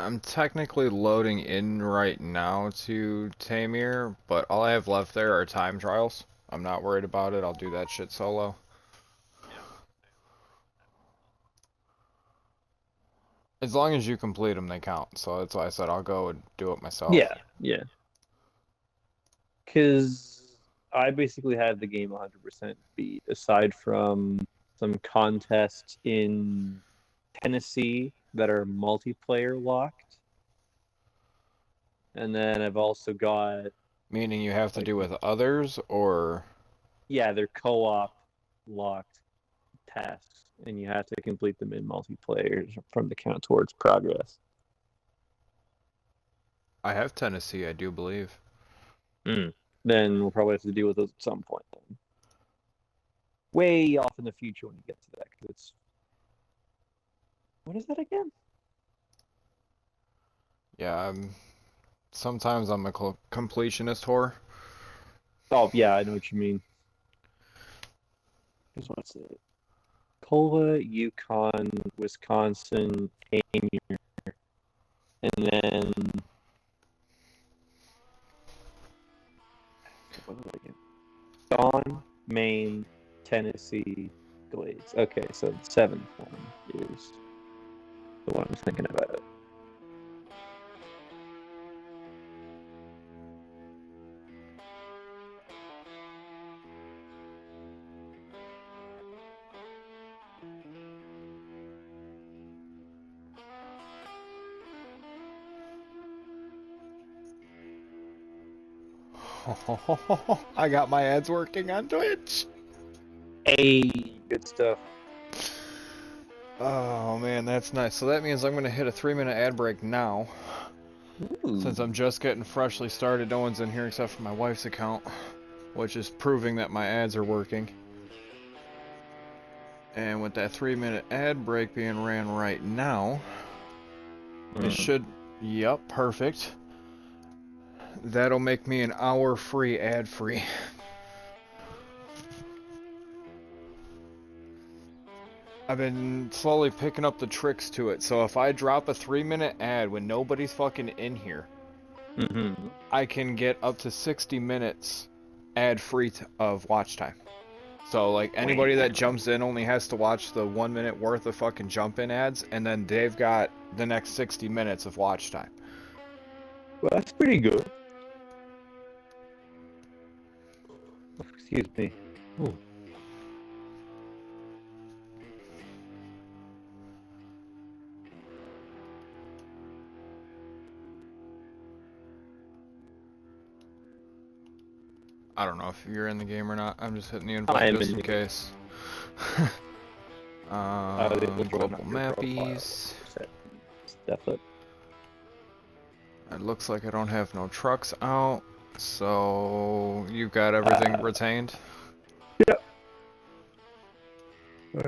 I'm technically loading in right now to Tamir, but all I have left there are time trials. I'm not worried about it. I'll do that shit solo. As long as you complete them, they count. So that's why I said I'll go and do it myself. Yeah, yeah. Because I basically had the game 100% beat, aside from some contests in Tennessee that are multiplayer locked. And then I've also got, Meaning you have to like, do with others, or yeah, they're co-op locked tasks, and you have to complete them in multiplayer from the count towards progress. I have Tennessee, I do believe. Mm. Then we'll probably have to deal with those at some point then. Way off in the future when you get to that, because it's what is that again? Yeah, sometimes I'm a completionist whore. Oh yeah, I know what you mean. Because what's it? Cola, Yukon, Wisconsin, Amir, and then what was it again? Dawn, Maine, Tennessee, Glades. Okay, so the seventh one is the one I was thinking about. I got my ads working on Twitch. Hey, good stuff. Oh man, that's nice. So that means I'm gonna hit a 3-minute ad break now. Since I'm Ooh. just getting freshly started, no one's in here except for my wife's account, which is proving that my ads are working. And with that 3-minute ad break being ran right now, it should, yep, perfect. That'll make me an hour free, ad free. I've been slowly picking up the tricks to it, so if I drop a 3-minute ad when nobody's fucking in here, Mm-hmm. I can get up to 60 minutes ad free of watch time. So, like, anybody that jumps in only has to watch the 1 minute worth of fucking jump in ads, and then they've got the next 60 minutes of watch time. Well, that's pretty good. Excuse me. Ooh. I don't know if you're in the game or not. I'm just hitting the invite I'm just in in the game. case. I was able to join Global on your profile. mappies. Step up. It looks like I don't have no trucks out, so you've got everything Uh, retained. yeah. I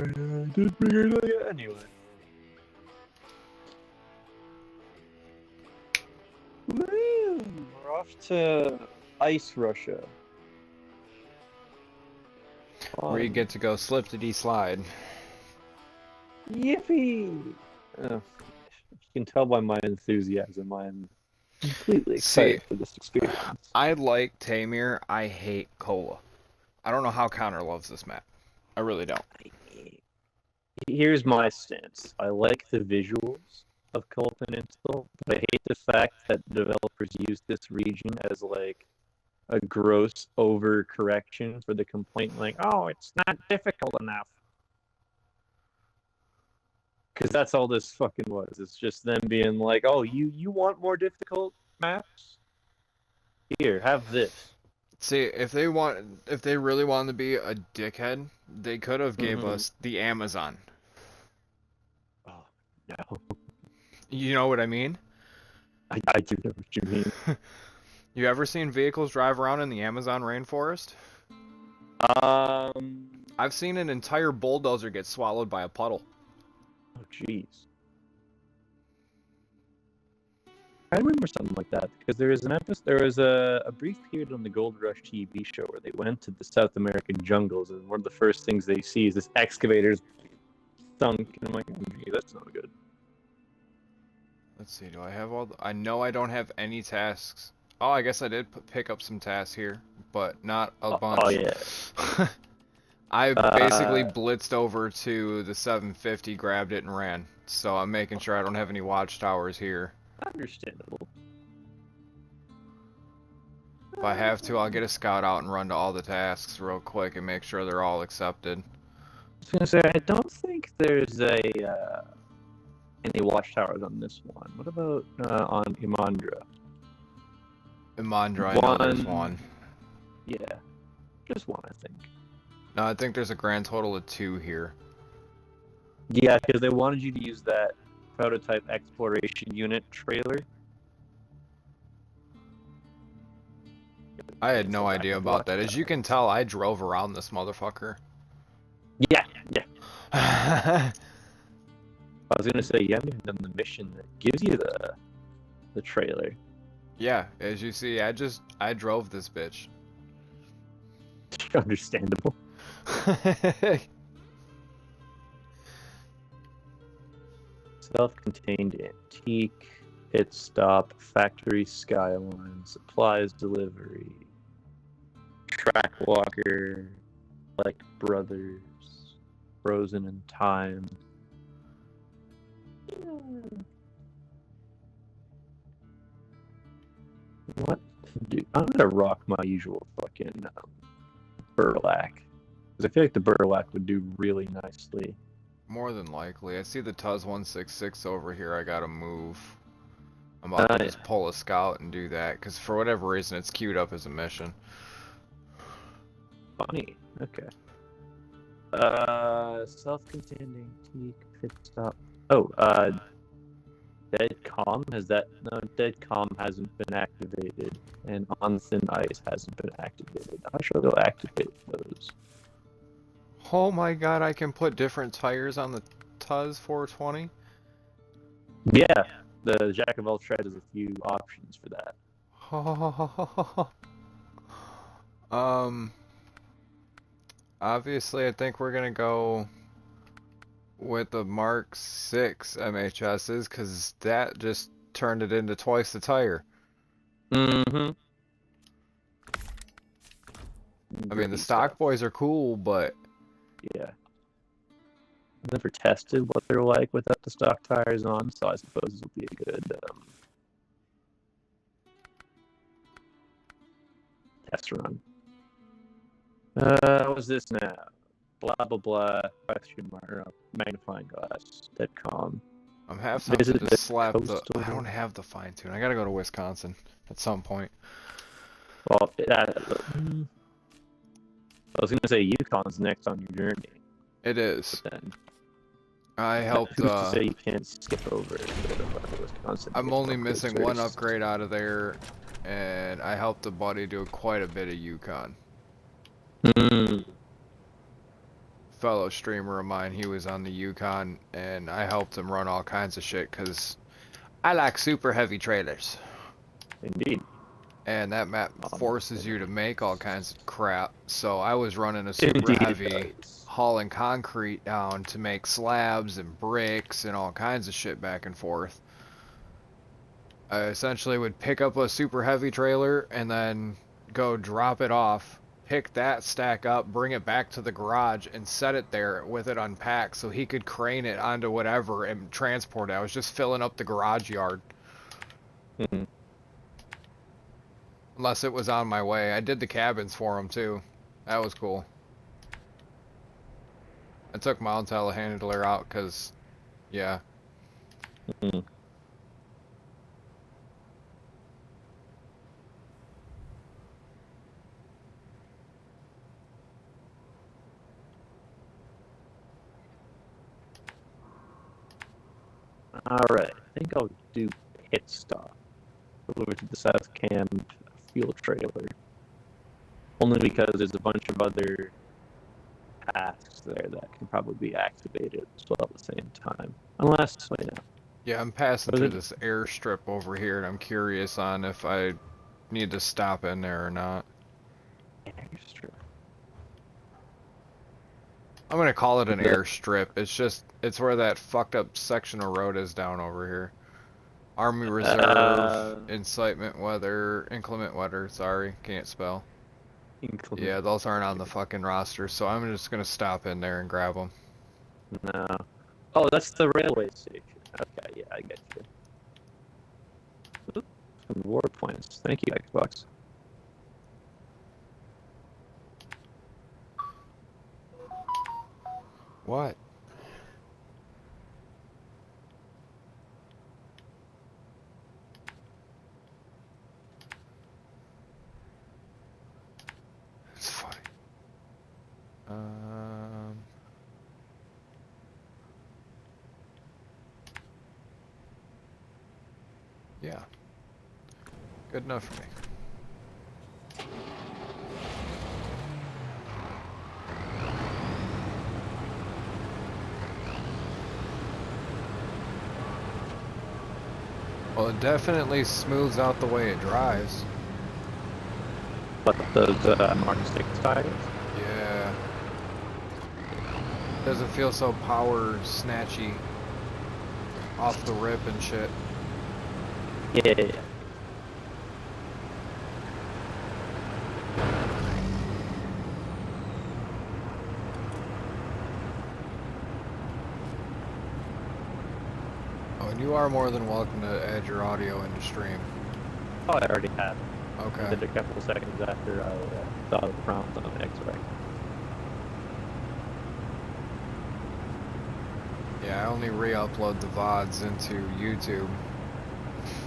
did bring it anyway. Woo! We're off to Ice Russia. Where you Fun. get to go slip-de-dee slide. Yippee! If you can tell by my enthusiasm, I am completely See, excited for this experience. I like Tamir, I hate Cola. I don't know how Connor loves this map. I really don't. Here's my stance. I like the visuals of Coal Peninsula, but I hate the fact that developers use this region as like a gross overcorrection for the complaint, like, oh, it's not difficult enough. Because that's all this fucking was. It's just them being like, oh, you want more difficult maps? Here, have this. See, if they really wanted to be a dickhead, they could have gave Mm-hmm. us the Amazon. Oh, no. You know what I mean? I do know what you mean. You ever seen vehicles drive around in the Amazon rainforest? Um, I've seen an entire bulldozer get swallowed by a puddle. oh, jeez. I remember something like that because there was an episode, there was a brief period on the Gold Rush TV show where they went to the South American jungles, and one of the first things they see is this excavator's sunk, and I'm like, oh, gee, that's not good. Let's see, do I have all the... I know I don't have any tasks. Oh, I guess I did pick up some tasks here, but not a bunch. Oh yeah. I basically blitzed over to the 750, grabbed it, and ran. So I'm making sure I don't have any watchtowers here. Understandable. If I have to, I'll get a scout out and run to all the tasks real quick and make sure they're all accepted. I was gonna say, I don't think there's any watchtowers on this one. What about on Imandra? Imandra, I know there's one. Yeah, just one, I think. No, I think there's a grand total of 2 here. Yeah, because they wanted you to use that prototype exploration unit trailer. I had no idea about that. As you can tell, I drove around this motherfucker. Yeah. I was gonna say, you haven't even done the mission that gives you the trailer. Yeah, as you see, I drove this bitch. Understandable. Self-contained antique, pit stop, factory skyline, supplies delivery, track walker, like brothers, frozen in time. What to do? I'm gonna rock my usual fucking burlap, because I feel like the burlap would do really nicely. More than likely. I see the Tuz 166 over here. I gotta move. I'm about to just pull a scout and do that, because for whatever reason it's queued up as a mission. Funny. Okay. Self-contained antique pit stop. Oh, Dead Calm Dead Calm hasn't been activated, and On Thin Ice hasn't been activated. I'm sure they'll activate those. Oh my god, I can put different tires on the Tuz 420? Yeah, the Jack of all trades has a few options for that. Obviously I think we're gonna go with the Mark 6 MHSs, because that just turned it into twice the tire. Mm-hmm. I mean, the stock boys are cool, but... Yeah. I've never tested what they're like without the stock tires on, so I suppose this will be a good test run. What's this now? Blah blah blah. Question mark. Magnifying glass. Dead Calm. I'm half tempted to slap the... I don't have the fine tune. I gotta go to Wisconsin at some point. Well, I was gonna say Yukon's next on your journey. It is. But then, I helped. Who's to say you can't skip over to Wisconsin? I'm only missing one upgrade out of there, and I helped a buddy do quite a bit of Yukon. Fellow streamer of mine, he was on the Yukon, and I helped him run all kinds of shit because I like super heavy trailers. Indeed. And that map forces you to make all kinds of crap, so I was running a super heavy, hauling concrete down to make slabs and bricks and all kinds of shit back and forth. I essentially would pick up a super heavy trailer and then go drop it off, pick that stack up, bring it back to the garage, and set it there with it unpacked so he could crane it onto whatever and transport it. I was just filling up the garage yard. Unless it was on my way. I did the cabins for him too. That was cool. I took my own telehandler out because, yeah. Alright, I think I'll do pit stop. Go over to the South Cam fuel trailer. Only because there's a bunch of other tasks there that can probably be activated as well at the same time. Unless, wait now. Yeah, I'm passing through this airstrip over here, and I'm curious on if I need to stop in there or not. Airstrip. I'm gonna call it an airstrip. It's just, it's where that fucked up section of road is down over here. Army Reserve, Inclement Weather, sorry, can't spell. Yeah, those aren't on the fucking roster, so I'm just gonna stop in there and grab them. No. Oh, that's the railway station. Okay, yeah, I get you. Oops, some war points. Thank you, Xbox. What? It's funny. Yeah. Good enough for me. Well, it definitely smooths out the way it drives. But those Mark 6 tires? Yeah. Doesn't feel so power snatchy off the rip and shit. Yeah. Oh, and you are more than welcome to add your audio into stream. Oh, I already have. Okay. I did a couple seconds after I saw the prompt on X-Ray. Yeah, I only re-upload the VODs into YouTube.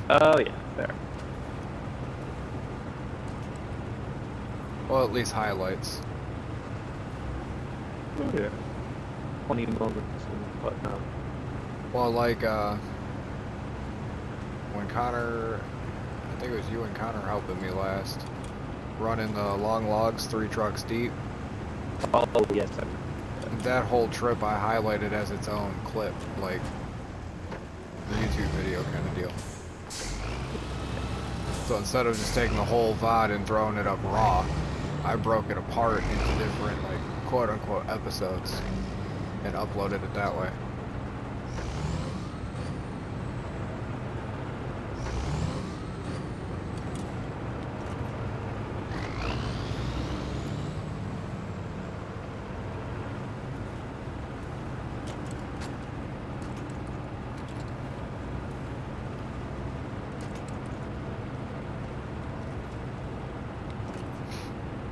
Oh, yeah, fair. Well, at least highlights. Oh, yeah. 20 moments and whatnot. Well, like, when Connor, I think it was you and Connor helping me last, running the long logs 3 trucks deep. Oh, yes, I That whole trip I highlighted as its own clip, like a YouTube video kind of deal. So instead of just taking the whole VOD and throwing it up raw, I broke it apart into different, like, quote-unquote episodes and uploaded it that way.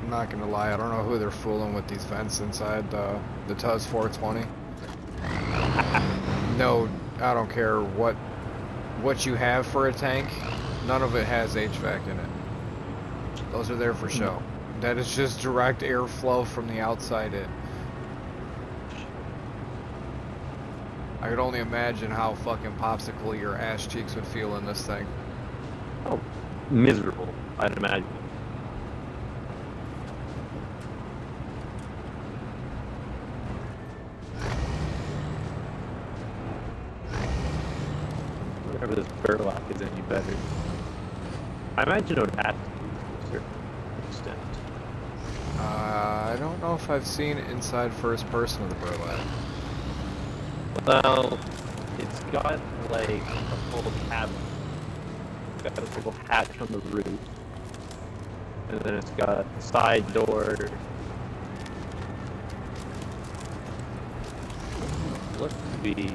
I'm not gonna lie, I don't know who they're fooling with these vents inside the Tuz 420. No, I don't care what you have for a tank, none of it has HVAC in it. Those are there for show. That is just direct airflow from the outside in. I could only imagine how fucking popsicle your ass cheeks would feel in this thing. Oh, miserable, I'd imagine. Whatever this burlap is any better. I imagine it would have to be to a certain extent. I don't know if I've seen inside first person of the burlap. Well, it's got like a full cabin. It's got a little hatch on the roof. And then it's got a side door. Looks to be...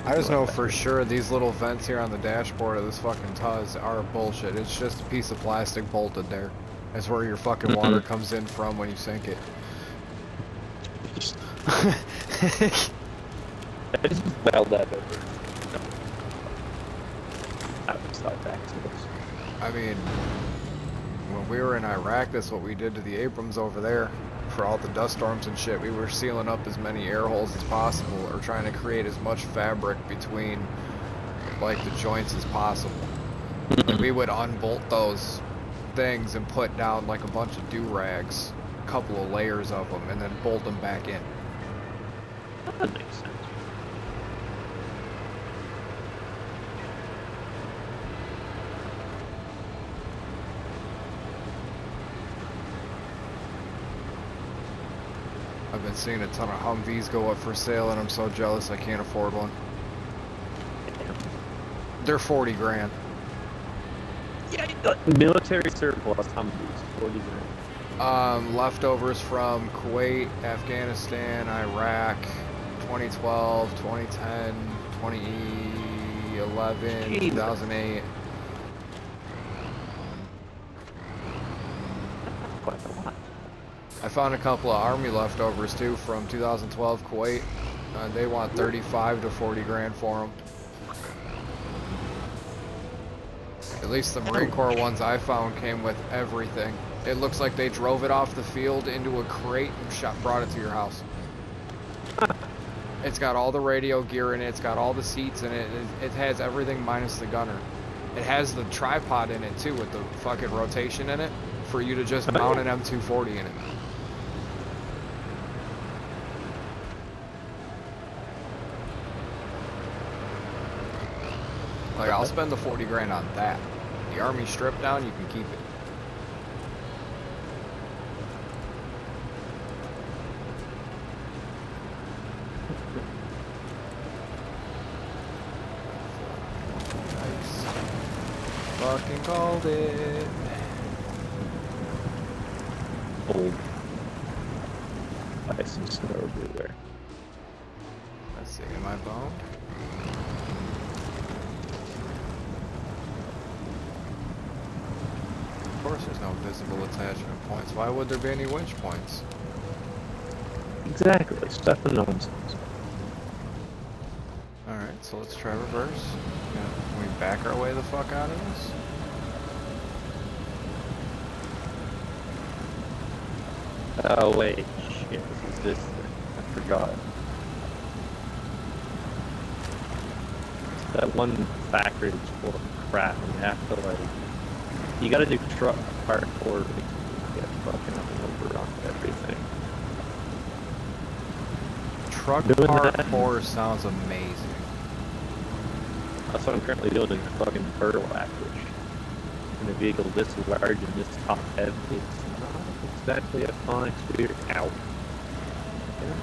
I just know for sure these little vents here on the dashboard of this fucking Tuz are bullshit. It's just a piece of plastic bolted there. That's where your fucking water comes in from when you sink it. I just weld that over. I mean, when we were in Iraq, that's what we did to the Abrams over there. For all the dust storms and shit, we were sealing up as many air holes as possible, or trying to create as much fabric between, like, the joints as possible. And we would unbolt those things and put down, like, a bunch of do-rags, a couple of layers of them, and then bolt them back in. That makes sense. I I've been seeing a ton of Humvees go up for sale, and I'm so jealous I can't afford one. They're 40 grand. Yeah, military surplus Humvees, 40 grand. Leftovers from Kuwait, Afghanistan, Iraq, 2012, 2010, 2011, Jesus. 2008. Quite a lot. I found a couple of Army leftovers too from 2012 Kuwait. They want 35 to 40 grand for them. At least the Marine Corps ones I found came with everything. It looks like they drove it off the field into a crate and brought it to your house. It's got all the radio gear in it, it's got all the seats in it, it has everything minus the gunner. It has the tripod in it too with the fucking rotation in it for you to just mount an M240 in it. Like, I'll spend the 40 grand on that. The Army strip down, you can keep it. Nice. Fucking called it. Old. Ice and snow everywhere. Let's see, am I boned? Of course there's no visible attachment points. Why would there be any winch points? Exactly, stuff and nonsense. Alright, so let's try reverse. Can we back our way the fuck out of this? Oh wait, shit, this is this thing. I forgot. That one factory is full of crap and you have to like... You gotta do truck parkour to get fucking over on everything. Truck Doing parkour sounds amazing. That's what I'm currently doing in the fucking Burlap, which in a vehicle this large and this top heavy, it's not exactly a fun experience. Ow. Yeah,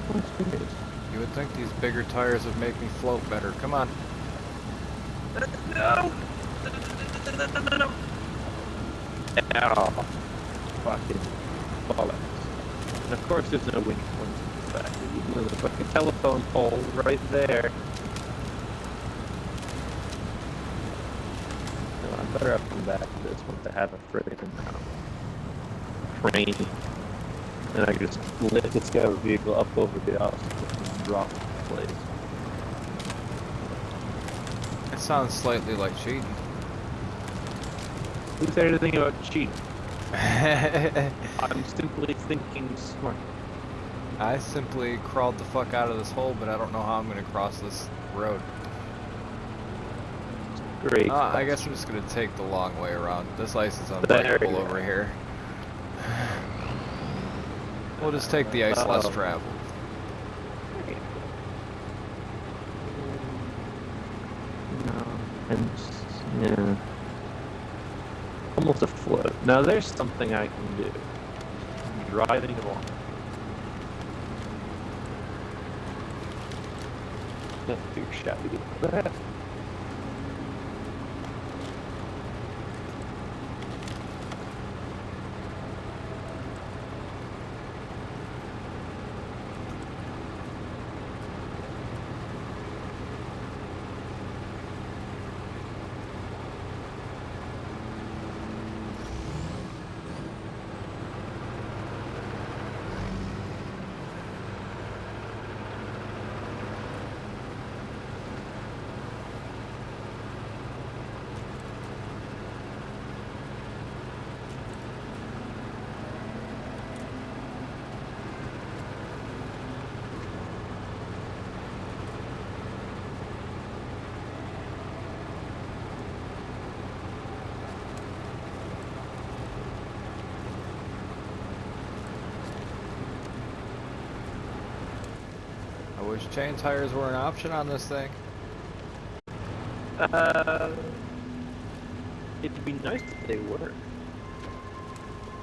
fun experience. You would think these bigger tires would make me float better. Come on. No! No! Ow. Fucking bollocks. And of course there's no winch points in this factory. You can the fucking telephone pole right there. No, I'm better off coming back to this one to have a friggin' crane. And I can just lift this guy's vehicle up over the obstacle and drop it in place. It sounds slightly like cheating. Who said anything about cheating? I'm simply thinking smart. I simply crawled the fuck out of this hole, but I don't know how I'm going to cross this road. Great. I guess I'm just going to take the long way around. This ice is There unbreakable you over go. here. We'll just take the ice less traveled. No, and yeah, almost afloat. Now there's something I can do. Driving along. Not too shabby. That. I wish chain tires were an option on this thing. It'd be nice if they were.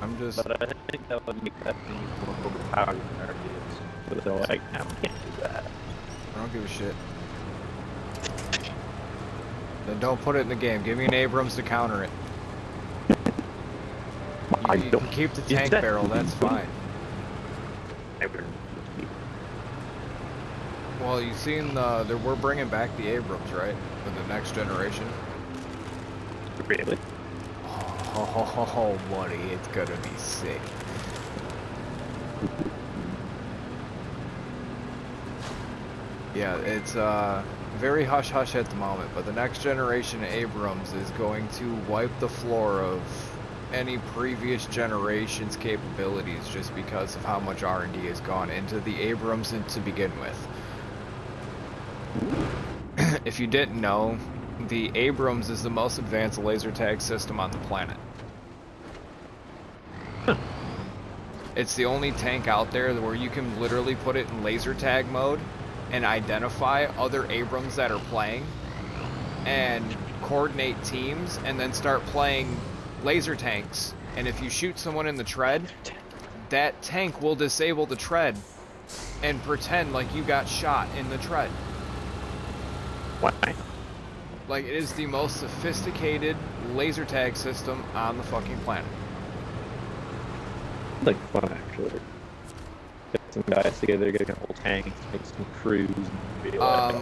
I'm just. But I think that would make that thing more overpowered than it already is. But they're like, no, we can't do that. I don't give a shit. Then don't put it in the game. Give me an Abrams to counter it. You can keep the tank barrel, that's fine. Well, you've seen we're bringing back the Abrams, right? For the next generation. Really? Oh, buddy, it's gonna be sick. Yeah, it's very hush-hush at the moment, but the next generation Abrams is going to wipe the floor of any previous generation's capabilities just because of how much R&D has gone into the Abrams to begin with. If you didn't know, the Abrams is the most advanced laser tag system on the planet. It's the only tank out there where you can literally put it in laser tag mode and identify other Abrams that are playing and coordinate teams and then start playing laser tanks. And if you shoot someone in the tread, that tank will disable the tread and pretend like you got shot in the tread. Why? Like, it is the most sophisticated laser tag system on the fucking planet. Like fun, actually. Get some guys together, get a couple tanks, make some crews, and be like,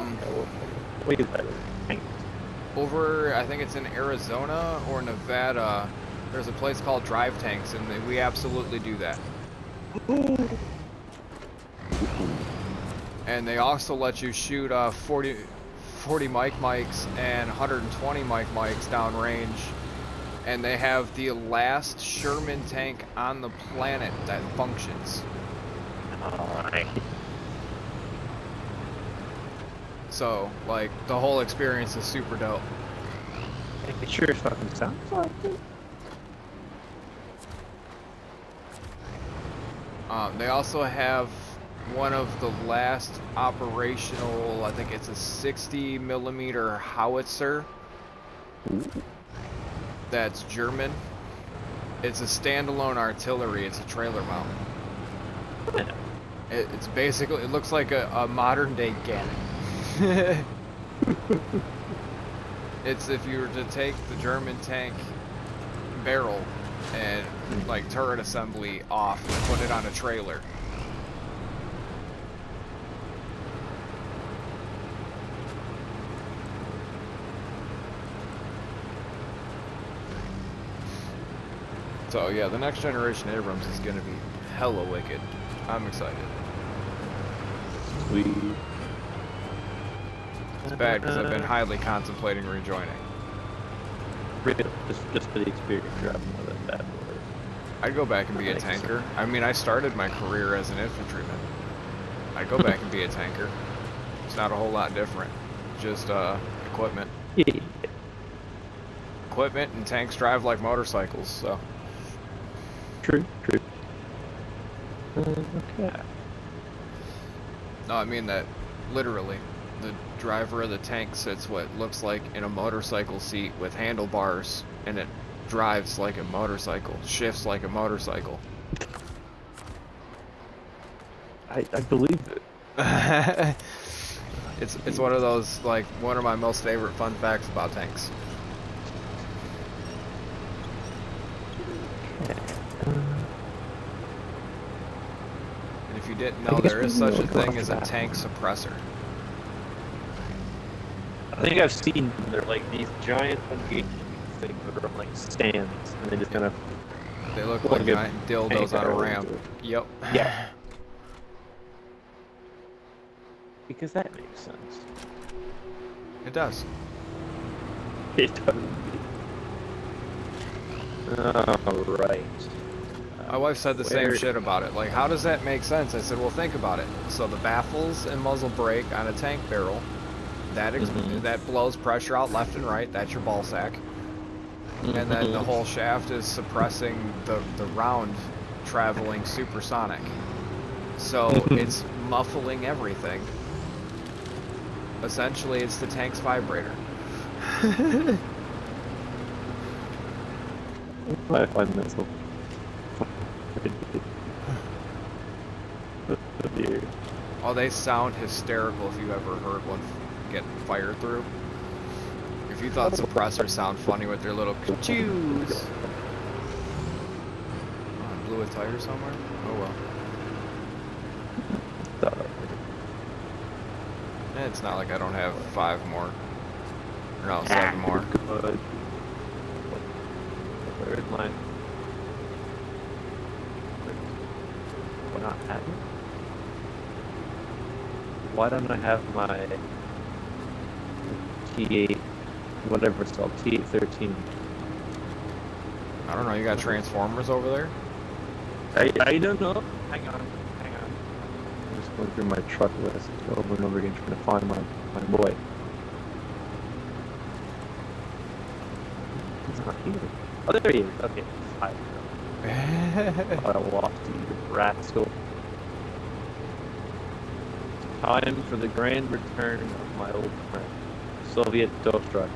what is that? Tank. Over, I think it's in Arizona or Nevada, there's a place called Drive Tanks, and we absolutely do that. And they also let you shoot 40 mics and 120 mics downrange. And they have the last Sherman tank on the planet that functions. So, like, the whole experience is super dope. It sure fucking sounds like it. They also have one of the last operational, I think it's a 60 millimeter howitzer. Ooh. That's German. It's a standalone artillery. It's a trailer mount. Yeah. It's basically, it looks like a modern day Gannon. It's if you were to take the German tank barrel and like turret assembly off and put it on a trailer. So yeah, the next generation Abrams is gonna be hella wicked. I'm excited. Sweet. It's bad because I've been highly contemplating rejoining. Really? Just for the experience driving with it, that was. I'd go back and be a tanker. I mean, I started my career as an infantryman. I'd go back and be a tanker. It's not a whole lot different. Just equipment. Yeah. Equipment and tanks drive like motorcycles, so. True. Okay. No, I mean that literally. The driver of the tank sits what looks like in a motorcycle seat with handlebars, and it drives like a motorcycle, shifts like a motorcycle. I believe it. It's one of those, like, one of my most favorite fun facts about tanks. And if you didn't know, there is such a thing as a tank suppressor. I think I've seen they're like these giant things that are on like stands, and they just kind of. They look like giant dildos on a ramp. Yep. Yeah. Because that makes sense. It does. It does. Alright. My wife said the same shit about it. Like, how does that make sense? I said, well, think about it. So the baffles and muzzle brake on a tank barrel, that blows pressure out left and right. That's your ball sack. And then the whole shaft is suppressing the round traveling supersonic. So it's muffling everything. Essentially, it's the tank's vibrator. I find that so Oh, they sound hysterical if you ever heard one get fired through. If you thought suppressors sound funny with their little chews. Oh, I blew a tire somewhere? Oh well. It's not like I don't have 5 more. Or no, 7 more. Good. Where's mine? Why not have it? Why don't I have my T8, whatever it's called, T813? I don't know, you got Transformers over there? I don't know. Hang on. I'm just going through my truck list over and over again trying to find my boy. He's not here. Oh, there he is. Okay. Hi. I lost you, rascal. Time for the grand return of my old friend, Soviet tow truck.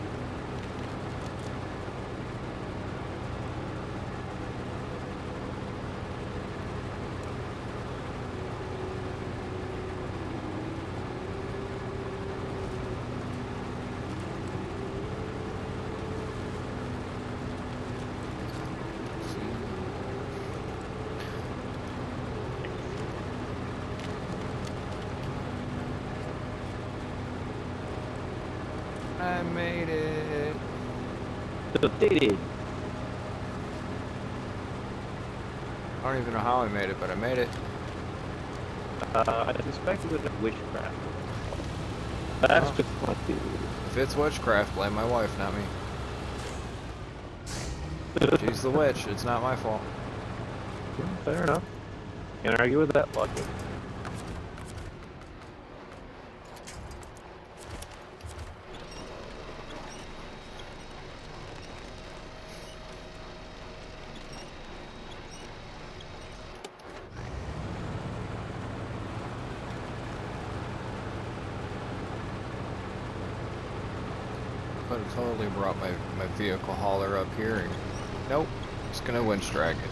I made it. Updated. I don't even know how I made it, but I made it. I suspect it was a witchcraft. That's just my theory. If it's witchcraft, blame my wife, not me. She's the witch. It's not my fault. Fair enough. Can't argue with that logic. Could have totally brought my vehicle hauler up here. And, nope. Just gonna winch drag it.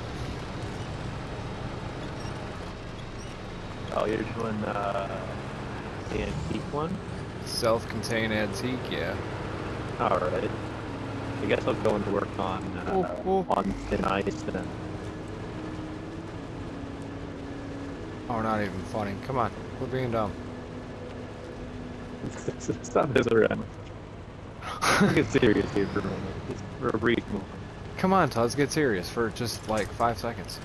Oh, you're doing the antique one? Self-contained antique, yeah. Alright. I guess I'll go and work on thin ice then. Oh, not even funny. Come on. We're being dumb. Stop this around. Get serious here for a moment. Just for a brief moment. Come on, Tuz, get serious for just like 5 seconds.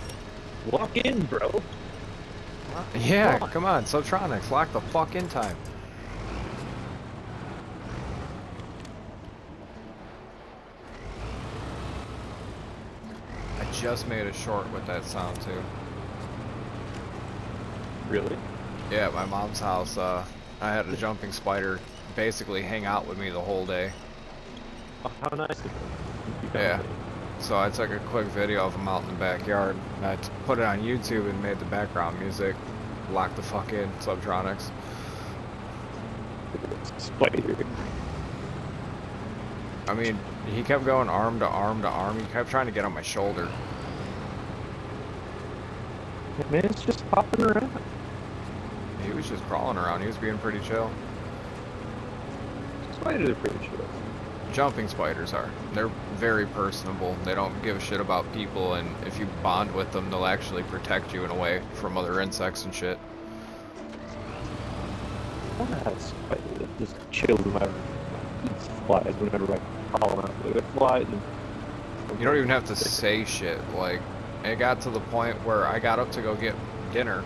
Walk in, bro. Yeah, come on, Subtronics, lock the fuck in time. I just made a short with that sound too. Really? Yeah, at my mom's house, I had a jumping spider basically hang out with me the whole day. Oh, how nice of it. Yeah. So I took a quick video of him out in the backyard, and I put it on YouTube and made the background music. Lock the fuck in, Subtronics. Spider. I mean, he kept going arm to arm to arm. He kept trying to get on my shoulder. Man, it's just hopping around. He was just crawling around. He was being pretty chill. Spiders are pretty chill. Jumping spiders are. They're very personable. They don't give a shit about people, and if you bond with them, they'll actually protect you in a way from other insects and shit. I have a spider that just chills whenever eats flies whenever I call them out. Like, flies and... You don't even have to say shit. Like, it got to the point where I got up to go get dinner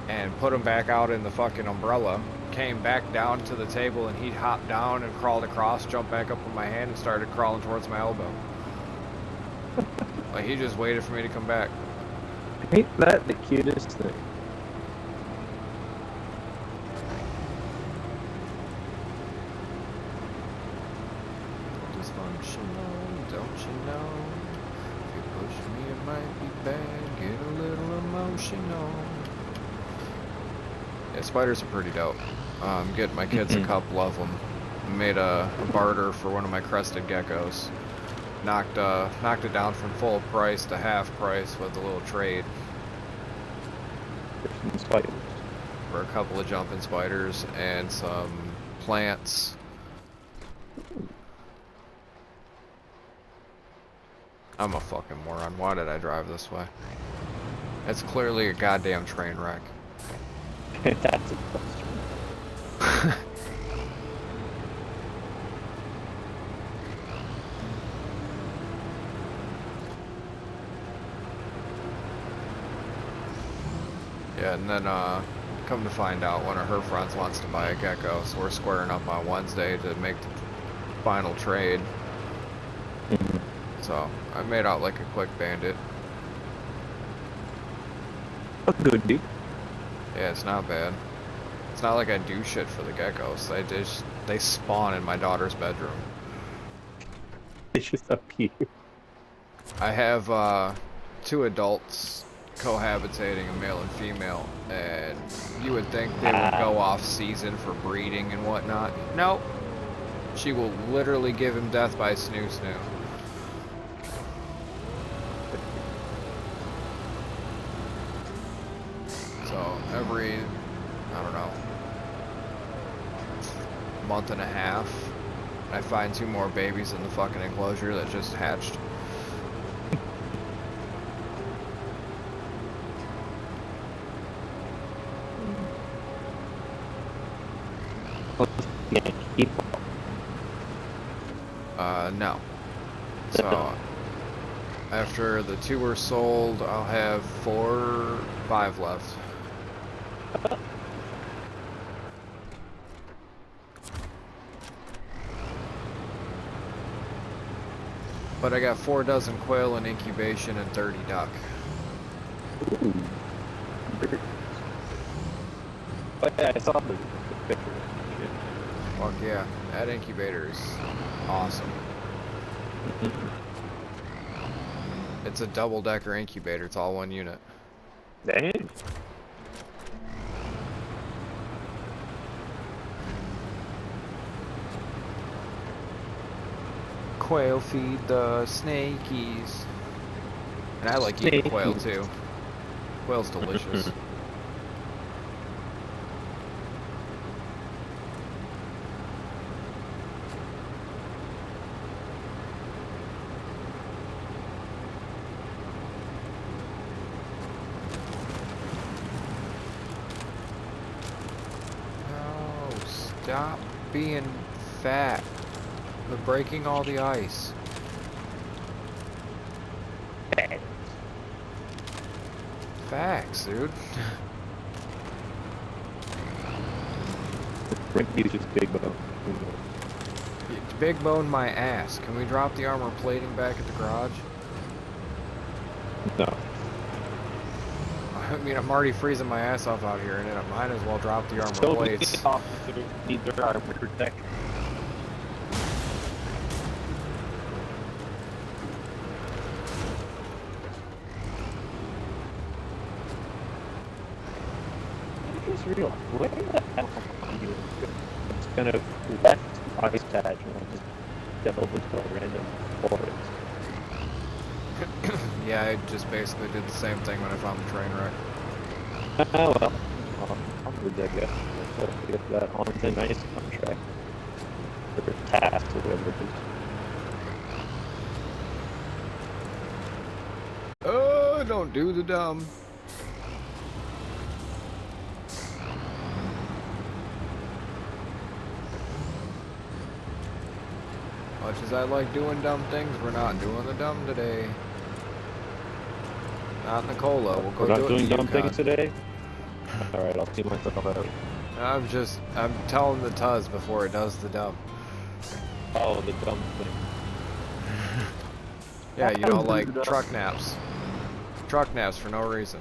and put him back out in the fucking umbrella, came back down to the table, and he hopped down and crawled across, jumped back up on my hand, and started crawling towards my elbow. Like, he just waited for me to come back. Ain't that the cutest thing? Dysfunctional, don't you know? If you push me, it might be bad. Get a little emotional. Yeah, spiders are pretty dope. Getting my kids a couple of them. Made a barter for one of my crested geckos. Knocked it down from full price to half price with a little trade. Spiders. for a couple of jumping spiders and some plants. I'm a fucking moron. Why did I drive this way? It's clearly a goddamn train wreck. That's a question. Yeah, and then come to find out, one of her friends wants to buy a gecko, so we're squaring up on Wednesday to make the final trade. So I made out like a quick bandit. A good dude. Yeah, it's not bad. It's not like I do shit for the geckos. They spawn in my daughter's bedroom. They just appear. I have 2 adults cohabitating, a male and female, and you would think they would go off season for breeding and whatnot. Nope. She will literally give him death by snoo snoo. So every, I don't know, month and a half, I find 2 more babies in the fucking enclosure that just hatched. No. So, after the 2 were sold, I'll have 5 left. But I got 4 dozen quail in incubation and 30 duck. Ooh. Oh, yeah, I saw the picture. Fuck yeah, that incubator is awesome. It's a double-decker incubator, it's all 1 unit. Dang. Quail feed the snakies. And I like eating quail too. Quail's delicious. Stop being fat. We're breaking all the ice. Facts, dude. He's just big bone. Big bone my ass. Can we drop the armor plating back at the garage? No. I mean, I'm already freezing my ass off out here, and I might as well drop the armor So plates. these officers need their armor protection. I just realized, where the hell are you? It's kind of left ice patch and I just delved into a random forest. Yeah, I just basically did the same thing when I found the train wreck. Oh well, onwards I guess. Let's get that on the nice contract. Or task or whatever it is. Oh, don't do the dumb. Much as I like doing dumb things, we're not doing the dumb today. Not Nicola, we'll go We're do not it doing in dumb Yukon. things today? Alright, I'll see myself out. I'm telling the Tuz before it does the dumb. Oh, the dumb thing. Yeah, you know, like truck naps. Truck naps for no reason.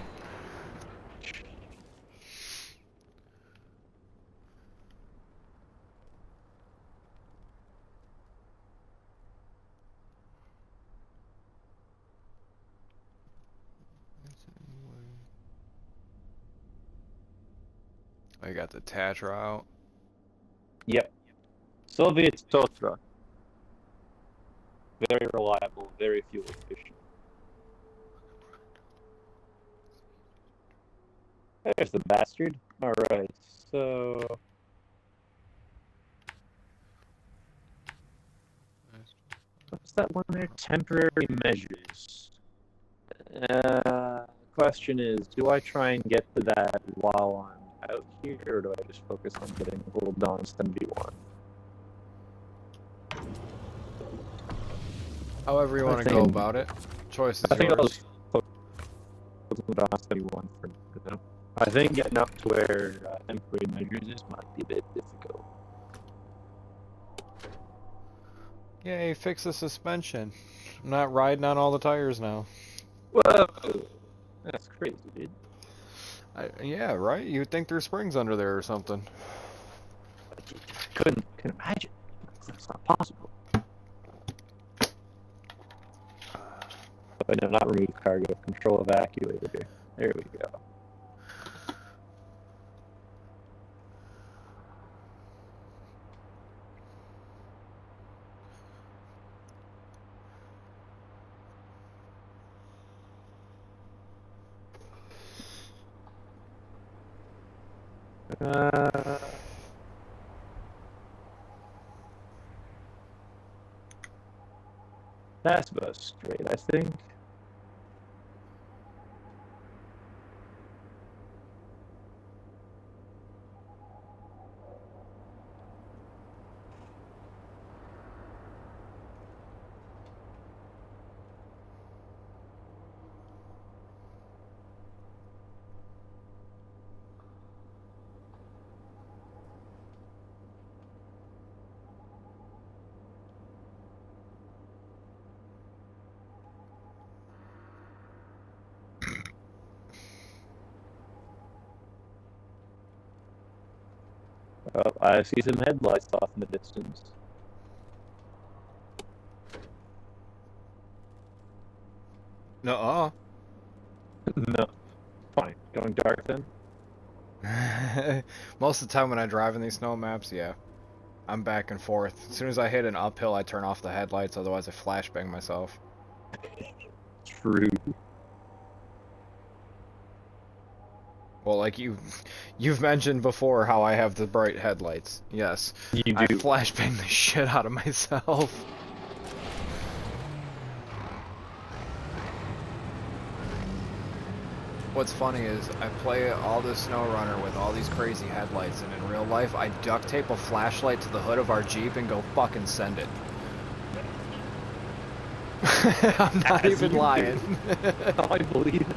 I got the Tatra out. Yep. Soviet Totra. Very reliable, very fuel efficient. There's the bastard. Alright, so... What's that one there? Temporary measures. Question is, do I try and get to that while I'm out here, or do I just focus on getting a little Dawn 71? However you want to go about it. Choice is I think I'll yours. just focus on Dawn 71 for now. I think getting up to where temporary measures is might be a bit difficult. Yay, fix the suspension. I'm not riding on all the tires now. Whoa! That's crazy, dude. Yeah, right? You'd think there's springs under there or something. Couldn't imagine. That's not possible. But no, not remove cargo. Control evacuator. There we go. That's about straight, I think. Oh, I see some headlights off in the distance. Nuh-uh. No. Fine. Going dark then? Most of the time when I drive in these snow maps, yeah. I'm back and forth. As soon as I hit an uphill, I turn off the headlights, otherwise I flashbang myself. True. Well, like you've mentioned before how I have the bright headlights. Yes. You do. I flashbang the shit out of myself. What's funny is I play all this SnowRunner with all these crazy headlights, and in real life I duct tape a flashlight to the hood of our Jeep and go fucking send it. I'm not even lying. I believe it.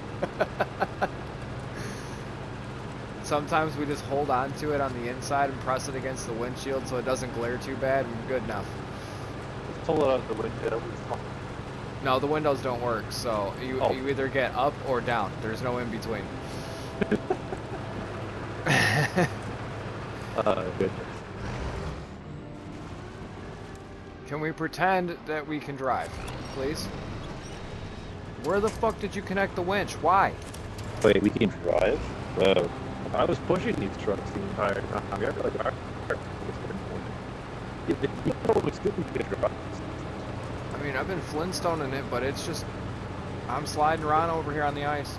Sometimes we just hold on to it on the inside and press it against the windshield so it doesn't glare too bad, and we're good enough. Just pull it out the window. It's fine. No, the windows don't work, so you either get up or down. There's no in between. Goodness. Can we pretend that we can drive, please? Where the fuck did you connect the winch? Why? Wait, we can drive? I was pushing these trucks the entire time. I feel like our you know what's good to drive. I mean, I've been Flintstoning it, but it's just... I'm sliding around over here on the ice.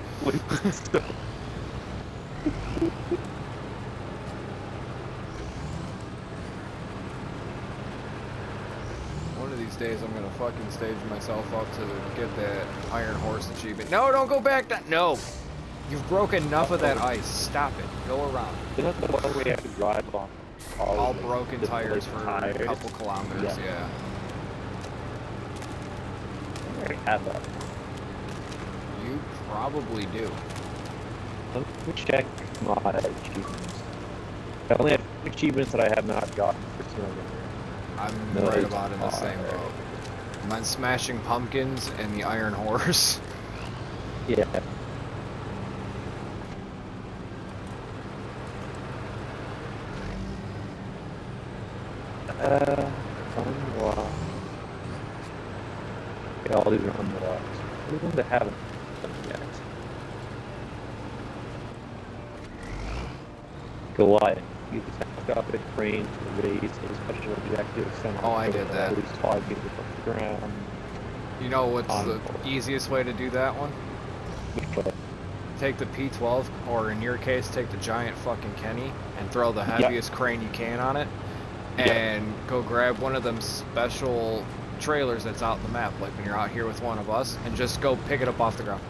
One of these days I'm gonna fucking stage myself up to get that Iron Horse achievement. No, don't go back that... No! You've broken enough of that ice. Stop it. Go around. Isn't that the one where you have to drive on all broken tires for tires? a couple kilometers, yeah. I already have that. You probably do. Let me check my achievements. I only have 2 achievements that I have not gotten for SnowRunner. I'm right about in the same boat. Mine's smashing pumpkins and the Iron Horse. Yeah. Unlocked. Yeah, all these are unlocked. What are the ones that haven't done yet? Goliath. Use the telescopic crane to raise a special objective. Oh, I did that. At least 5 meters off the ground. You know what's the easiest way to do that one? Which way? take the P12, or in your case, take the giant fucking Kenny, and throw the heaviest crane you can on it, and go grab one of them special trailers that's out in the map, like when you're out here with one of us, and just go pick it up off the ground.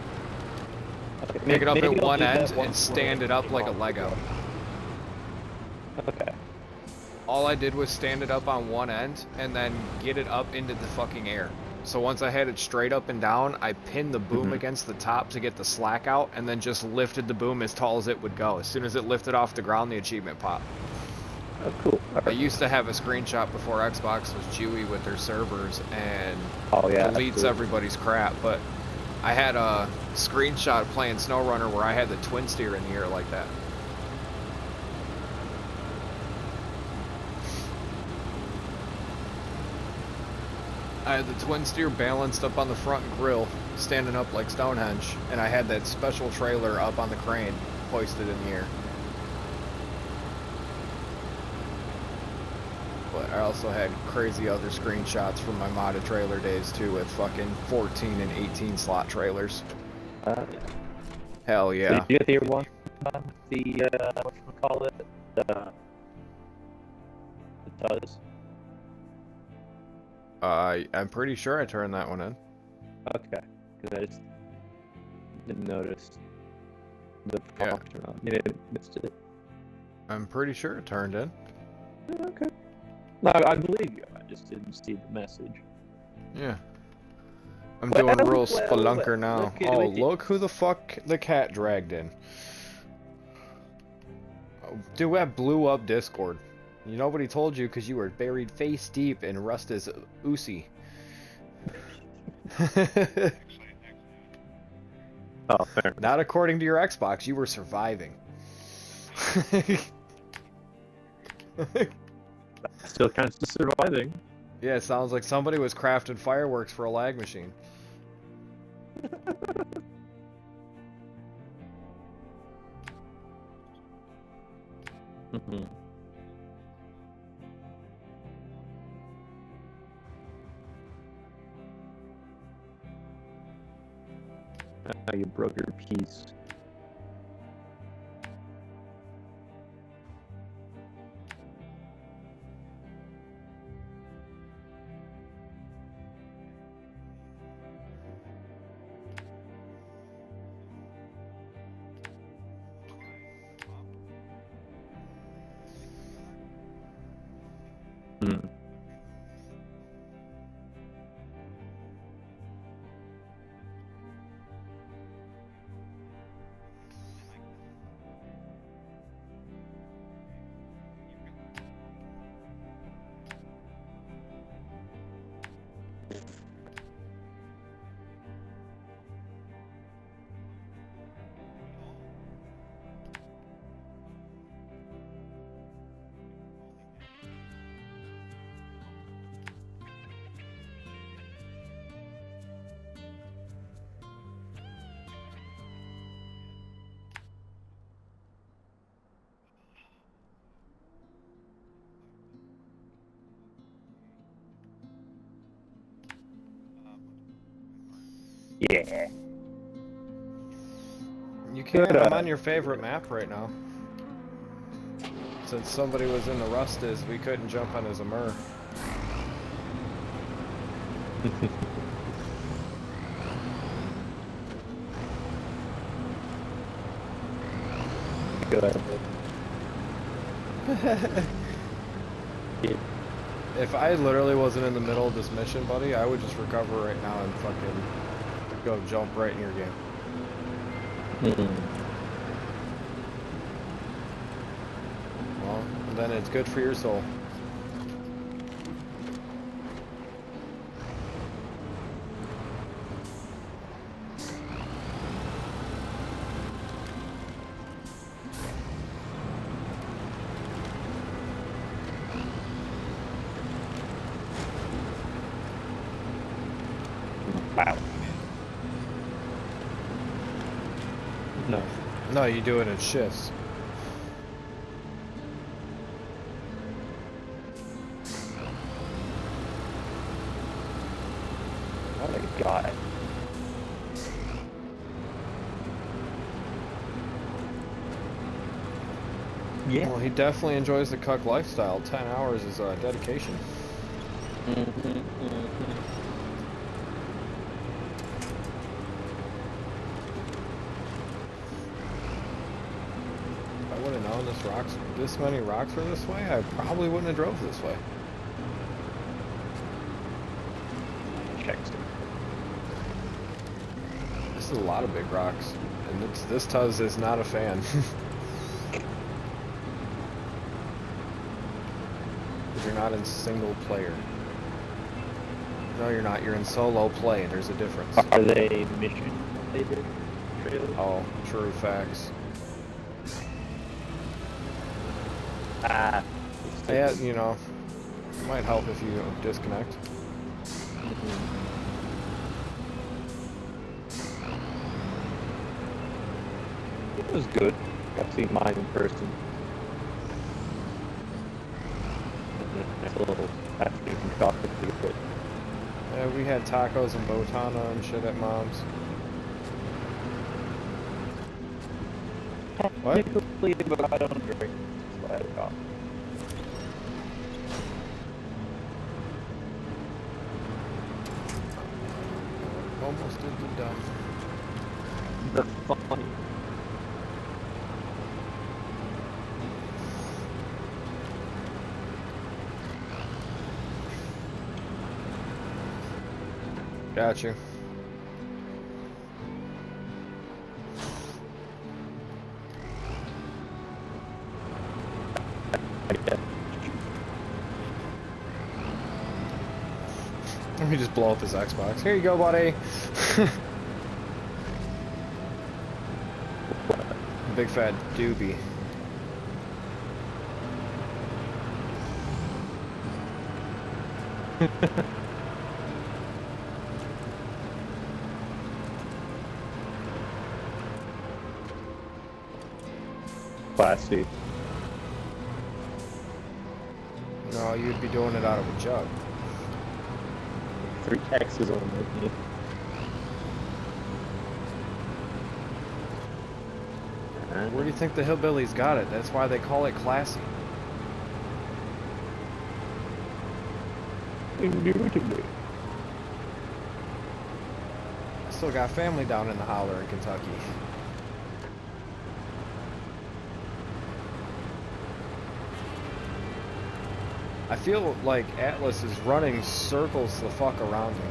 Okay, Pick it up maybe at I'll one do that end and once stand we're it up like a off the Lego. road. Okay. All I did was stand it up on one end and then get it up into the fucking air. So once I had it straight up and down, I pinned the boom against the top to get the slack out, and then just lifted the boom as tall as it would go. As soon as it lifted off the ground, the achievement popped. Oh, cool. I used to have a screenshot before Xbox was Chewy with their servers and deletes absolutely. everybody's crap, but I had a screenshot playing SnowRunner where I had the twin steer in the air like that. I had the twin steer balanced up on the front grill, standing up like Stonehenge, and I had that special trailer up on the crane, hoisted in the air. But I also had crazy other screenshots from my modded trailer days too, with fucking 14 and 18 slot trailers. Hell yeah. So did you get the one time with the whatchamacallit? The does. I'm pretty sure I turned that one in. Okay, because I just didn't notice the prompt or not. Maybe I missed it. I'm pretty sure it turned in. Okay. No, I believe you. I just didn't see the message. Yeah. I'm doing real spelunker now. Look at Oh, it. look who the fuck the cat dragged in. Oh, dude, that blew up Discord. Nobody told you because you were buried face deep in Rusta's Uzi. Oh, fair. Not according to your Xbox, you were surviving. Still kind of surviving. Yeah, it sounds like somebody was crafting fireworks for a lag machine. Oh, you broke your piece. Yeah. You can't. I'm on your favorite map right now. Since somebody was in the Rustas, we couldn't jump on his Amur. Good. If I literally wasn't in the middle of this mission, buddy, I would just recover right now and fucking go jump right in your game. Well, then it's good for your soul. Wow. No. No, you do it in shifts. Oh my god. Yeah. Well, he definitely enjoys the cuck lifestyle. 10 hours is dedication. If I would have known this many rocks were this way, I probably wouldn't have drove this way. Checks. This is a lot of big rocks, and this Tuz is not a fan. Because you're not in single player. No, you're not. You're in solo play. There's a difference. Are they mission related trailers? Oh, true facts. Ah. Yeah, you know, it might help if you disconnect. It was good. Got to see mine in person. Nice little afternoon chocolate to get. Yeah, we had tacos and botana and shit at Mom's. What? Technically, but I don't drink. So I had a coffee. Almost did the dumb. The funny. Got you. Let me just blow up his Xbox. Here you go, buddy. Big fat doobie. Classy. No, you'd be doing it out of a jug. 3 X's on me. Where do you think the hillbillies got it? That's why they call it classy. Indubitably. I still got family down in the holler in Kentucky. I feel like Atlas is running circles the fuck around me.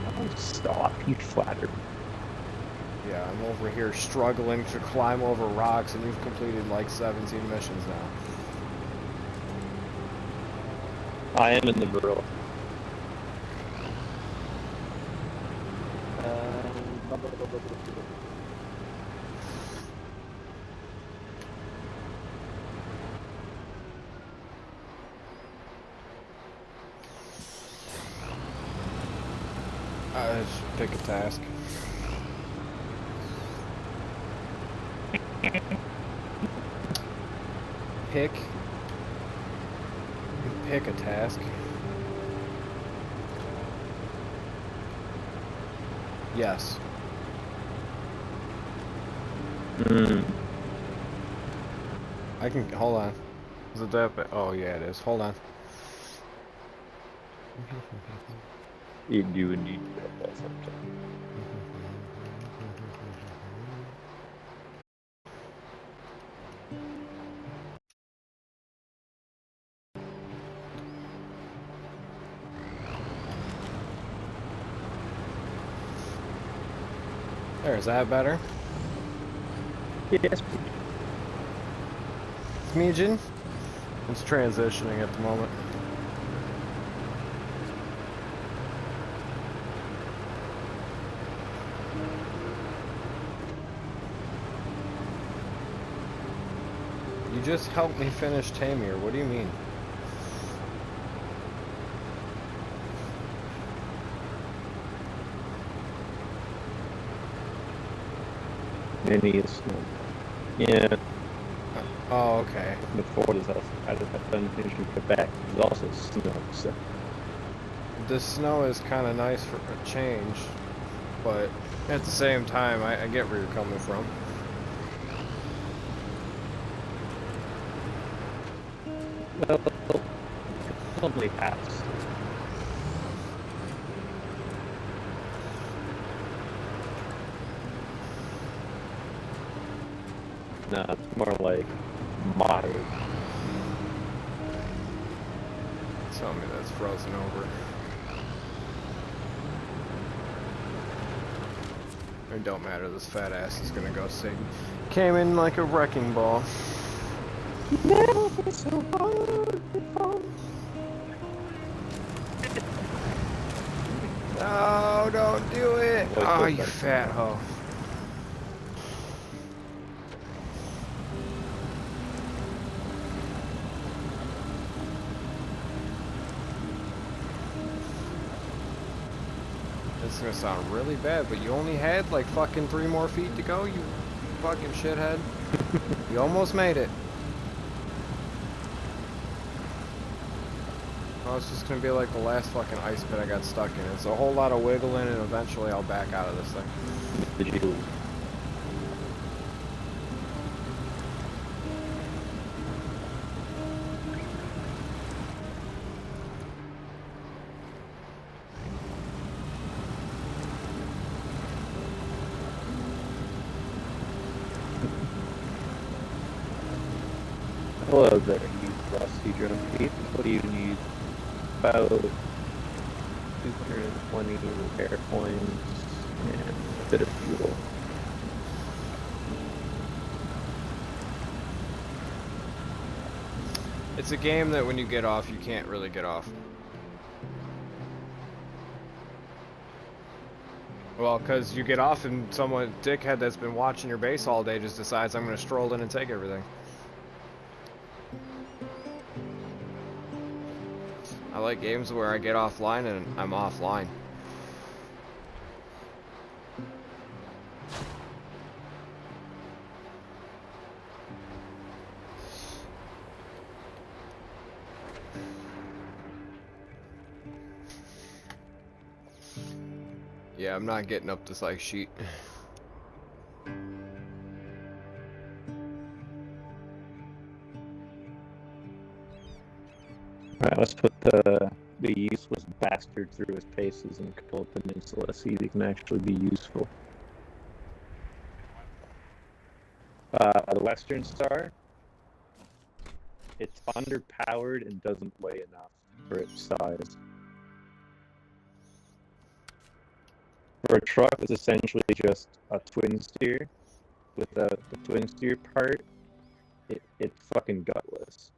Oh, stop, you flattered. Yeah, I'm over here struggling to climb over rocks, and you've completed like 17 missions now. I am in the middle. Just pick a task. Pick a task. Yes. I can, hold on. Is it that bad? Oh yeah, it is. Hold on. You do indeed get that sometimes. There, is that better? Yes, Smidgen? It's transitioning at the moment. You just helped me finish Tamir. What do you mean? Nennius. Yeah. Oh, okay. Before this, I just have done finishing Quebec. There's also snow, so. The snow is kind of nice for a change, but at the same time, I get where you're coming from. Well, probably has. No, it's more like moderate. Tell me that's frozen over. It don't matter, this fat ass is gonna go Satan. Came in like a wrecking ball. Never so hard before. No, don't do it! Wait, Oh, wait, you wait. fat hoe. This is gonna sound really bad, but you only had like fucking 3 more feet to go, you fucking shithead. You almost made it. Oh, it's just gonna be like the last fucking ice pit I got stuck in. It's a whole lot of wiggling, and eventually I'll back out of this thing. Did you? Hello there, you rusty drone thief. What do you need? About 220 repair points and a bit of fuel. It's a game that when you get off, you can't really get off. Well, because you get off and someone, dickhead that's been watching your base all day just decides I'm going to stroll in and take everything. I like games where I get offline and I'm offline. Yeah, I'm not getting up this ice sheet. Alright, let's put the useless bastard through his paces and kill the peninsula, see if he can actually be useful. The Western Star, it's underpowered and doesn't weigh enough for its size. For a truck, it's essentially just a twin steer. Without the twin steer part, it's fucking gutless.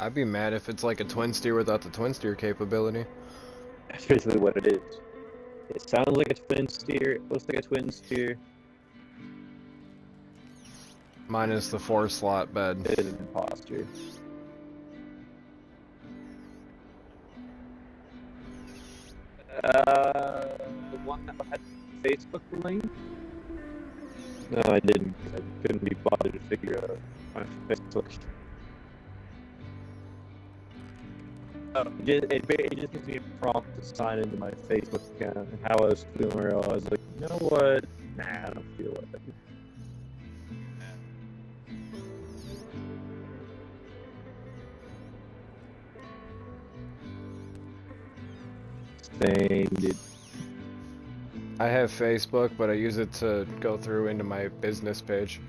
I'd be mad if it's like a twin steer without the twin steer capability. That's basically what it is. It sounds like a twin steer, it looks like a twin steer. Minus the 4-slot bed. It is an imposter. The one that had Facebook link? No, I didn't. I couldn't be bothered to figure out my Facebook. Oh, it just gives me a prompt to sign into my Facebook account. And how I was feeling, where I was like, you know what? Nah, I don't feel like it. Same, dude. I have Facebook, but I use it to go through into my business page.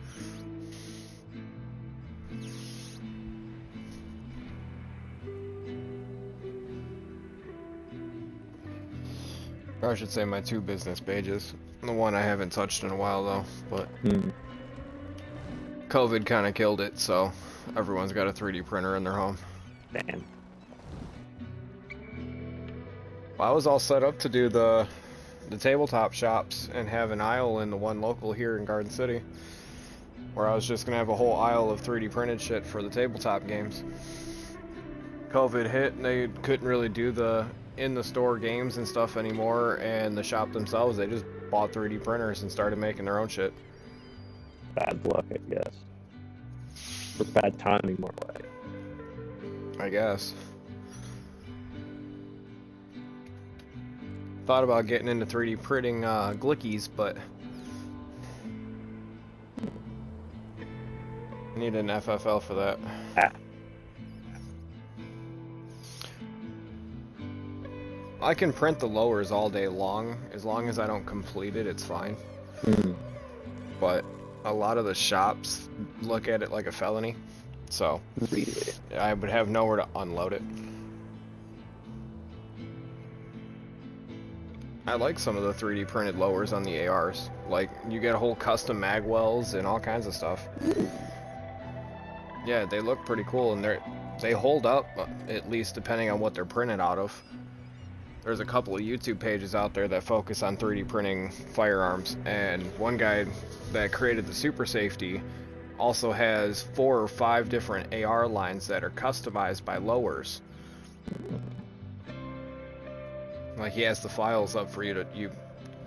Or I should say my 2 business pages. The one I haven't touched in a while though, but COVID kind of killed it, so everyone's got a 3D printer in their home. Damn. Well, I was all set up to do the tabletop shops and have an aisle in the one local here in Garden City, where I was just gonna have a whole aisle of 3D printed shit for the tabletop games. COVID hit and they couldn't really do the in-the-store games and stuff anymore, and the shop themselves, they just bought 3D printers and started making their own shit. Bad luck, I guess. Or bad timing, more like. I guess. Thought about getting into 3D printing glickies, but Need an FFL for that. Ah. I can print the lowers all day long. As long as I don't complete it, it's fine. But a lot of the shops look at it like a felony. So Really? I would have nowhere to unload it. I like some of the 3D printed lowers on the ARs. Like, you get a whole custom mag wells and all kinds of stuff. Yeah, they look pretty cool, and they hold up, at least depending on what they're printed out of. There's a couple of YouTube pages out there that focus on 3D printing firearms, and one guy that created the Super Safety also has 4 or 5 different AR lines that are customized by lowers. Like, he has the files up for you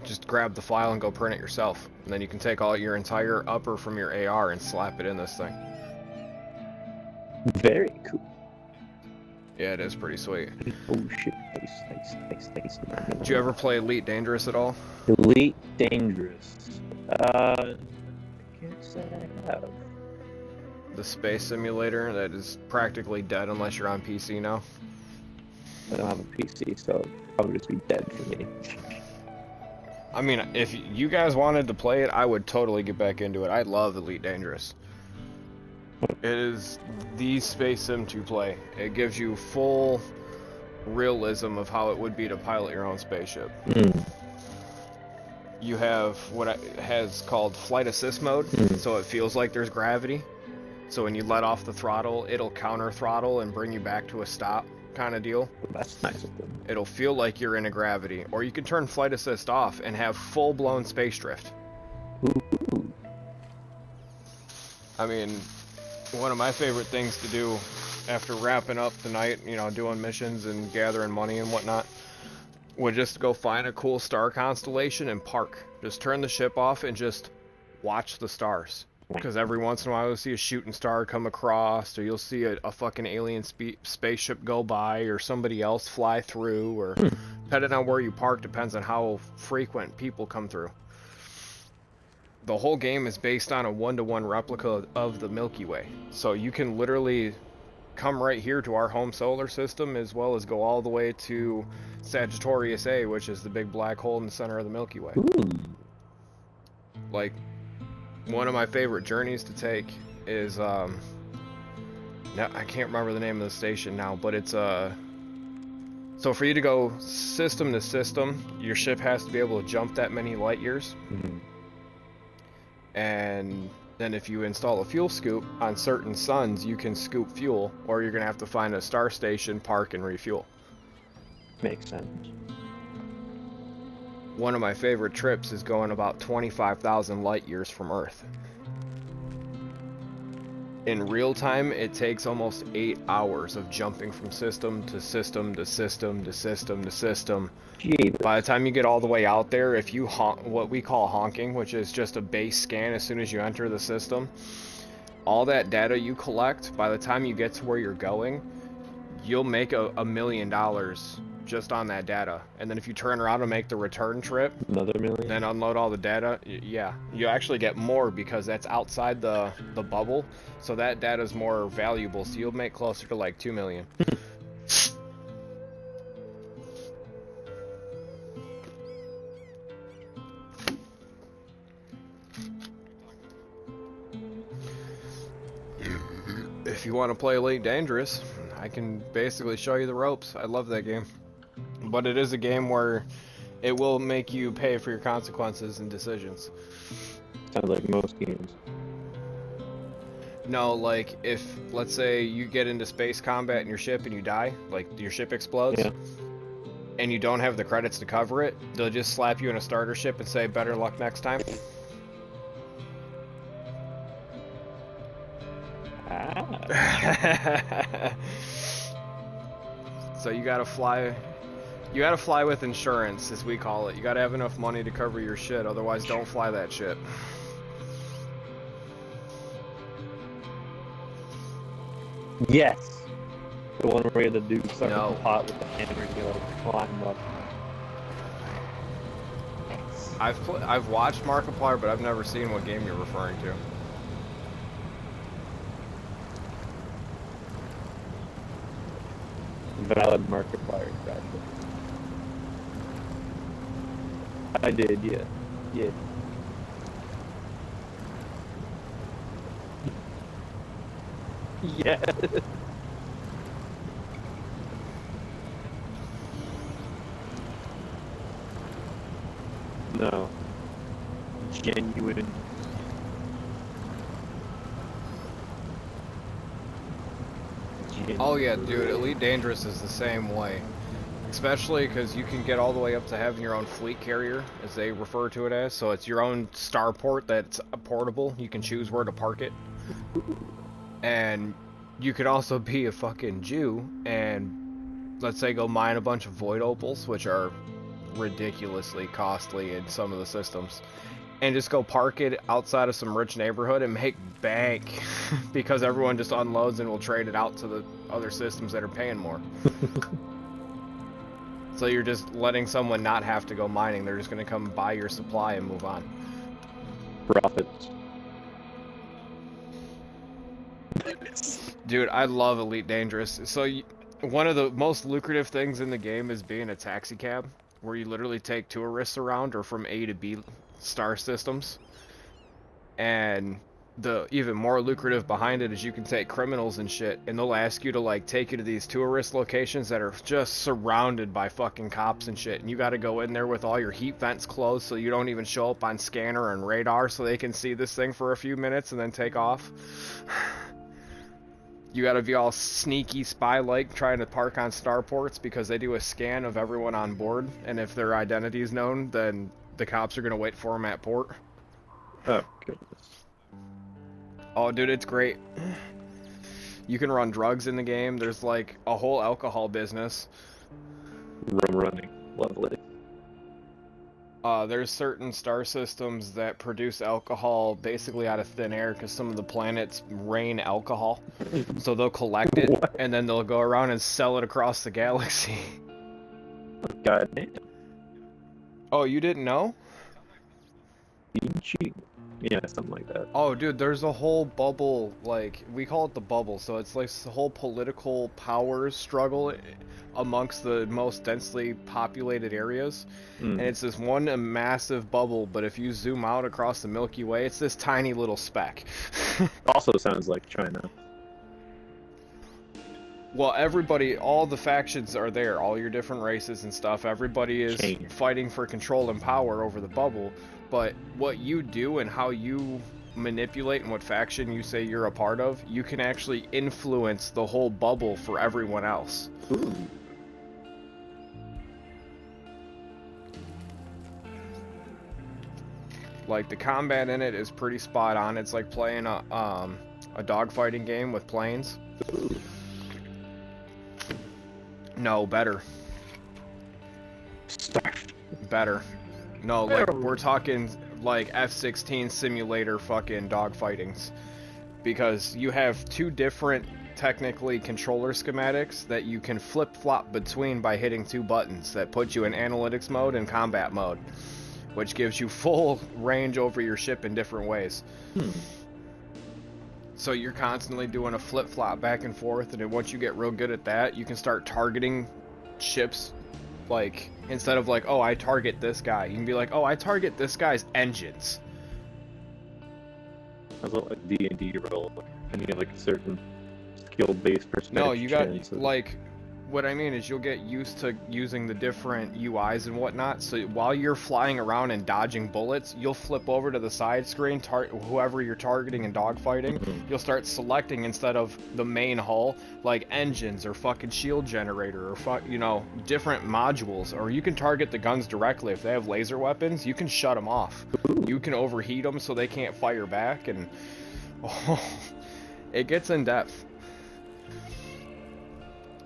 just grab the file and go print it yourself, and then you can take all your entire upper from your AR and slap it in this thing. Very cool. Yeah, it is pretty sweet. Oh shit, nice. Did you ever play Elite Dangerous at all? Elite Dangerous. I can't say I have. The space simulator that is practically dead unless you're on PC now. I don't have a PC, so it'll probably just be dead for me. I mean, if you guys wanted to play it, I would totally get back into it. I love Elite Dangerous. It is the space sim to play. It gives you full realism of how it would be to pilot your own spaceship. You have what has called flight assist mode, so it feels like there's gravity. So when you let off the throttle, it'll counter throttle and bring you back to a stop kind of deal. That's nice of them. It'll feel like you're in a gravity. Or you can turn flight assist off and have full-blown space drift. Ooh. I mean, one of my favorite things to do after wrapping up the night, you know, doing missions and gathering money and whatnot, would just go find a cool star constellation and park. Just turn the ship off and just watch the stars. Because every once in a while you'll see a shooting star come across, or you'll see a fucking alien spaceship go by, or somebody else fly through, or depending on where you park depends on how frequent people come through. The whole game is based on a 1-to-1 replica of the Milky Way. So you can literally come right here to our home solar system, as well as go all the way to Sagittarius A, which is the big black hole in the center of the Milky Way. Ooh. Like, one of my favorite journeys to take is, now I can't remember the name of the station now, but it's, so for you to go system to system, your ship has to be able to jump that many light years. And then if you install a fuel scoop on certain suns, you can scoop fuel, or you're going to have to find a star station, park, and refuel. Makes sense. One of my favorite trips is going about 25,000 light years from Earth. In real time, it takes almost 8 hours of jumping from system to system to system to system to system. Jeez. By the time you get all the way out there, if you what we call honking, which is just a base scan as soon as you enter the system, all that data you collect, by the time you get to where you're going, you'll make $1 million just on that data. And then if you turn around and make the return trip, Another million? then unload all the data, yeah, you actually get more because that's outside the bubble, so that data is more valuable, so you'll make closer to like 2 million. If you want to play Elite Dangerous, I can basically show you the ropes. I love that game. But it is a game where it will make you pay for your consequences and decisions. Sounds like most games. No, like, if, let's say, you get into space combat in your ship and you die, like, your ship explodes, Yeah. and you don't have the credits to cover it, they'll just slap you in a starter ship and say, better luck next time. So you gotta fly with insurance, as we call it. You gotta have enough money to cover your shit, otherwise don't fly that shit. Yes. The one where the dude suck No. up the pot with the hammer and you like climb up. I've watched Markiplier, but I've never seen what game you're referring to. Valid Markiplier, gotcha. I did, yeah. Yeah. Yeah. No. Genuine. Oh yeah, dude, Genuine. Elite Dangerous is the same way. Especially because you can get all the way up to having your own fleet carrier, as they refer to it as. So it's your own starport that's portable. You can choose where to park it. And you could also be a fucking Jew and, let's say, go mine a bunch of void opals, which are ridiculously costly in some of the systems, and just go park it outside of some rich neighborhood and make bank because everyone just unloads and will trade it out to the other systems that are paying more. So you're just letting someone not have to go mining. They're just going to come buy your supply and move on. Profits. Dude, I love Elite Dangerous. So one of the most lucrative things in the game is being a taxi cab, where you literally take tourists around or from A to B star systems. And the even more lucrative behind it is you can take criminals and shit, and they'll ask you to like take you to these tourist locations that are just surrounded by fucking cops and shit, and you got to go in there with all your heat vents closed so you don't even show up on scanner and radar so they can see this thing for a few minutes and then take off. You gotta be all sneaky spy-like trying to park on starports because they do a scan of everyone on board, and if their identity is known, then the cops are gonna wait for them at port. Oh, goodness. Oh, dude, it's great. You can run drugs in the game. There's like a whole alcohol business. Rum running. Lovely. There's certain star systems that produce alcohol basically out of thin air because some of the planets rain alcohol. So they'll collect it, What? and then they'll go around and sell it across the galaxy. God damn. Oh, you didn't know? Cheap. Yeah, something like that. Oh, dude, there's a whole bubble, like, we call it the bubble, so it's like the whole political power struggle amongst the most densely populated areas, and it's this one massive bubble, but if you zoom out across the Milky Way, it's this tiny little speck. Also sounds like China. Well, everybody, all the factions are there, all your different races and stuff, everybody is fighting for control and power over the bubble, but what you do and how you manipulate and what faction you say you're a part of, you can actually influence the whole bubble for everyone else. Ooh. Like, the combat in it is pretty spot on. It's like playing a dogfighting game with planes. Ooh. No, better. Better. No, like, we're talking, like, F-16 simulator fucking dogfightings. Because you have two different, technically, controller schematics that you can flip-flop between by hitting two buttons that put you in analytics mode and combat mode, which gives you full range over your ship in different ways. So you're constantly doing a flip-flop back and forth, and then once you get real good at that, you can start targeting ships, like, instead of like, oh, I target this guy, you can be like, oh, I target this guy's engines. That's what, like, D&D roll, and you have, like, a certain skill-based percentage. No, you got, like, what I mean is you'll get used to using the different UIs and whatnot, so while you're flying around and dodging bullets, you'll flip over to the side screen, whoever you're targeting and dogfighting, you'll start selecting instead of the main hull, like engines or fucking shield generator or you know, different modules, or you can target the guns directly. If they have laser weapons, you can shut them off. You can overheat them so they can't fire back, and it gets in depth.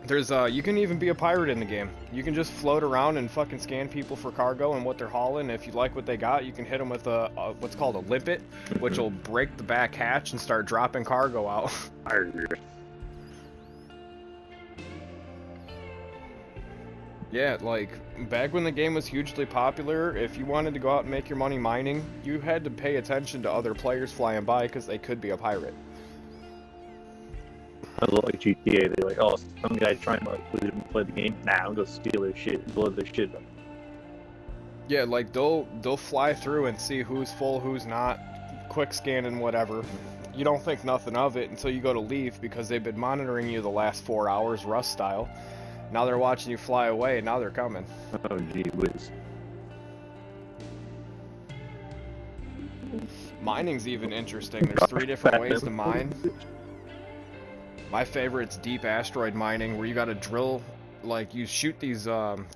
There's you can even be a pirate in the game. You can just float around and fucking scan people for cargo and what they're hauling. If you like what they got, you can hit them with a what's called a limpet, which will break the back hatch and start dropping cargo out. Yeah, like, back when the game was hugely popular, if you wanted to go out and make your money mining, you had to pay attention to other players flying by because they could be a pirate. I look like GTA. They're like, oh, some guy trying to like play the game. Now go steal their shit, blow their shit up. Yeah, like they'll fly through and see who's full, who's not, quick scan and whatever. You don't think nothing of it until you go to leave because they've been monitoring you the last 4 hours, Rust style. Now they're watching you fly away, and now they're coming. Oh, gee whiz. Mining's even interesting. There's 3 different ways to mine. My favorite's deep asteroid mining, where you gotta drill, like you shoot these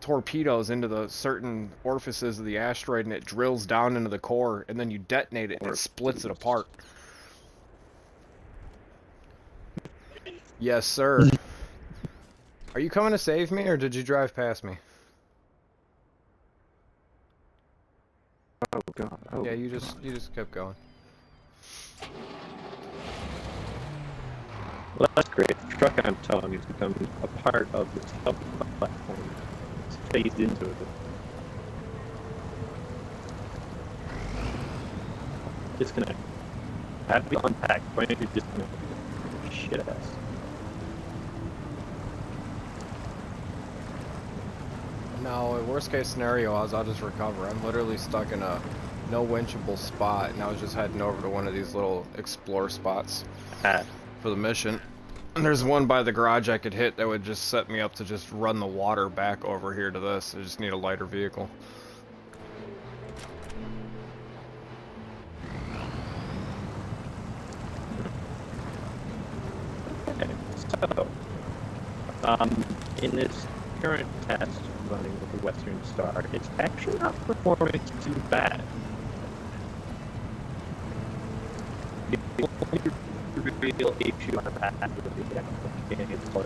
torpedoes into the certain orifices of the asteroid, and it drills down into the core, and then you detonate it, and it splits it apart. Yes, sir. Are you coming to save me, or did you drive past me? Oh god. Oh. Yeah, you just kept going. Well, that's great. The truck I'm towing is becoming a part of the platform. It's phased into it. Disconnect. I have to be unpacked. Why don't you disconnect? Shit ass. No, worst case scenario, I'll just recover. I'm literally stuck in a no winchable spot, and I was just heading over to one of these little explore spots for the mission. And there's one by the garage I could hit that would just set me up to just run the water back over here to this. I just need a lighter vehicle. Okay, so, in this current test running with the Western Star, it's actually not performing too bad. The only real issue I've had with the application is the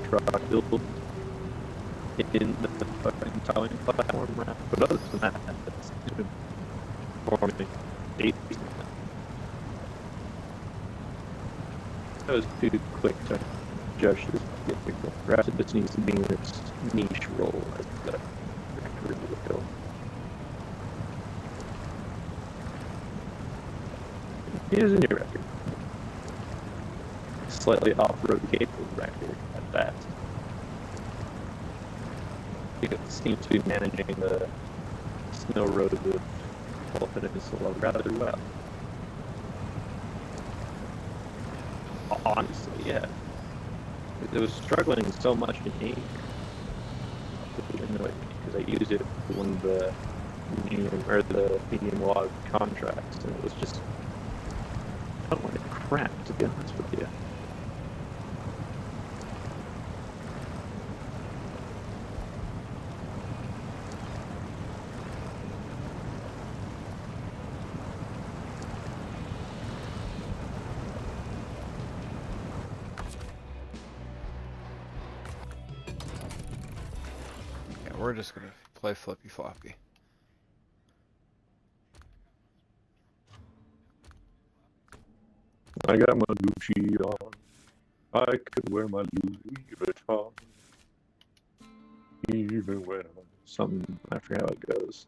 truck build in the fucking towing platform route. But other than that, it's been performing decent. That was too quick to judge this vehicle. Perhaps it just needs to be in its niche role as the record vehicle. Here's a new record. Slightly off-road capable record at that. It seems to be managing the snow roads of Paul Peninsula rather well. Honestly, yeah. It was struggling so much in here. It annoyed me because I used it for one of the medium log contracts, and it was just I don't want it crap, to be honest with you. Yeah, we're just gonna play flippy floppy. I got my Gucci on. I could wear my Louis Vuitton. Even when I'm something, I forget how it goes.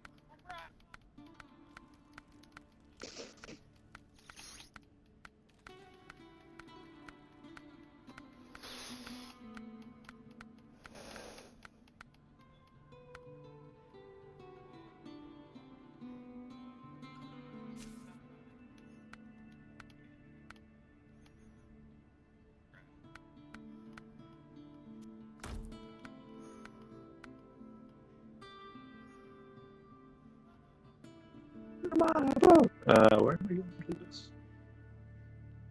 Where am I going to this?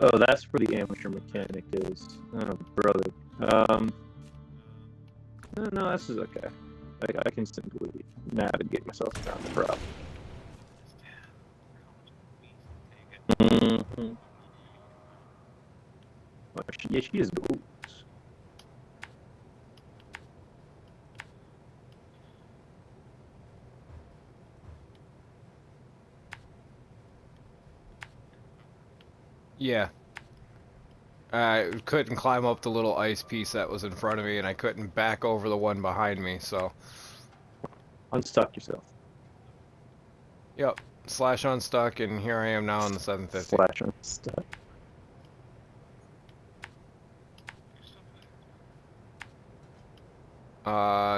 Oh, that's where the amateur mechanic is. Oh, brother. No, this is okay. I can simply navigate myself around the problem. Mm-hmm. Oh, she is boobs. Yeah. I couldn't climb up the little ice piece that was in front of me, and I couldn't back over the one behind me, so... Unstuck yourself. Yep. Slash unstuck, and here I am now on the 750. Slash unstuck.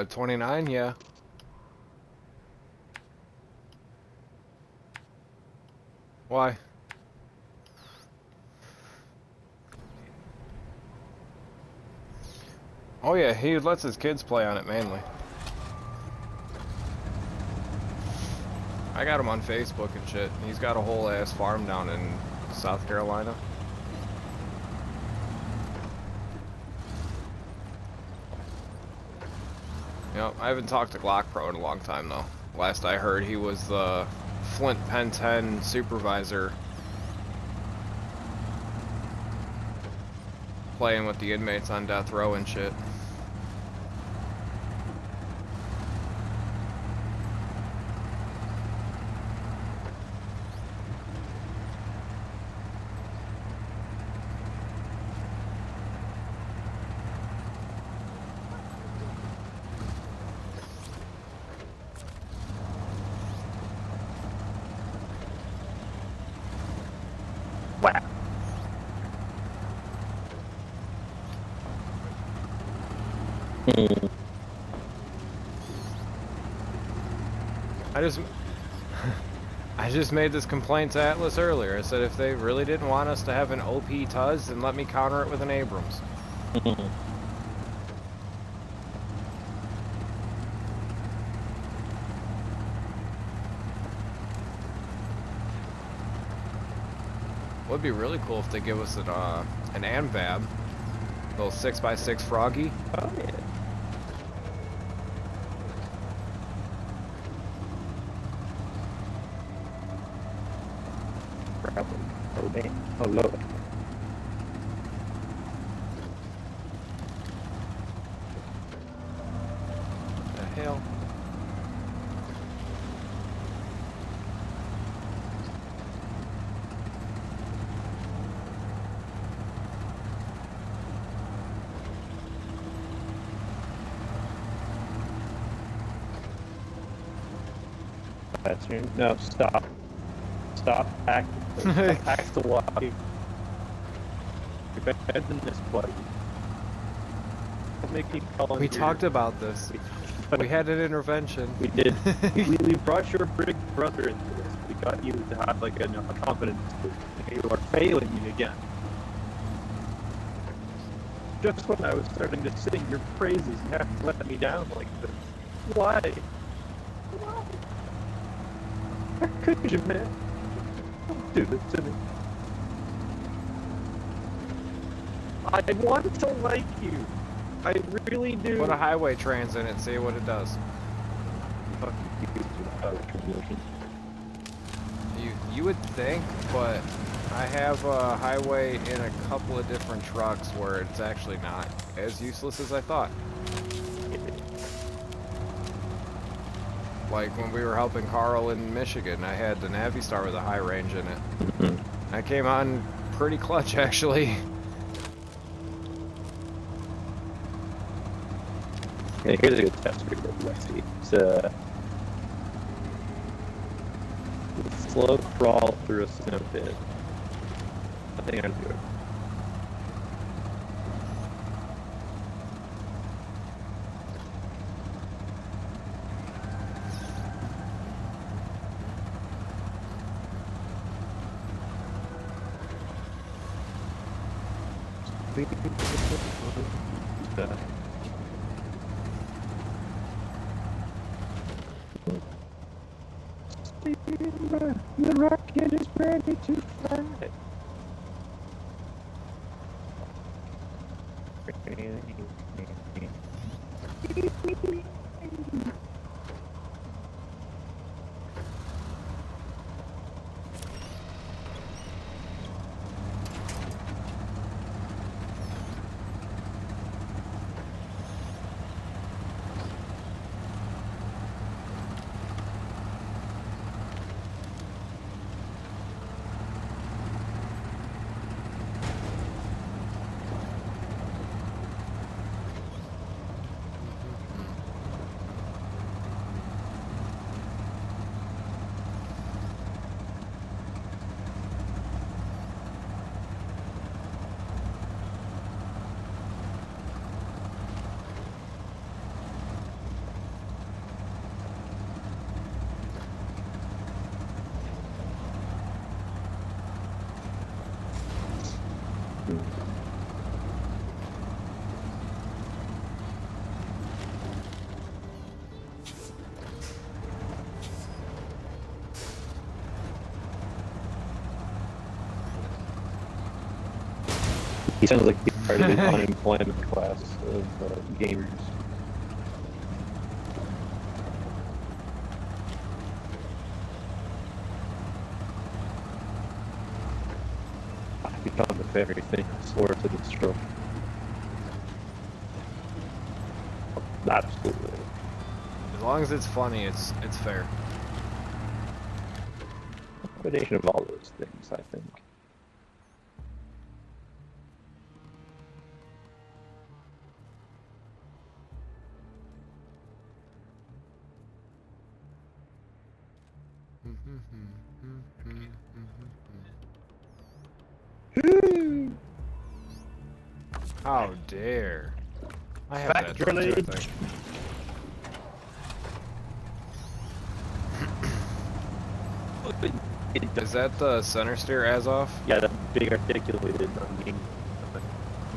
29, yeah. Why? Oh yeah, he lets his kids play on it mainly. I got him on Facebook and shit. He's got a whole ass farm down in South Carolina. Yep, I haven't talked to Glock Pro in a long time though. Last I heard, he was the Flint Pen 10 supervisor playing with the inmates on death row and shit. Wow. I just made this complaint to Atlas earlier. I said if they really didn't want us to have an OP Tuz, then let me counter it with an Abrams. Would be really cool if they give us an AMVAB, little 6x6 Froggy. Oh yeah. Probably. Oh damn. Oh lord. What the hell? That's your no. Stop. Stop. Act. Act the walk. You're better than this, buddy. Don't make me call We you. talked about this. We had an intervention. We did. we brought your big brother into this. We got you to have like a confidence boost. You are failing me again. Just when I was starting to sing your praises, you have to let me down like this. Why? Why? How could you, man? Don't do this to me. I want to like you. I really do. Put a highway trans in it, see what it does. You would think, but I have a highway in a couple of different trucks where it's actually not as useless as I thought. Like when we were helping Carl in Michigan, I had the Navistar with a high range in it. I came on pretty clutch actually. Okay, here's a good test for you, Lexi. It's a slow crawl through a snow pit. I think I'll do it. The rocket is ready to fly. He sounds like he's part of the unemployment class of gamers. I've become a very famous sword to destroy. Absolutely. As long as it's funny, it's fair. A combination of all those things, I think. How dare! I have that Sacrilege. thing. Is that the center steer Azov? Yeah, that big articulated. I mean,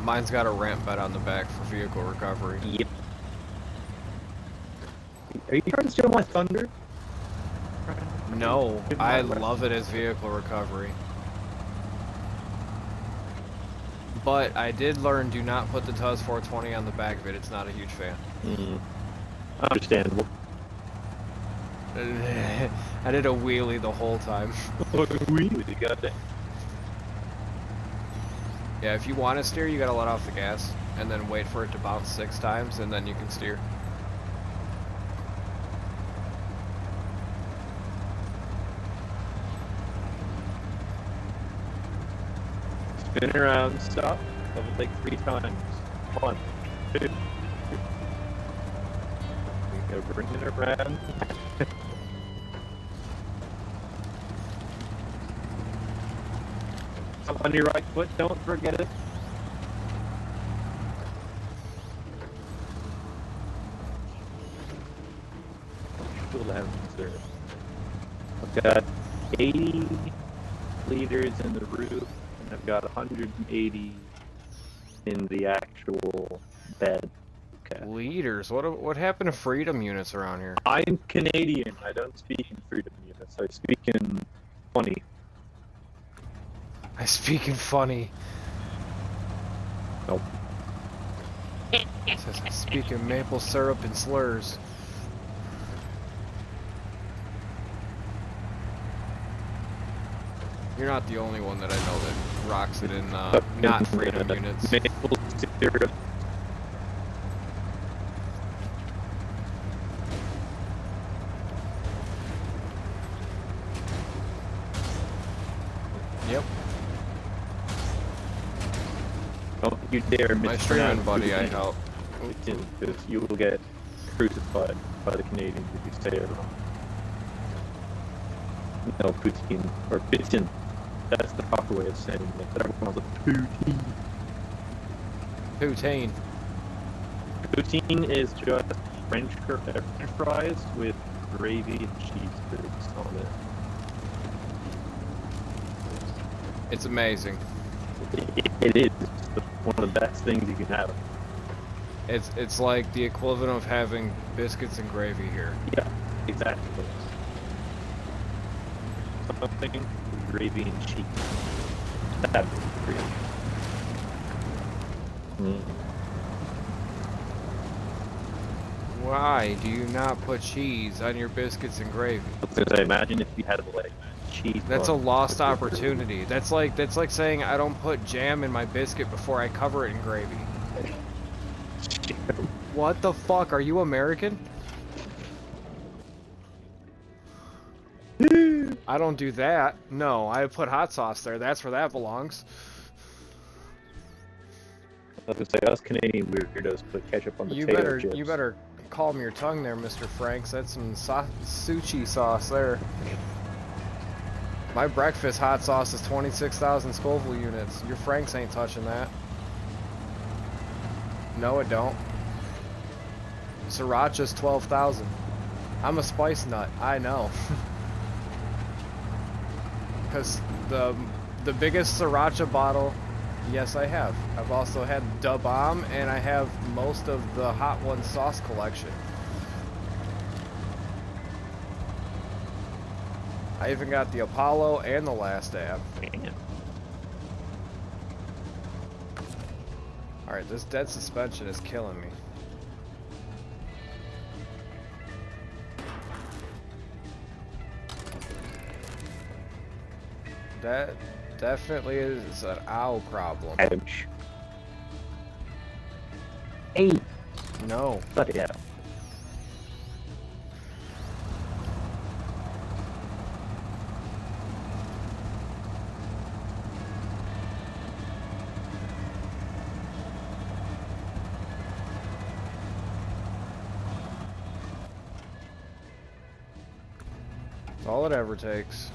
Mine's got a ramp bed on the back for vehicle recovery. yep. Are you trying to steal my thunder? No, I love it as vehicle recovery. But I did learn do not put the Tuz 420 on the back of it. It's not a huge fan. Understandable. I did a wheelie the whole time. Really got it. Yeah, if you want to steer, you gotta let off the gas and then wait for it to bounce 6 times, and then you can steer. Spin around, stop. Double take 3 times. 1, 2. We go bring it around. Up on your right foot, don't forget it. Cool to have sir. I've got 80 liters in the roof, and I've got 180 in the actual bed. Okay. Liters? What happened to freedom units around here? I'm Canadian. I don't speak in freedom units. I speak in funny. I speak in funny. Nope. It says I speak in maple syrup and slurs. You're not the only one that I know that rocks it in not freedom units. Maple syrup. Yep. Don't you dare My mispronounce streaming buddy, I Putin. help. Putin, because you will get crucified by the Canadians if you say it wrong. No, Putin, or Putin. That's the proper way of saying it, but everyone calls it Putin. Poutine. Poutine is just French fries with gravy and cheese curds on it. It's amazing. It is one of the best things you can have. It's like the equivalent of having biscuits and gravy here. Yeah, exactly. Something with gravy and cheese. That would be great. Why do you not put cheese on your biscuits and gravy? Because I imagine if you had like cheese. That's a buns lost with your opportunity. That's like saying I don't put jam in my biscuit before I cover it in gravy. burger. What the fuck? Are you American? I don't do that. No, I put hot sauce there. That's where that belongs. I was gonna say us Canadian weirdos put ketchup on potato chips. You better calm your tongue there, Mr. Franks. That's some sushi sauce there. My breakfast hot sauce is 26,000 Scoville units. Your Franks ain't touching that. No, it don't. Sriracha's 12,000. I'm a spice nut. I know. Because the biggest sriracha bottle, yes, I have. I've also had Da Bomb, and I have most of the Hot One sauce collection. I even got the Apollo and the Last Dab. Alright, this dead suspension is killing me. That definitely is an owl problem. Ouch. Hey! No. But yeah. It's all it ever takes.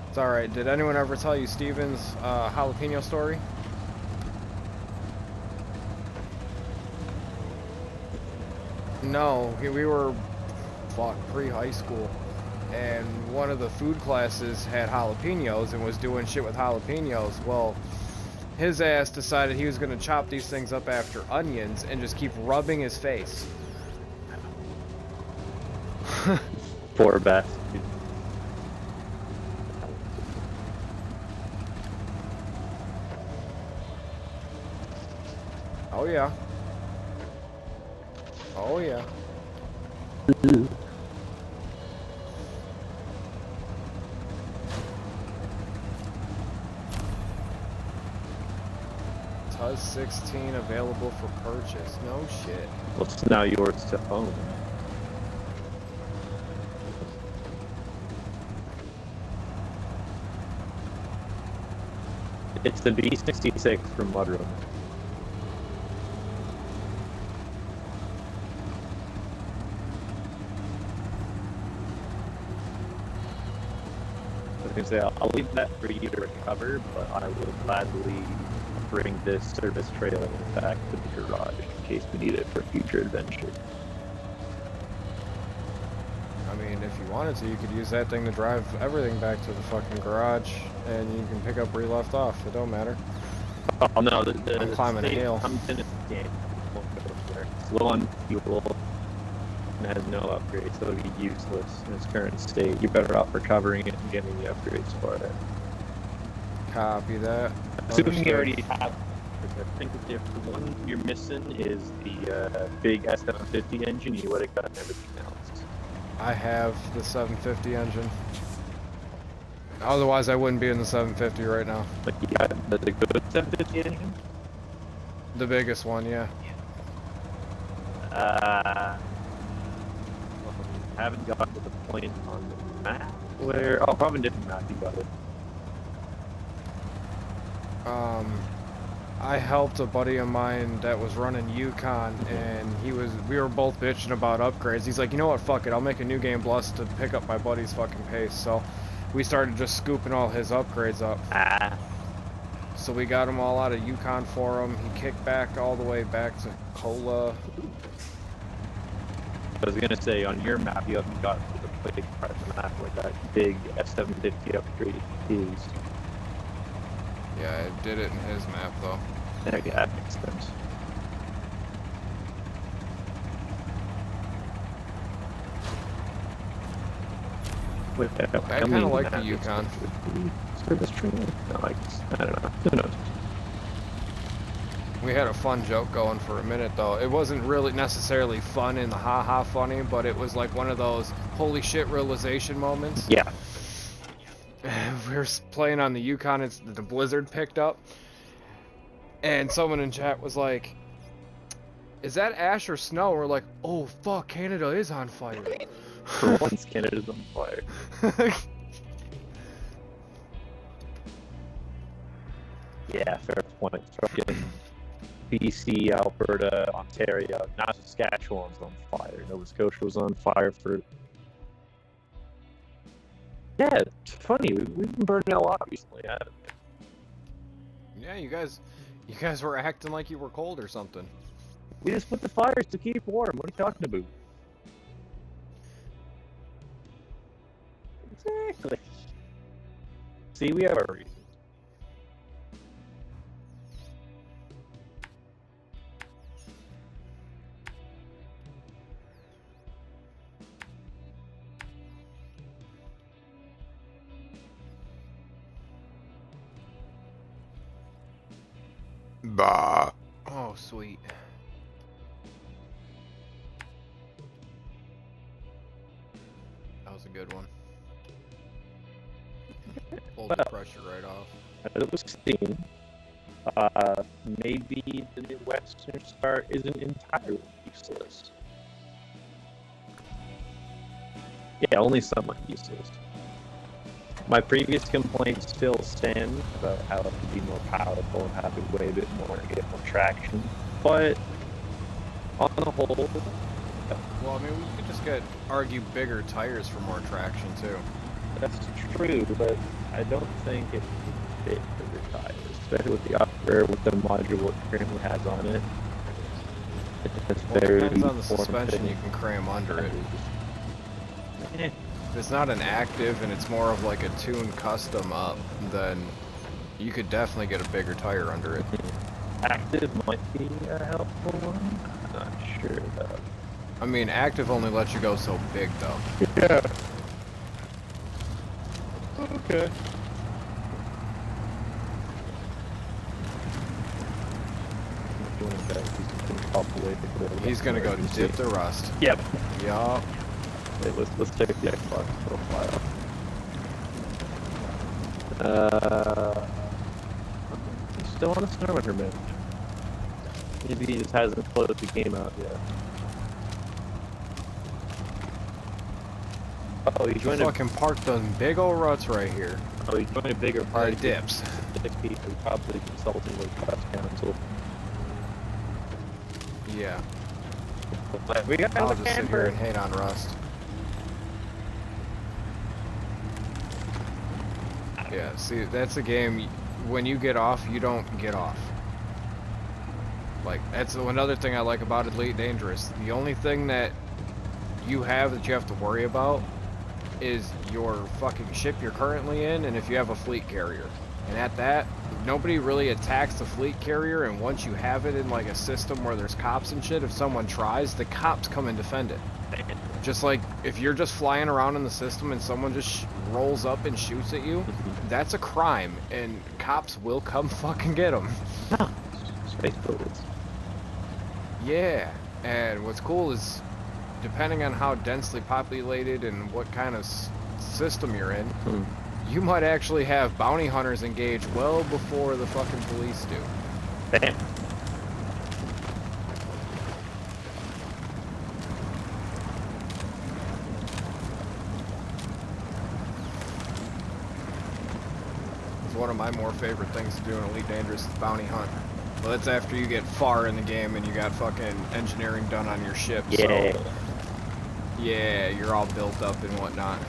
It's alright. Did anyone ever tell you Steven's jalapeno story? No, we were pre-high school, and one of the food classes had jalapenos and was doing shit with jalapenos. Well, his ass decided he was going to chop these things up after onions and just keep rubbing his face. Poor bastard. Oh yeah. Oh yeah. TUS 16 available for purchase. No shit. Well, it's now yours to own. It's the B66 from Mudroom. I was gonna say, I'll leave that for you to recover, but I will gladly bring this service trailer back to the garage in case we need it for future adventure. I mean, if you wanted to, you could use that thing to drive everything back to the fucking garage, and you can pick up where you left off. It don't matter. Oh no, I'm climbing a hill. I'm in this game. It's low on fuel and has no upgrades, so it would be useless in its current state. You're better off recovering it and getting the upgrades for it. Copy that. Assuming you already have, I think if the one you're missing is the big S750 engine, you would have gotten everything else. I have the 750 engine. Otherwise, I wouldn't be in the 750 right now. But you got the good 750 engine? The biggest one, yeah. Well, haven't gotten to the point on the map where... Oh, probably a different map you got it. I helped a buddy of mine that was running Yukon, and we were both bitching about upgrades. He's like, you know what, fuck it, I'll make a new game plus to pick up my buddy's fucking pace. So we started just scooping all his upgrades up. So we got them all out of Yukon for him. He kicked back all the way back to Cola. I was gonna say, on your map, you haven't got to the big part of the map where that big S750 upgrade is. Yeah, I did it in his map, though. Okay, that makes sense. I kind of like the Yukon. Service trailer? No, I don't know. Who knows? We had a fun joke going for a minute, though. It wasn't really necessarily fun in the ha-ha funny, but it was like one of those holy shit realization moments. Yeah. We were playing on the Yukon, it's the blizzard picked up, and someone in chat was like, is that ash or snow? We're like, oh fuck, Canada is on fire. For once, Canada's on fire. Yeah, fair point. Fucking BC, Alberta, Ontario, now Saskatchewan's on fire. Nova Scotia was on fire for... Yeah, it's funny. We've been burning a lot recently, haven't we? Yeah, you guys were acting like you were cold or something. We just put the fires to keep warm. What are you talking about? Exactly. See, we have our reasons. Bah. Oh, sweet. That was a good one. Pulled the pressure right off. As it was seen, maybe the new Western Star isn't entirely useless. Yeah, only somewhat useless. My previous complaints still stand about how it could be more powerful and how it could weigh a bit more and get more traction. But on the whole, well, I mean, we could just argue bigger tires for more traction too. That's true, but I don't think it would fit bigger tires, especially with the module it currently has on it. It's well, it depends on the suspension you can cram under it. If it's not an active and it's more of like a tuned custom up, then you could definitely get a bigger tire under it. Active might be a helpful one. I'm not sure though. I mean, active only lets you go so big though. Yeah. Okay. He's gonna go dip the rust. Yep. Yup. Wait, let's check the Xbox profile. Still on a Snowrunner match. Maybe he just hasn't closed the game out yet. Oh, he joined fucking parked those big old ruts right here. Oh, he joined a bigger party. Dips. People probably consulting with class council. Yeah. We got I'll just sit here and hate on Rust. Yeah, see, that's a game, when you get off, you don't get off. Like, that's another thing I like about Elite Dangerous. The only thing that you have to worry about is your fucking ship you're currently in, and if you have a fleet carrier. And at that, nobody really attacks the fleet carrier, and once you have it in like a system where there's cops and shit, if someone tries, the cops come and defend it. Just like, if you're just flying around in the system and someone just rolls up and shoots at you, that's a crime, and cops will come fucking get them. Space bullets. Yeah, and what's cool is, depending on how densely populated and what kind of system you're in, you might actually have bounty hunters engaged well before the fucking police do. Damn. It's one of my more favorite things to do in Elite Dangerous is bounty hunt. Well, that's after you get far in the game and you got fucking engineering done on your ship. Yeah. So, yeah, you're all built up and whatnot.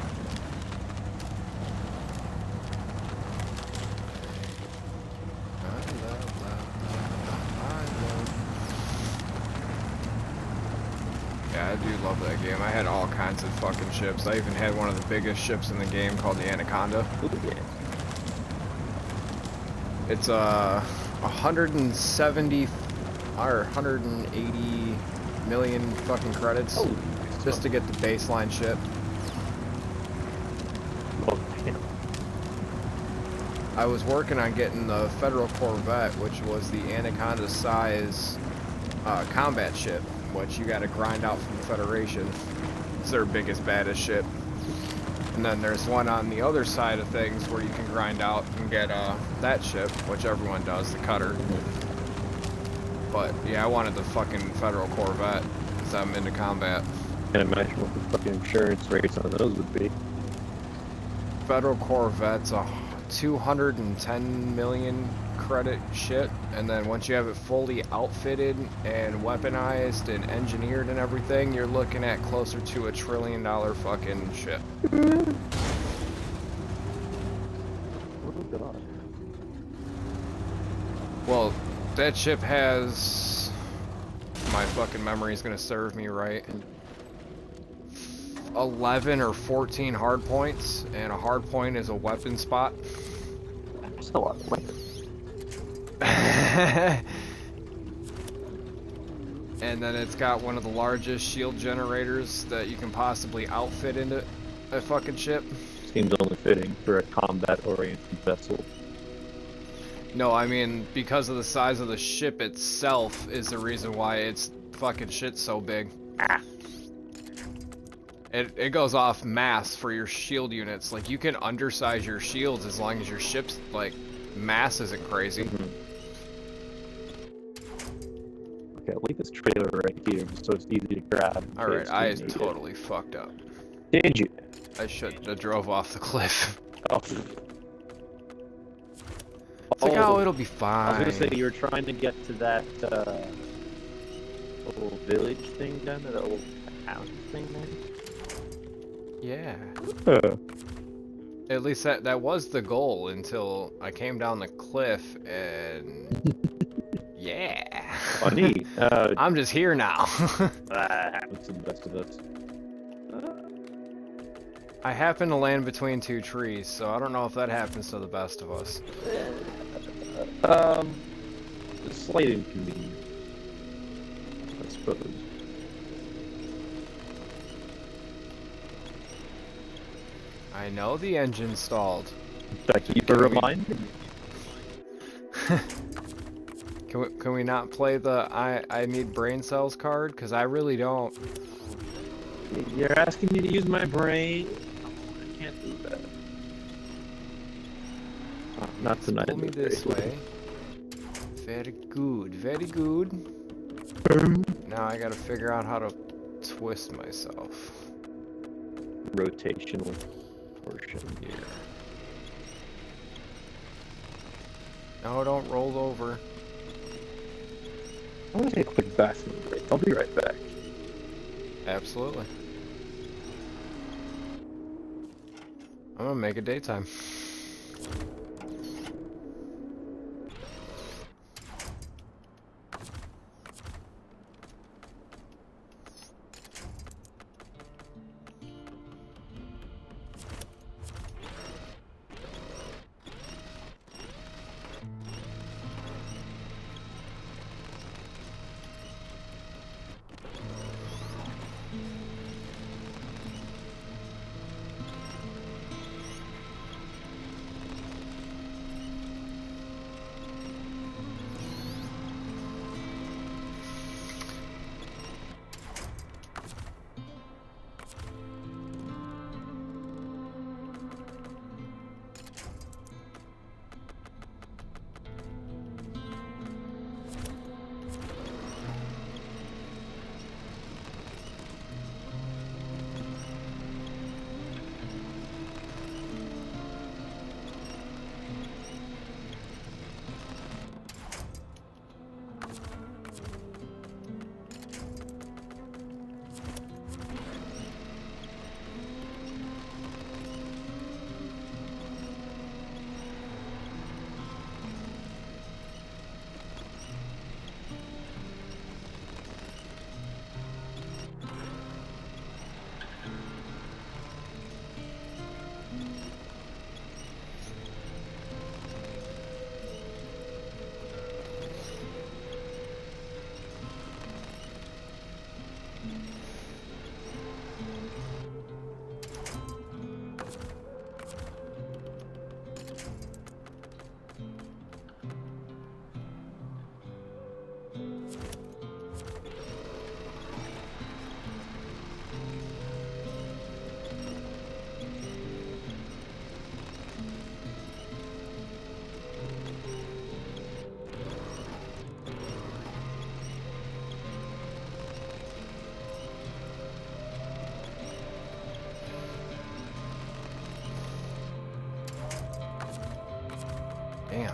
Yeah, I do love that game. I had all kinds of fucking ships. I even had one of the biggest ships in the game called the Anaconda. It's 170 or 180 million fucking credits just to get the baseline ship. I was working on getting the Federal Corvette, which was the Anaconda size combat ship, which you gotta grind out from the Federation. It's their biggest, baddest ship. And then there's one on the other side of things where you can grind out and get that ship, which everyone does, the cutter. But yeah, I wanted the fucking Federal Corvette because I'm into combat. Can't imagine what the fucking insurance rates on those would be. Federal Corvette's a 210 million credit shit, and then once you have it fully outfitted and weaponized and engineered and everything, you're looking at closer to $1 trillion fucking shit. Oh god. Well, that ship has, my fucking memory's gonna serve me right, 11 or 14 hard points, and a hard point is a weapon spot. That's a lot of money. And then it's got one of the largest shield generators that you can possibly outfit into a fucking ship. Seems only fitting for a combat-oriented vessel. No, I mean, because of the size of the ship itself is the reason why it's fucking shit so big. Ah. It goes off mass for your shield units. Like, you can undersize your shields as long as your ship's, like, mass isn't crazy. Mm-hmm. Okay, I'll leave this trailer right here so it's easy to grab. Alright, I totally fucked up. Did you? I should have drove off the cliff. Oh. It's like, oh, it'll be fine. I was gonna say, you were trying to get to that little village thing down there, that little town thing there? Yeah. Huh. At least that was the goal until I came down the cliff and... yeah. Funny. I'm just here now. That happens to the best of us. I happen to land between two trees, so I don't know if that happens to the best of us. A slight inconvenience, I suppose. I know the engine stalled. Should I keep a reminder? Can we not play the I need brain cells card? Because I really don't. You're asking me to use my brain? I can't do that. Not tonight. Pull me this way. Very good, very good. Now I gotta figure out how to twist myself. Rotational portion here. No, don't roll over. I'm gonna take a quick bathroom break. I'll be right back. Absolutely. I'm gonna make it daytime. Damn.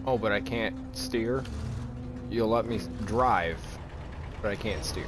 Oh, but I can't steer? You'll let me drive, but I can't steer.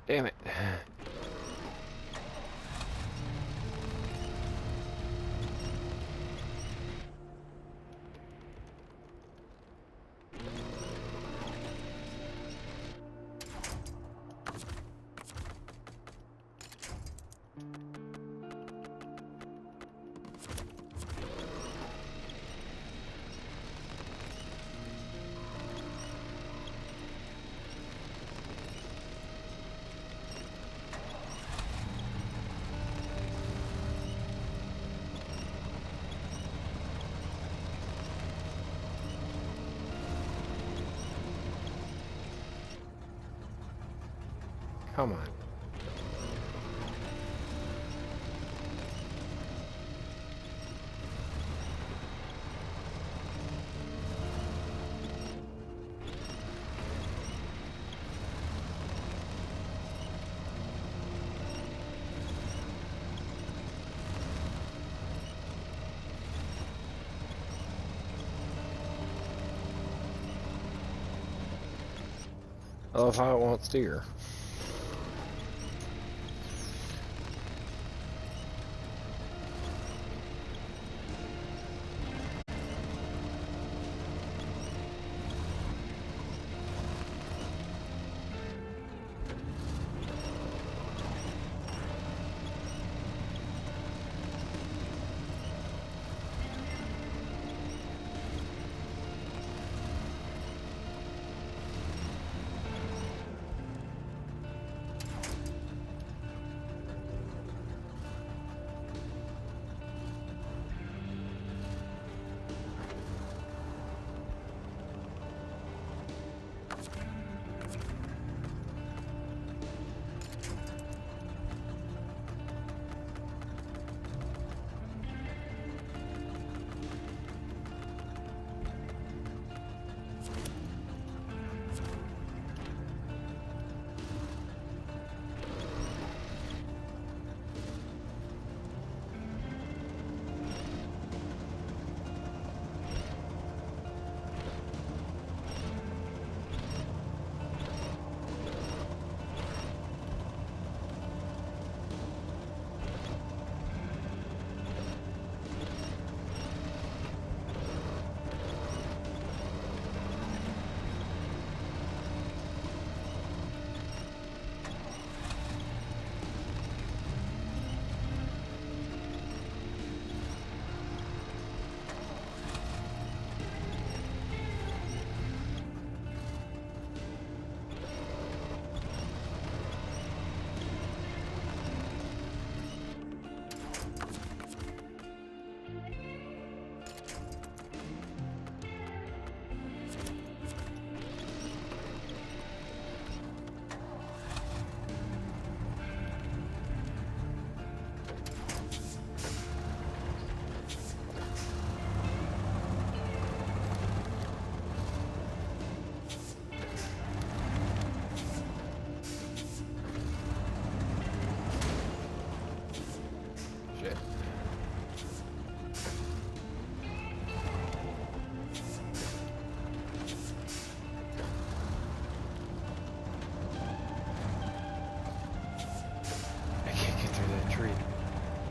Damn it. Come on. I love how it won't steer.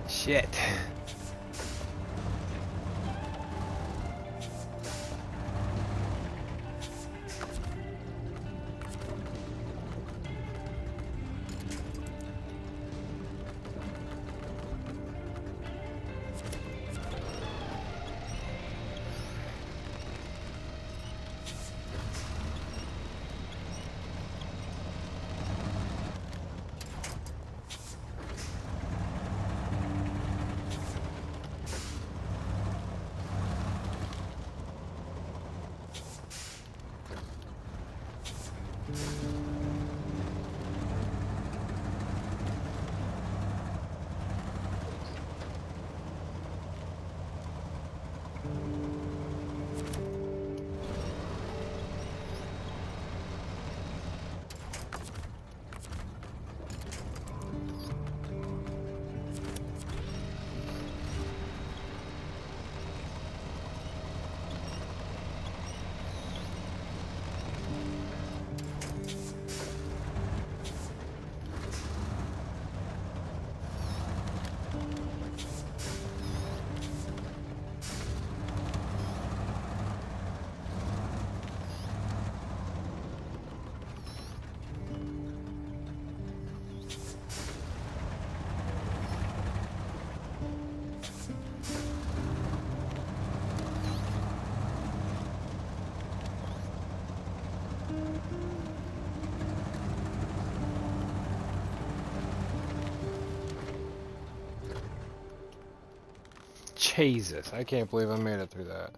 Shit. Jesus, I can't believe I made it through that.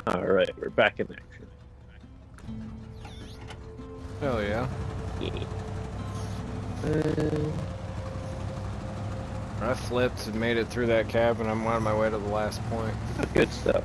Alright, we're back in action. Hell yeah. I flipped and made it through that cabin. I'm on my way to the last point. Good stuff.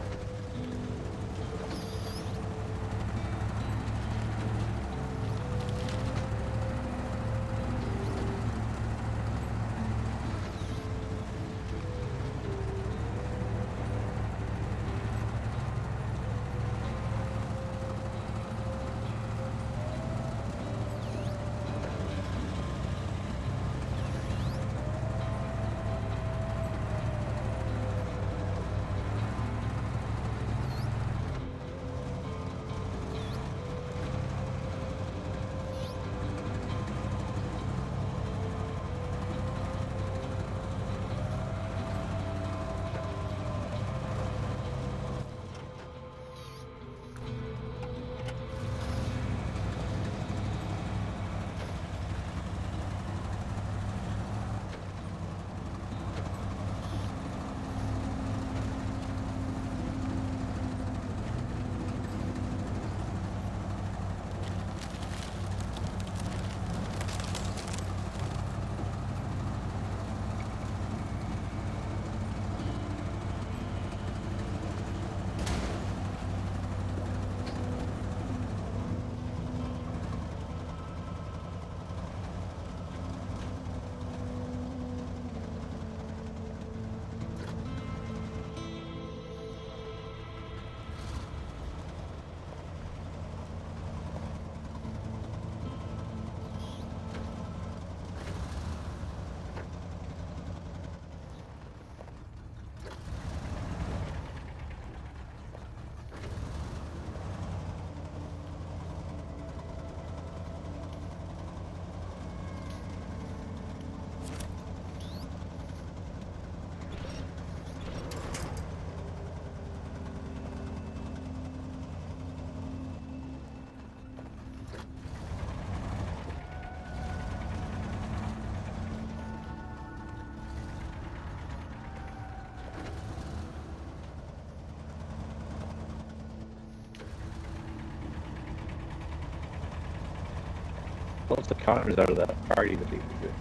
Once the Connors out of that party that he was in.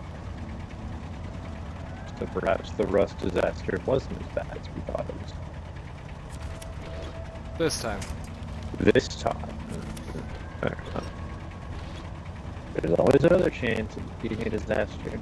So perhaps the Rust disaster wasn't as bad as we thought it was. This time. This time. Fair enough. There's always another chance of being a disaster.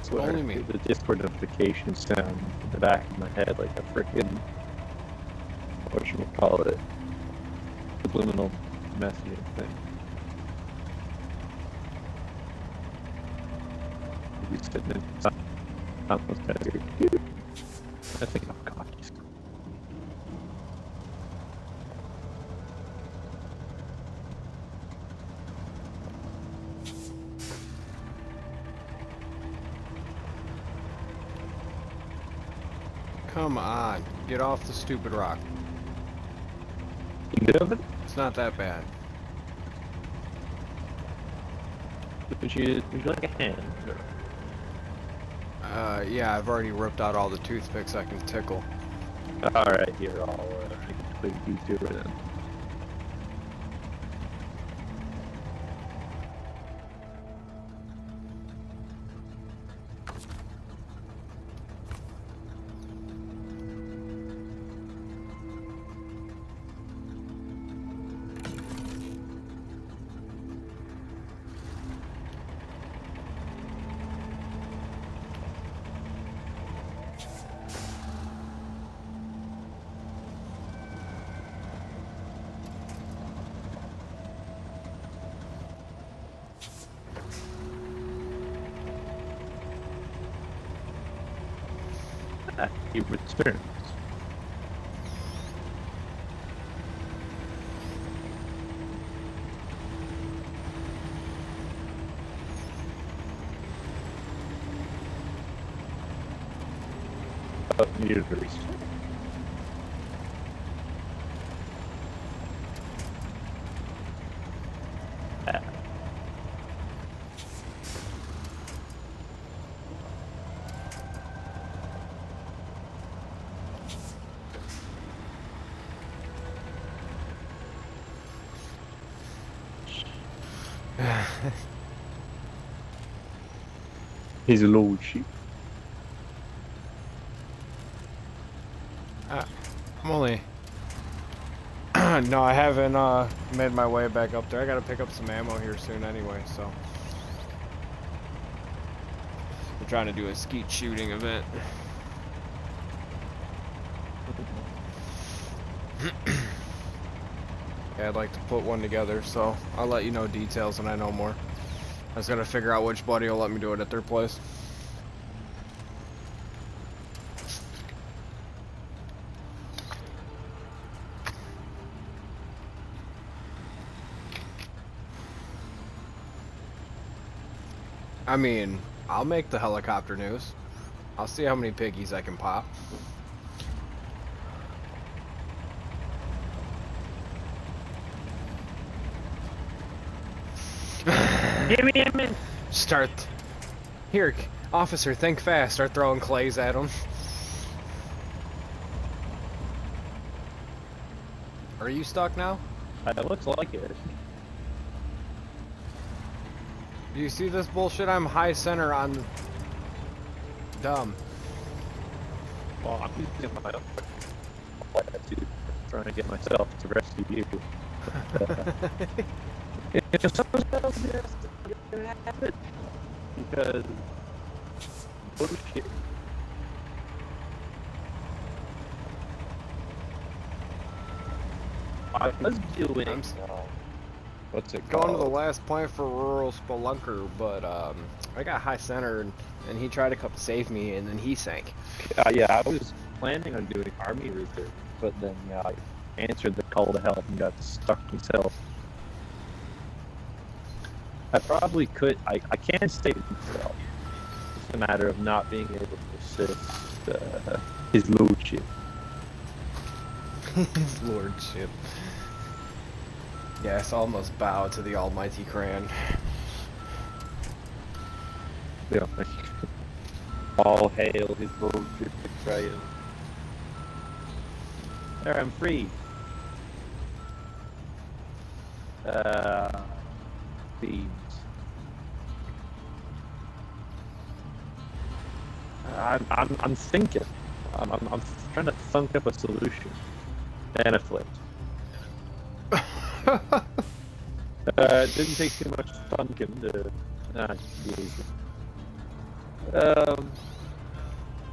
Swear, Only me. the Discord notifications sound in the back of my head like a freaking, whatchamacallit, subliminal messaging thing. You sitting in almost at your computer. I think, oh god. Come on. Get off the stupid rock. You good of it? It's not that bad. Would you like a hand? Yeah, I've already ripped out all the toothpicks I can tickle. Alright, here, I'll make a quick detour then. He returns. Oh, needed to restart. His lordship. I'm only... No, I haven't made my way back up there. I gotta pick up some ammo here soon anyway, so... I'm trying to do a skeet shooting event. Yeah, I'd like to put one together, so I'll let you know details when I know more. I just gotta figure out which buddy will let me do it at their place. I mean, I'll make the helicopter news. I'll see how many piggies I can pop. Give me a minute. Start. Here, officer, think fast. Start throwing clays at him. Are you stuck now? It looks like it. Do you see this bullshit? I'm high center on the... Dumb. Well, I'm using my own to trying to get myself to rescue you. If someone else is gonna happen, because bullshit. I was doing. What's it called? Going to the last point for rural spelunker, but I got high center and he tried to come save me and then he sank. Yeah, I was planning on doing army reserve, but then I answered the call to help and got stuck myself. I probably could. I can save myself. It's a matter of not being able to assist his lordship. His lordship. Yes, almost bow to the almighty Cran. Yeah. All hail his lordship betrayal. There, I'm free. Thieves. I'm thinking. I'm trying to thunk up a solution. And it flipped. It didn't take too much thunking to. Jesus.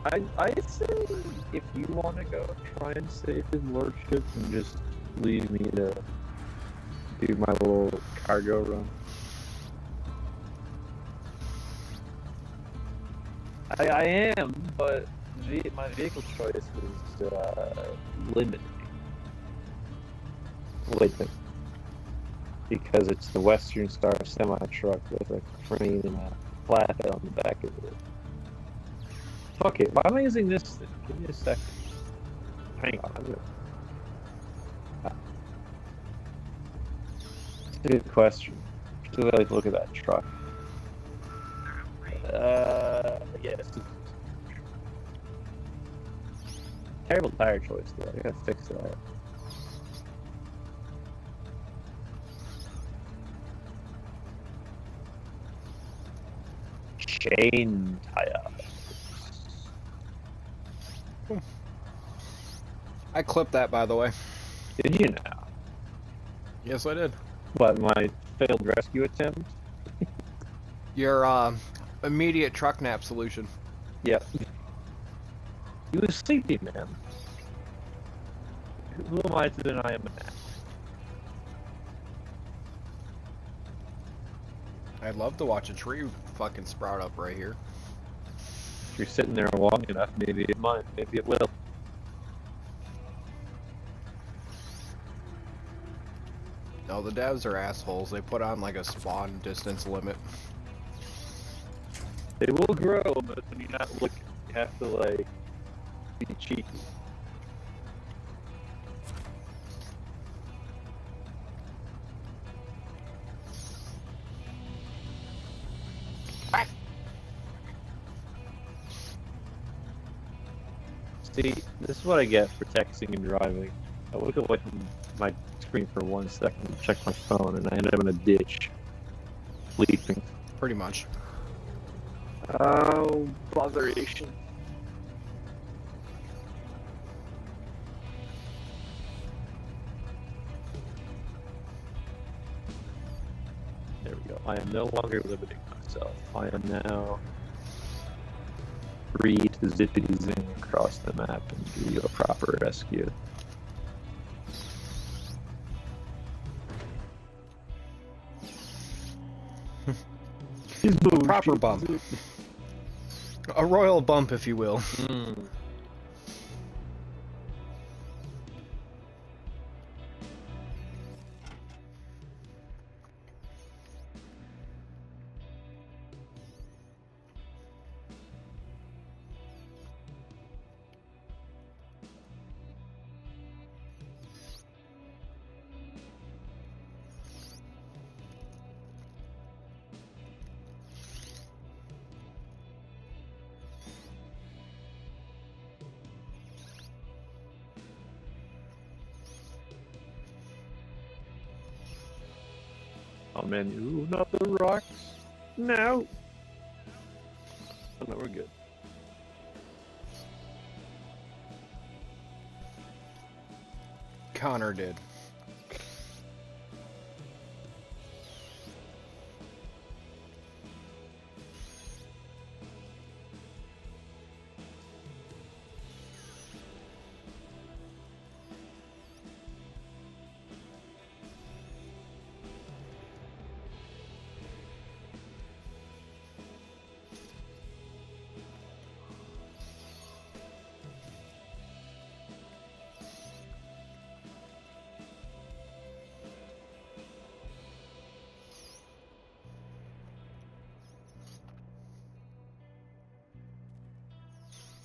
I say if you want to go try and save his lordship and just leave me to do my little cargo run. I am, but my vehicle choice is limited. Lately. Because it's the Western Star semi-truck with a crane and a flathead on the back of it. Fuck it, why am I using this thing? Give me a second. Hang on, I'm gonna... That's a good question. Should I look at that truck? Terrible tire choice, though. I gotta fix that. Chain tire. I clipped that, by the way. Did you now? Yes, I did. What, my failed rescue attempt? Your immediate truck nap solution. Yep. He was sleepy, man. Who am I to deny him a nap? I'd love to watch a tree fucking sprout up right here. If you're sitting there long enough, maybe it might. Maybe it will. No, the devs are assholes. They put on like a spawn distance limit. They will grow, but when you're not looking, you have to, like, be cheeky. See, this is what I get for texting and driving. I look away from my screen for 1 second to check my phone, and I end up in a ditch, sleeping. Pretty much. Oh, botheration. There we go. I am no longer limiting myself. I am now free to zippity zing across the map and give you a proper rescue. A proper bump. A royal bump, if you will. Oh man, ooh, not the rocks. No. Oh no, we're good. Connor did.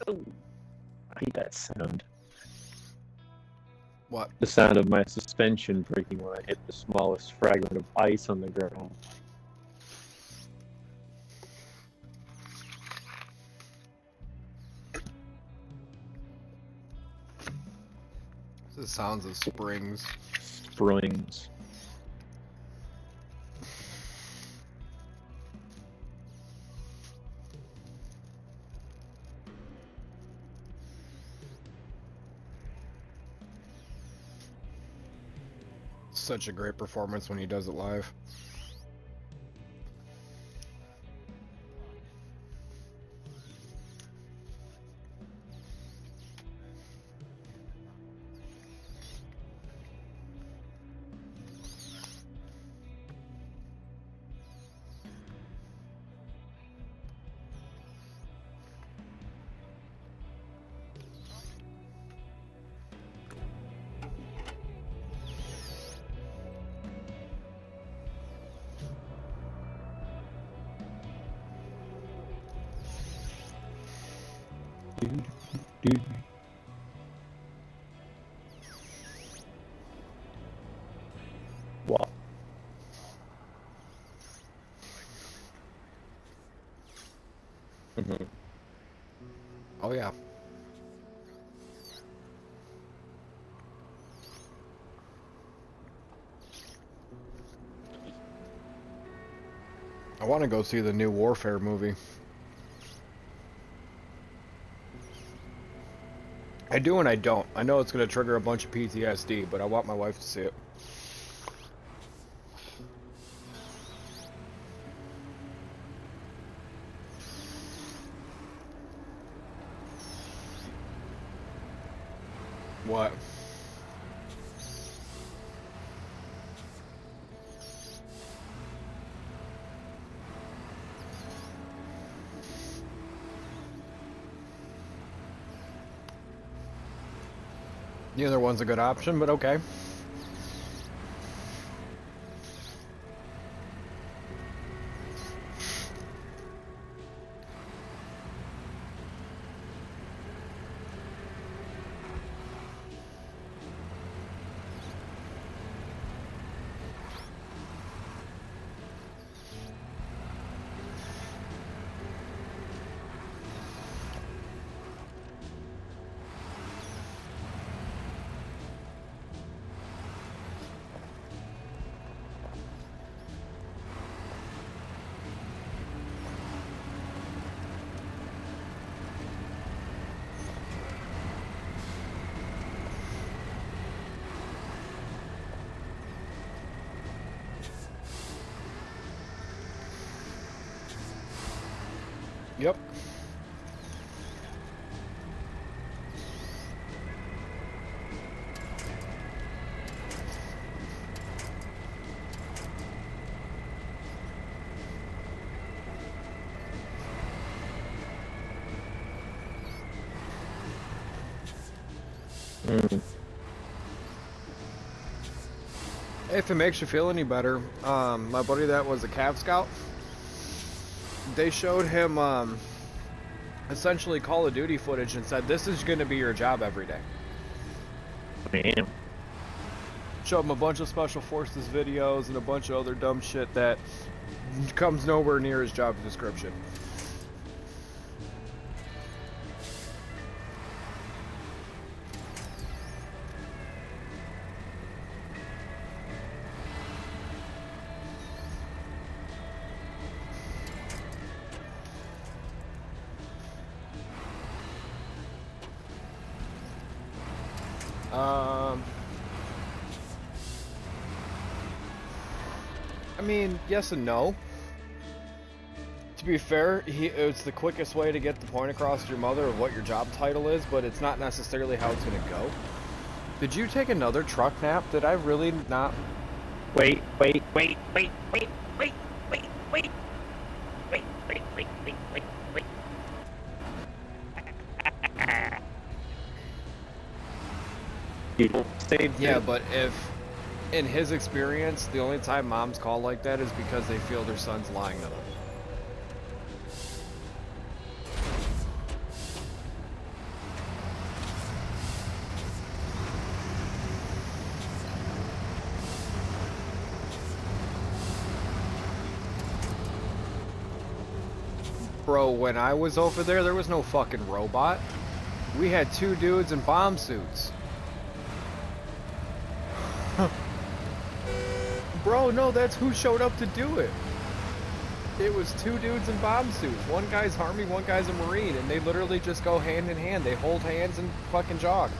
Oh, I hate that sound. What? The sound of my suspension breaking when I hit the smallest fragment of ice on the ground. The sounds of springs. Springs. Such a great performance when he does it live. What? Oh yeah. I want to go see the new Warfare movie. I do and I don't. I know it's going to trigger a bunch of PTSD, but I want my wife to see it. What? The other one's a good option, but okay. Yep. If it makes you feel any better, my buddy that was a Cav Scout, they showed him essentially Call of Duty footage and said, this is going to be your job every day. Damn. Showed him a bunch of Special Forces videos and a bunch of other dumb shit that comes nowhere near his job description. I mean, yes and no. To be fair, it's the quickest way to get the point across to your mother of what your job title is, but it's not necessarily how it's going to go. Did you take another truck nap? Did I really not? Wait. People stay. Yeah, but if, in his experience, the only time moms call like that is because they feel their son's lying to them. Bro, when I was over there was no fucking robot. We had two dudes in bomb suits. Bro, no, that's who showed up to do it. It was two dudes in bomb suits. One guy's Army, one guy's a Marine, and they literally just go hand in hand. They hold hands and fucking jog.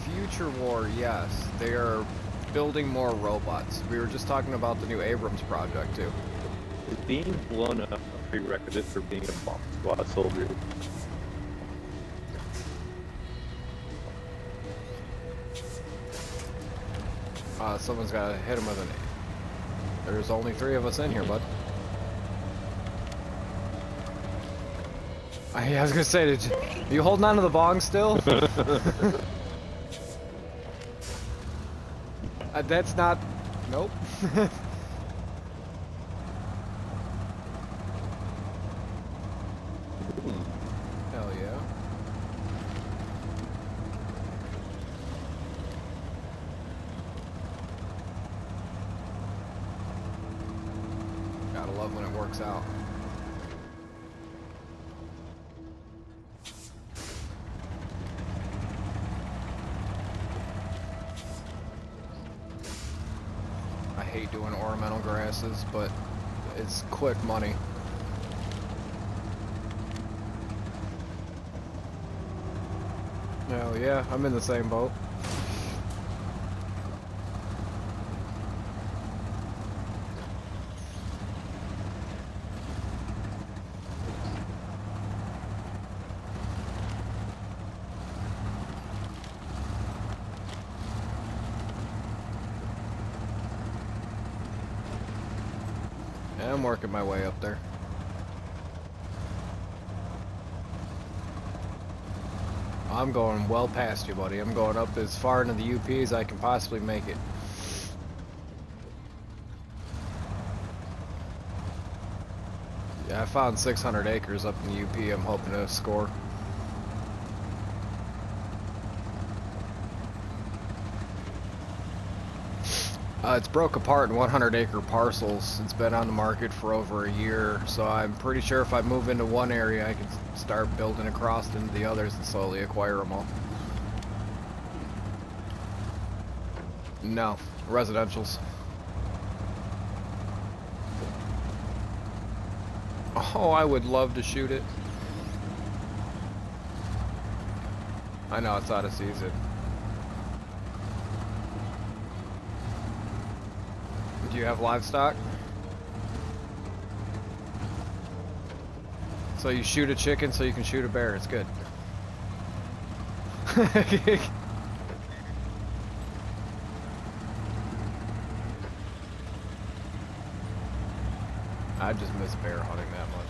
Future War, yes. They are building more robots. We were just talking about the new Abrams project, too. Is being blown up a prerequisite for being a bomb squad soldier? Someone's gotta hit him with an... There's only 3 of us in here, bud. I was gonna say, are you holding on to the bong still? That's not... Nope. Hell yeah. love when it works out. I hate doing ornamental grasses, but it's quick money. Hell yeah, I'm in the same boat. Yeah, I'm working my way up there. I'm going well past you, buddy. I'm going up as far into the UP as I can possibly make it. Yeah, I found 600 acres up in the UP I'm hoping to score. It's broke apart in 100-acre parcels. It's been on the market for over a year, so I'm pretty sure if I move into one area, I can start building across into the others and slowly acquire them all. No, residentials. Oh, I would love to shoot it. I know it's out of season. Do you have livestock? So you shoot a chicken so you can shoot a bear. It's good. I just miss bear hunting that much.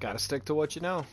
Gotta stick to what you know.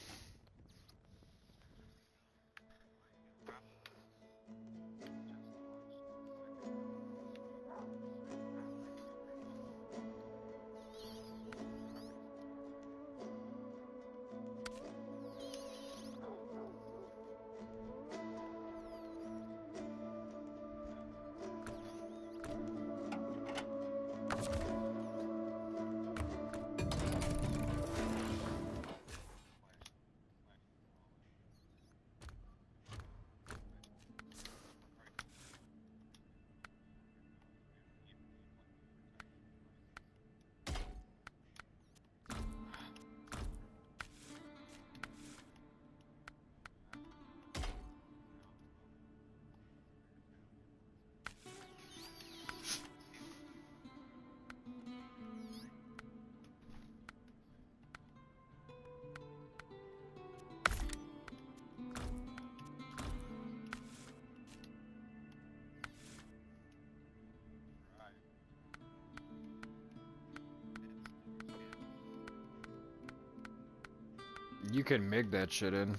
You can MIG that shit in.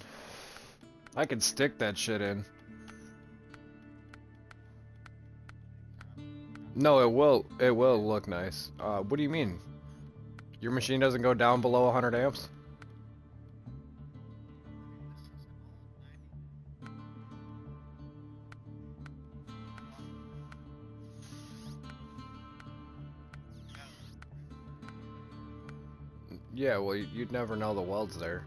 I can stick that shit in. No, it will look nice. What do you mean? Your machine doesn't go down below 100 amps? Yeah, well, you'd never know the weld's there.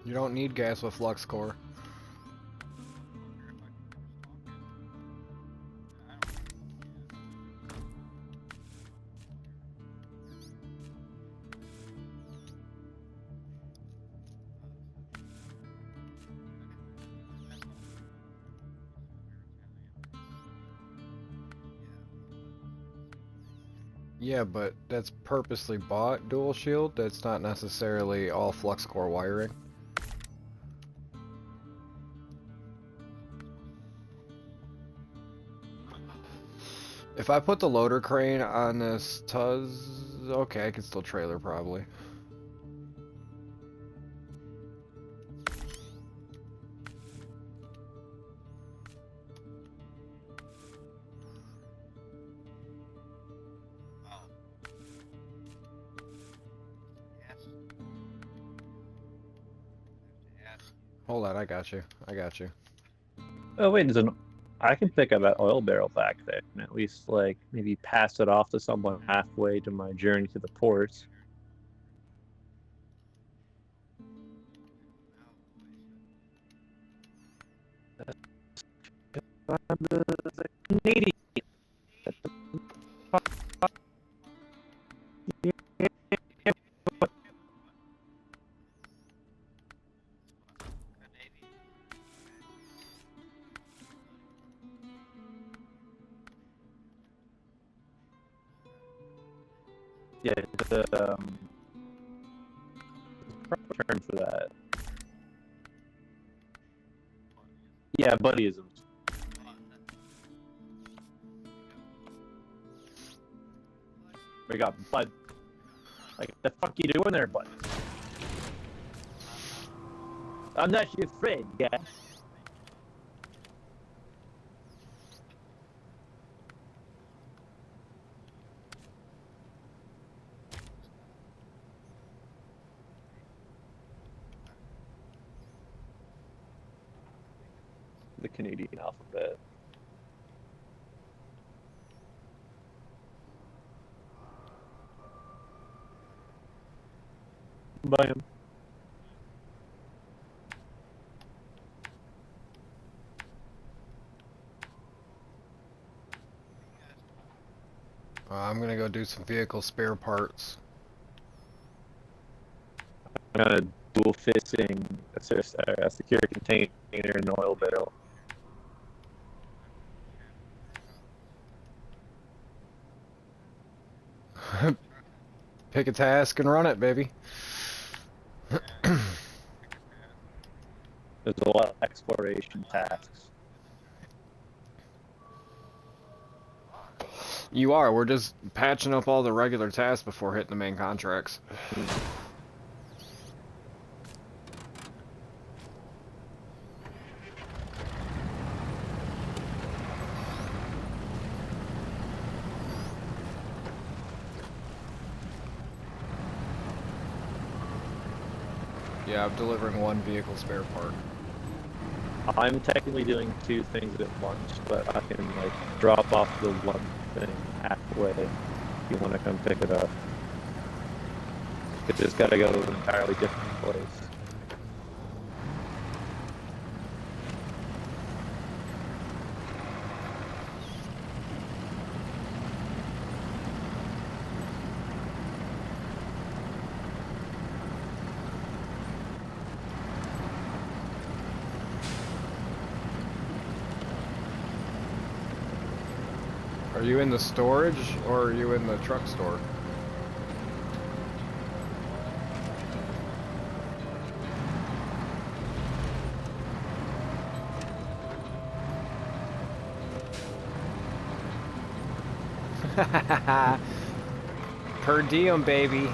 You don't need gas with flux core. Yeah, but that's purposely bought dual shield. That's not necessarily all flux core wiring. If I put the loader crane on this Tuz, okay, I can still trailer probably. Hold on, I got you. I got you. Oh wait, I can pick up that oil barrel back there and at least like maybe pass it off to someone halfway to my journey to the port. The Canadian. Yeah, the proper term for that. Yeah, buddyisms. We got bud. Like, the fuck you doing there, bud? I'm not your friend, guys. The Canadian alphabet. Bam. I'm gonna go do some vehicle spare parts. I'm gonna dual fisting a secure container in an oil barrel. Pick a task and run it, baby. There's a lot of exploration tasks. You are. We're just patching up all the regular tasks before hitting the main contracts. Yeah, I'm delivering one vehicle spare part. I'm technically doing two things at once, but I can like drop off the one thing halfway if you want to come pick it up. It's just gotta go to an entirely different place. Are you in the storage or are you in the truck store? Per diem, baby.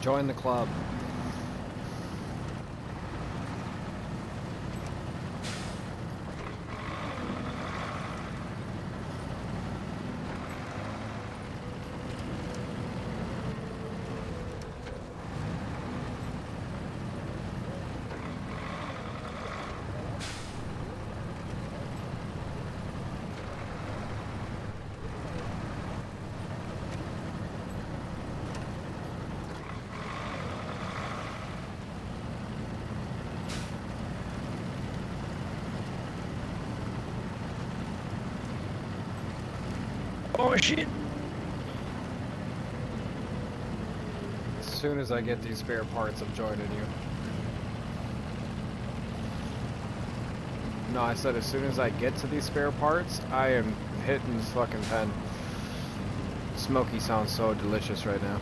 Join the club. Oh shit! As soon as I get these spare parts, I'm joining you. No, I said as soon as I get to these spare parts, I am hitting this fucking pen. Smoky sounds so delicious right now.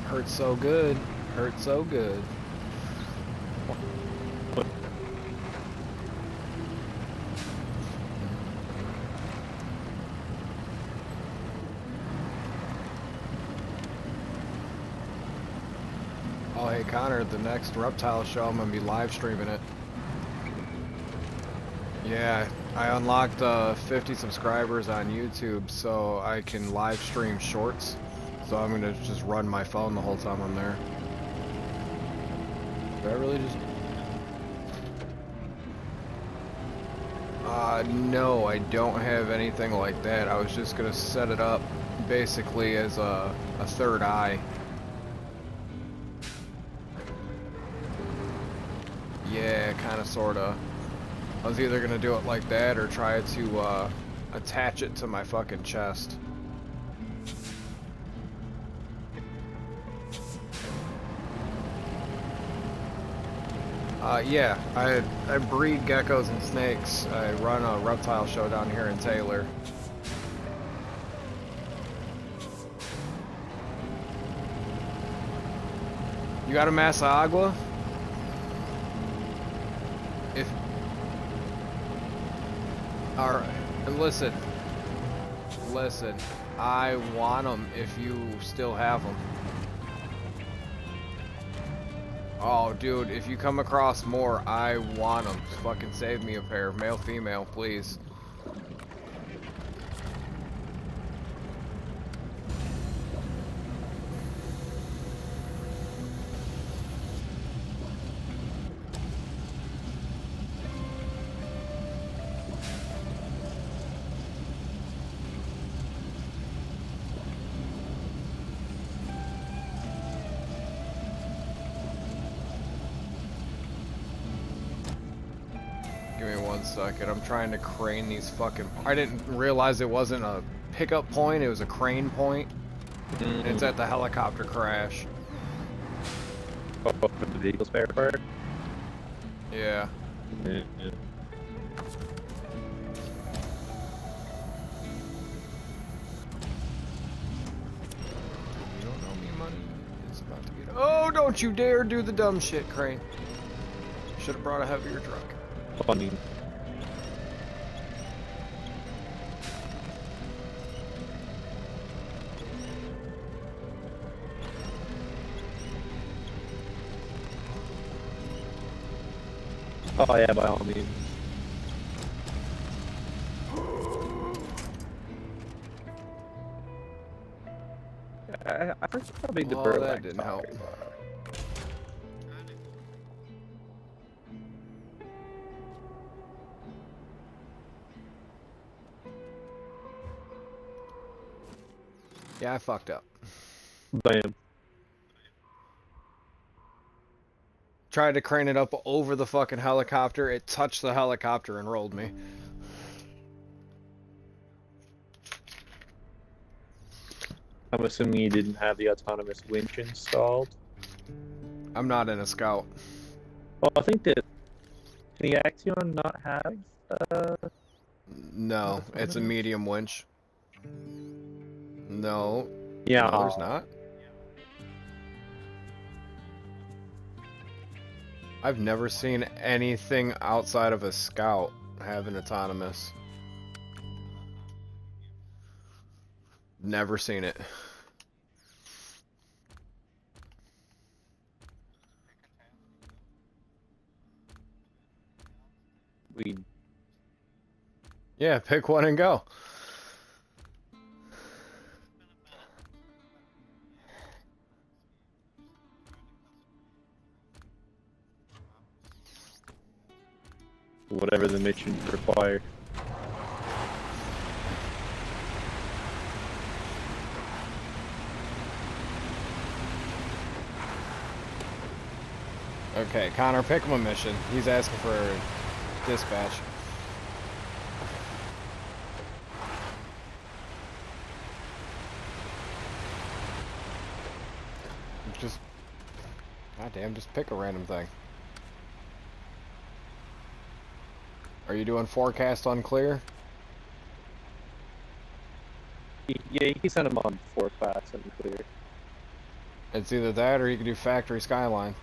Hurts so good. Hurts so good. Oh, hey Connor, the next reptile show, I'm gonna be live streaming it. Yeah, I unlocked 50 subscribers on YouTube so I can live stream shorts. So I'm gonna just run my phone the whole time I'm there. Did I really just... no, I don't have anything like that. I was just gonna set it up basically as a third eye. Yeah, kinda sorta. I was either gonna do it like that or try to attach it to my fucking chest. Yeah, I breed geckos and snakes. I run a reptile show down here in Taylor. You got a Massa Agua? If... Alright, and listen. Listen, I want them if you still have them. Oh, dude, if you come across more, I want them. Fucking save me a pair. Male, female, please. Give me 1 second. I'm trying to crane these fucking... I didn't realize it wasn't a pickup point. It was a crane point. It's at the helicopter crash. Oh, for the vehicle spare part? Yeah. Yeah. You don't owe me money. It's about to get... Oh, don't you dare do the dumb shit, Crane. Should have brought a heavier truck. Funny. Oh yeah, by all means. I forget how big the Oh, bird that didn't help. Yeah, I fucked up. Bam. Tried to crane it up over the fucking helicopter. It touched the helicopter and rolled me. I'm assuming you didn't have the autonomous winch installed. I'm not in a scout. Well, I think that the Axion not have. No, it's a medium winch. No. Yeah. No, there's not. I've never seen anything outside of a scout have an autonomous. Never seen it. We Yeah, pick one and go. whatever the mission require. Okay, Connor, pick him a mission. He's asking for dispatch. Just, goddamn, just pick a random thing. Are you doing forecast unclear? Yeah, you can send them on forecast and clear. It's either that or you can do factory skyline.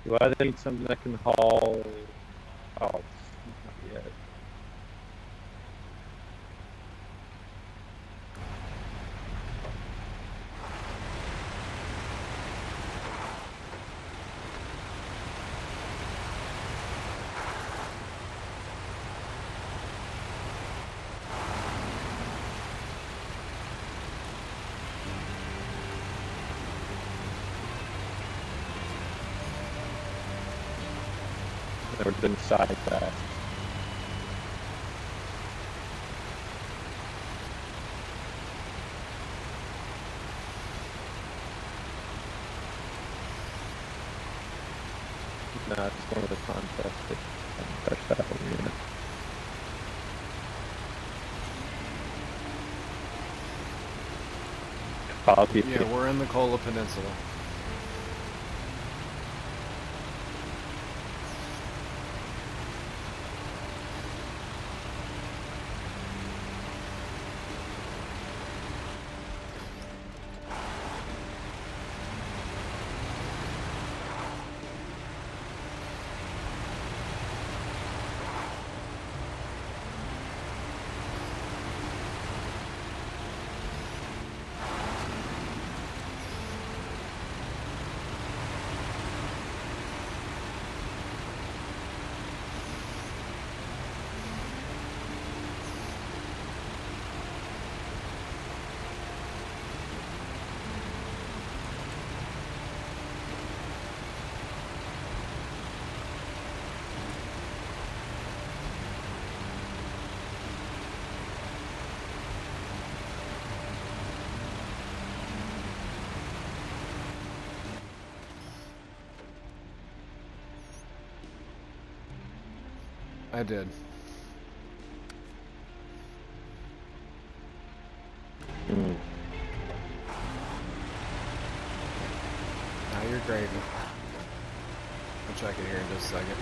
Do I need something that can haul? Oh, not yet. Never been side fast. Nah, it's one of the contests that touch that one yet. Copy. Yeah, we're in the Kola Peninsula. I did. Mm. Now you're gravy. I'll check it here in just a second.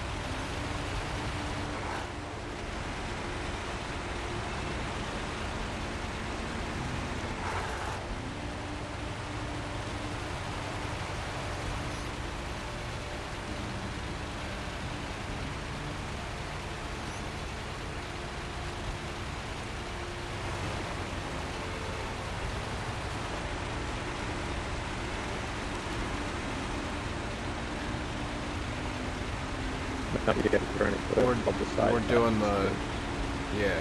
Not yet, burning We're doing the, yeah.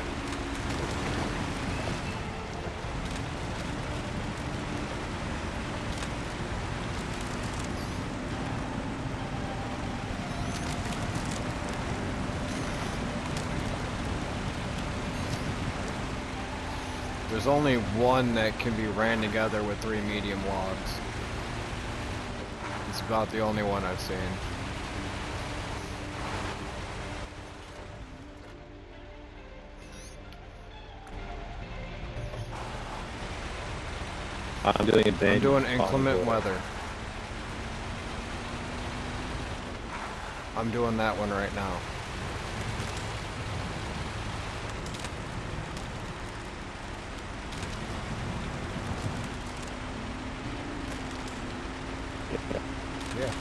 There's only one that can be ran together with 3 medium logs. It's about the only one I've seen. I'm doing advantage. I'm doing inclement weather. I'm doing that one right now. Yeah.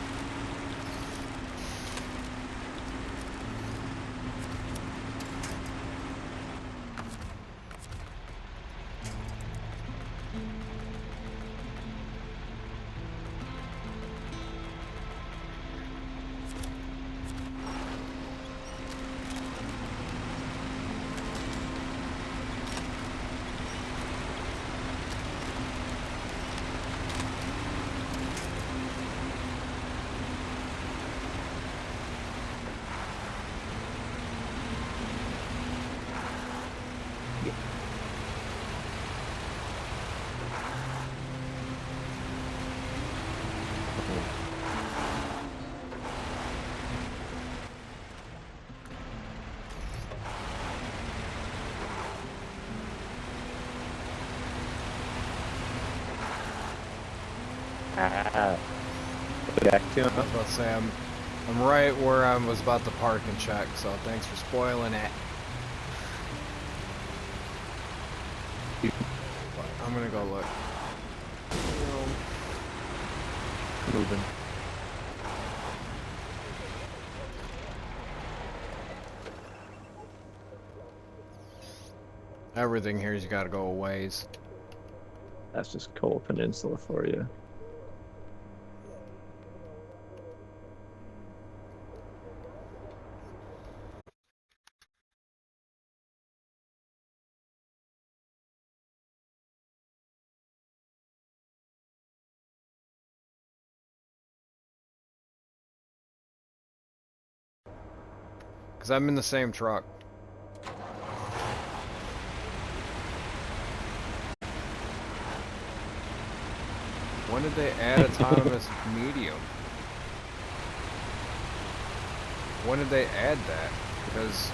Ah, go back to I him. was about to say, I'm right where I was about to park and check, so thanks for spoiling it. But I'm gonna go look. Moving. Everything here's gotta go a ways. That's just Coal Peninsula for you. Cause I'm in the same truck. When did they add autonomous medium? When did they add that? Because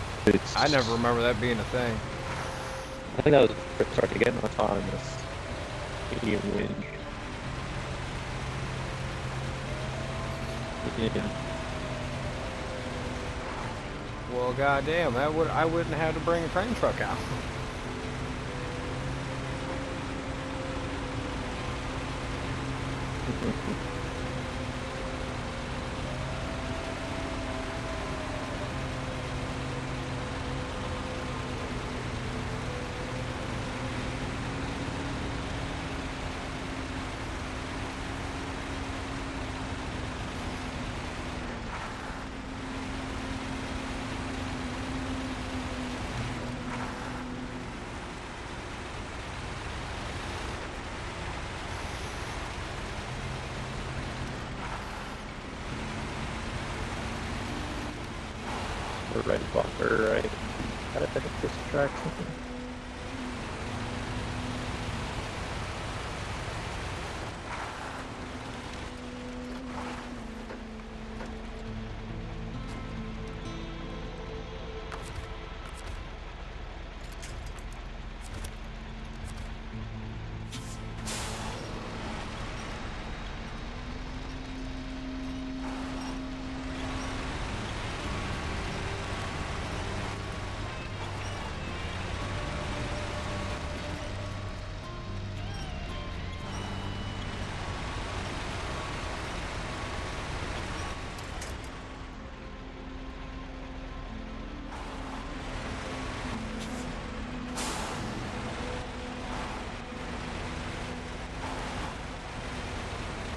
I never remember that being a thing. I think that was the first start to get an autonomous medium winch. Yeah. Well, goddamn, I wouldn't have to bring a train truck out. We're right bumper, right? Gotta pick up this traction.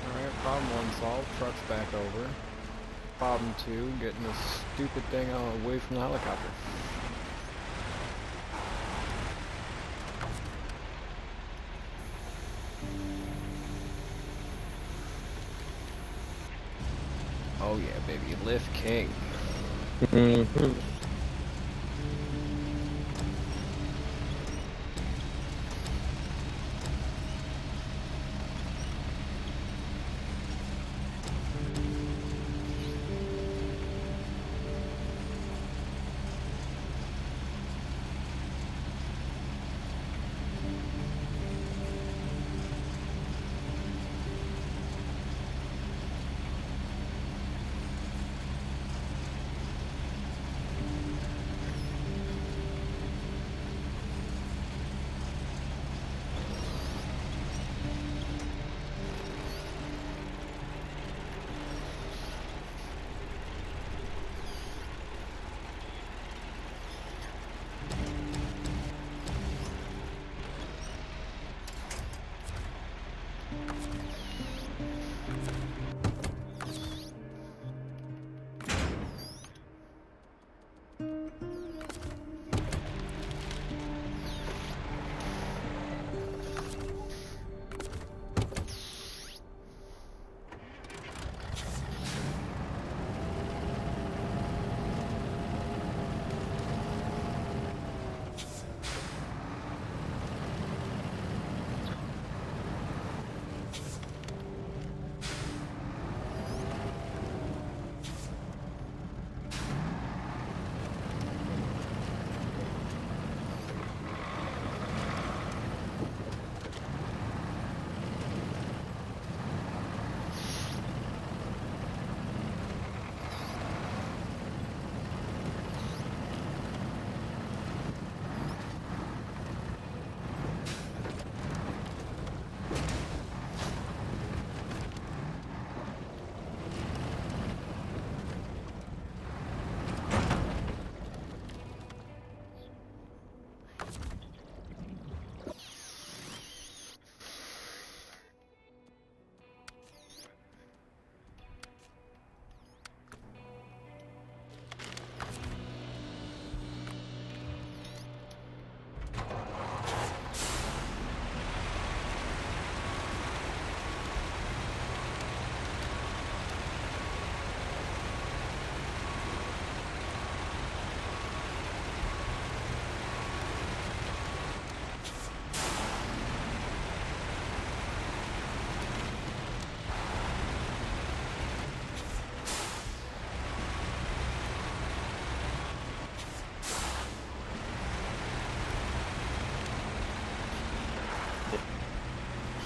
Alright, problem one solved. Truck's back over. Problem two, getting this stupid thing away from the helicopter. Oh yeah, baby, Lift King. Mm-hmm.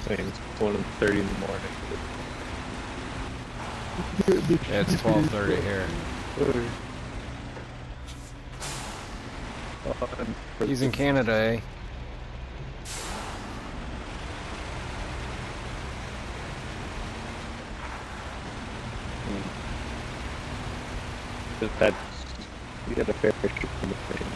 Saying it's 1:30 in the morning. Yeah, it's 12:30 here. He's in Canada, eh? That's, we got a fair share of the things.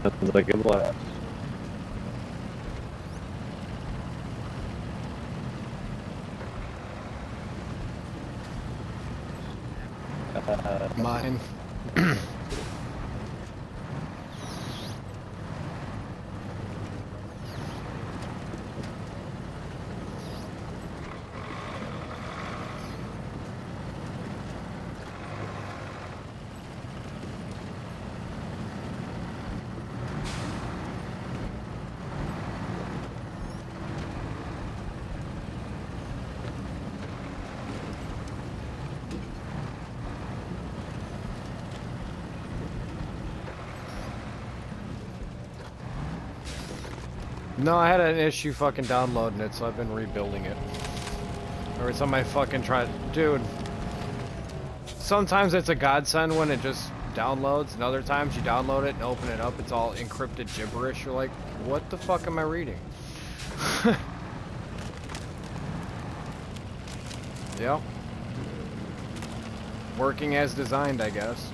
Sounds like a blast. Mine. No, I had an issue fucking downloading it, so I've been rebuilding it. Every time I fucking try... Dude. Sometimes it's a godsend when it just downloads, and other times you download it and open it up, it's all encrypted gibberish. You're like, what the fuck am I reading? Yep. Working as designed, I guess.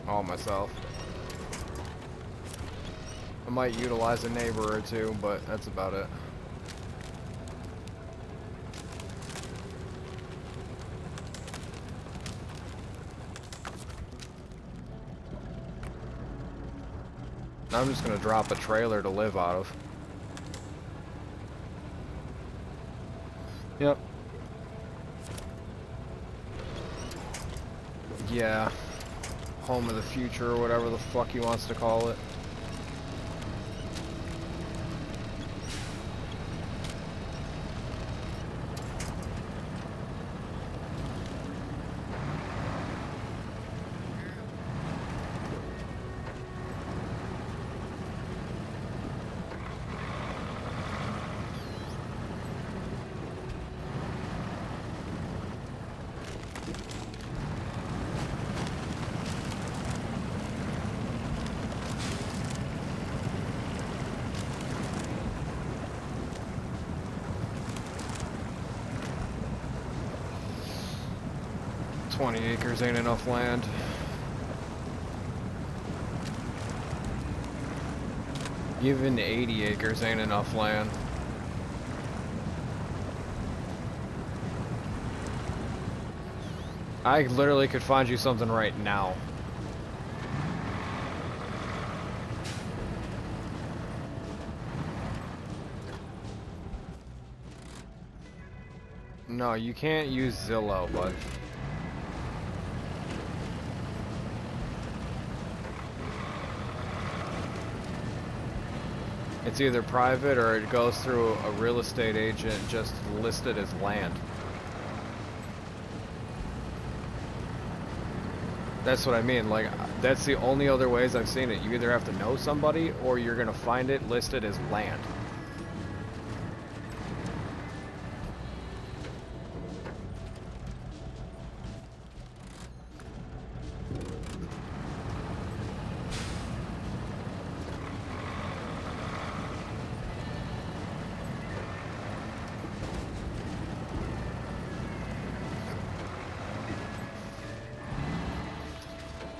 All myself. I might utilize a neighbor or two, but that's about it. I'm just gonna drop a trailer to live out of. Yep. Yeah. Home of the future or whatever the fuck he wants to call it. $20 acres ain't enough land. Even 80 acres ain't enough land. I literally could find you something right now. No, you can't use Zillow, bud. It's either private or it goes through a real estate agent just listed as land. That's what I mean, like, that's the only other ways I've seen it. You either have to know somebody or you're gonna find it listed as land.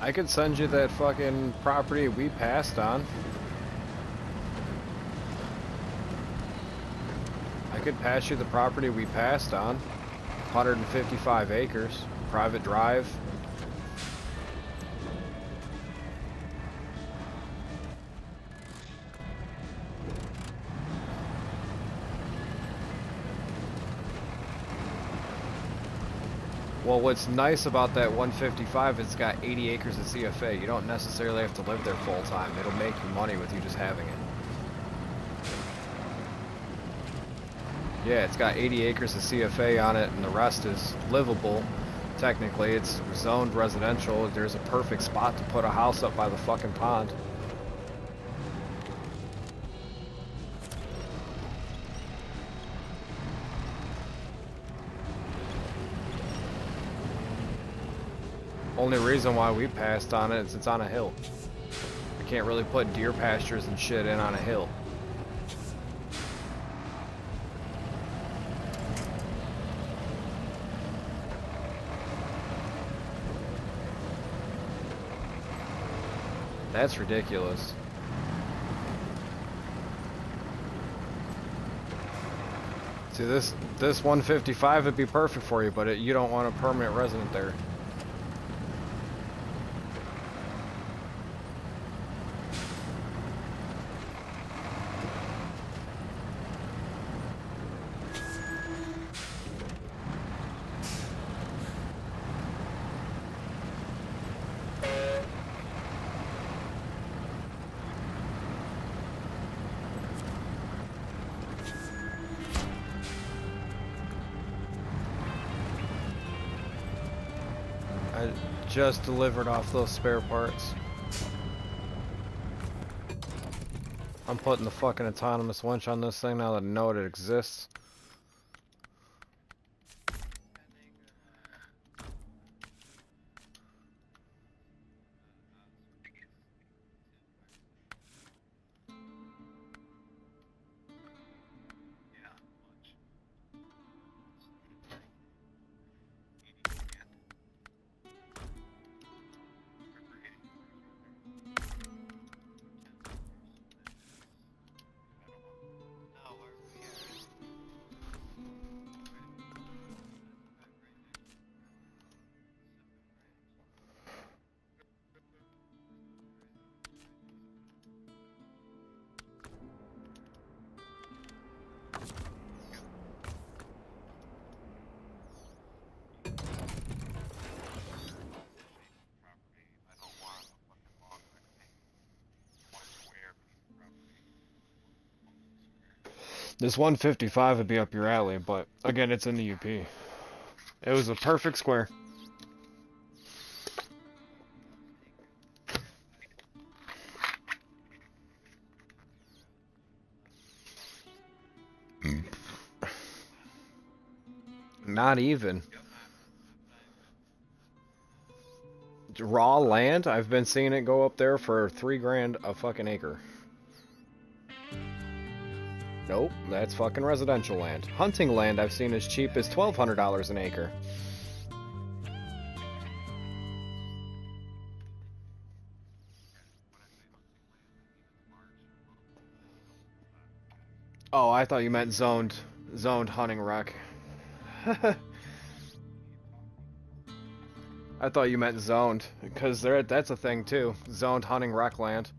I could send you that fucking property we passed on. I could pass you the property we passed on. 155 acres, private drive. Well, what's nice about that 155 is it's got 80 acres of CFA. You don't necessarily have to live there full time. It'll make you money with you just having it. Yeah, it's got 80 acres of CFA on it, and the rest is livable. Technically, it's zoned residential. There's a perfect spot to put a house up by the fucking pond. Only reason why we passed on it is it's on a hill. I can't really put deer pastures and shit in on a hill. That's ridiculous. See, this 155 would be perfect for you, but you don't want a permanent resident there. I just delivered off those spare parts. I'm putting the fucking autonomous winch on this thing now that I know it exists. This 155 would be up your alley, but again, it's in the UP. It was a perfect square. Not even. Raw land, I've been seeing it go up there for $3 grand a fucking acre. Nope, that's fucking residential land. Hunting land I've seen as cheap as $1,200 an acre. Oh, I thought you meant zoned hunting rec. I thought you meant zoned, because that's a thing too. Zoned hunting rec land.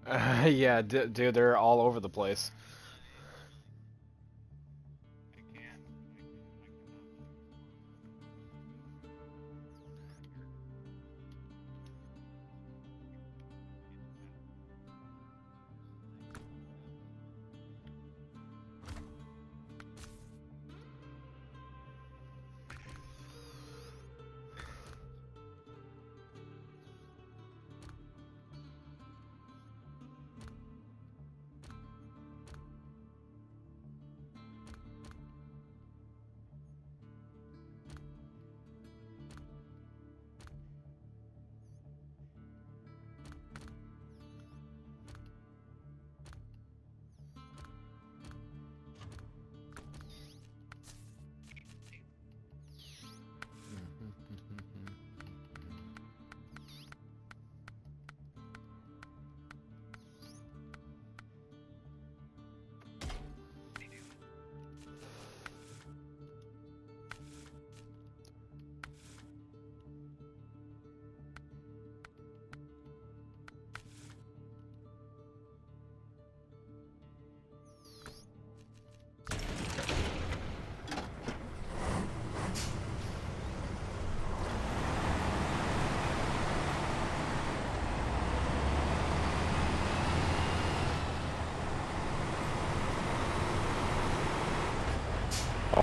Yeah, dude, they're all over the place.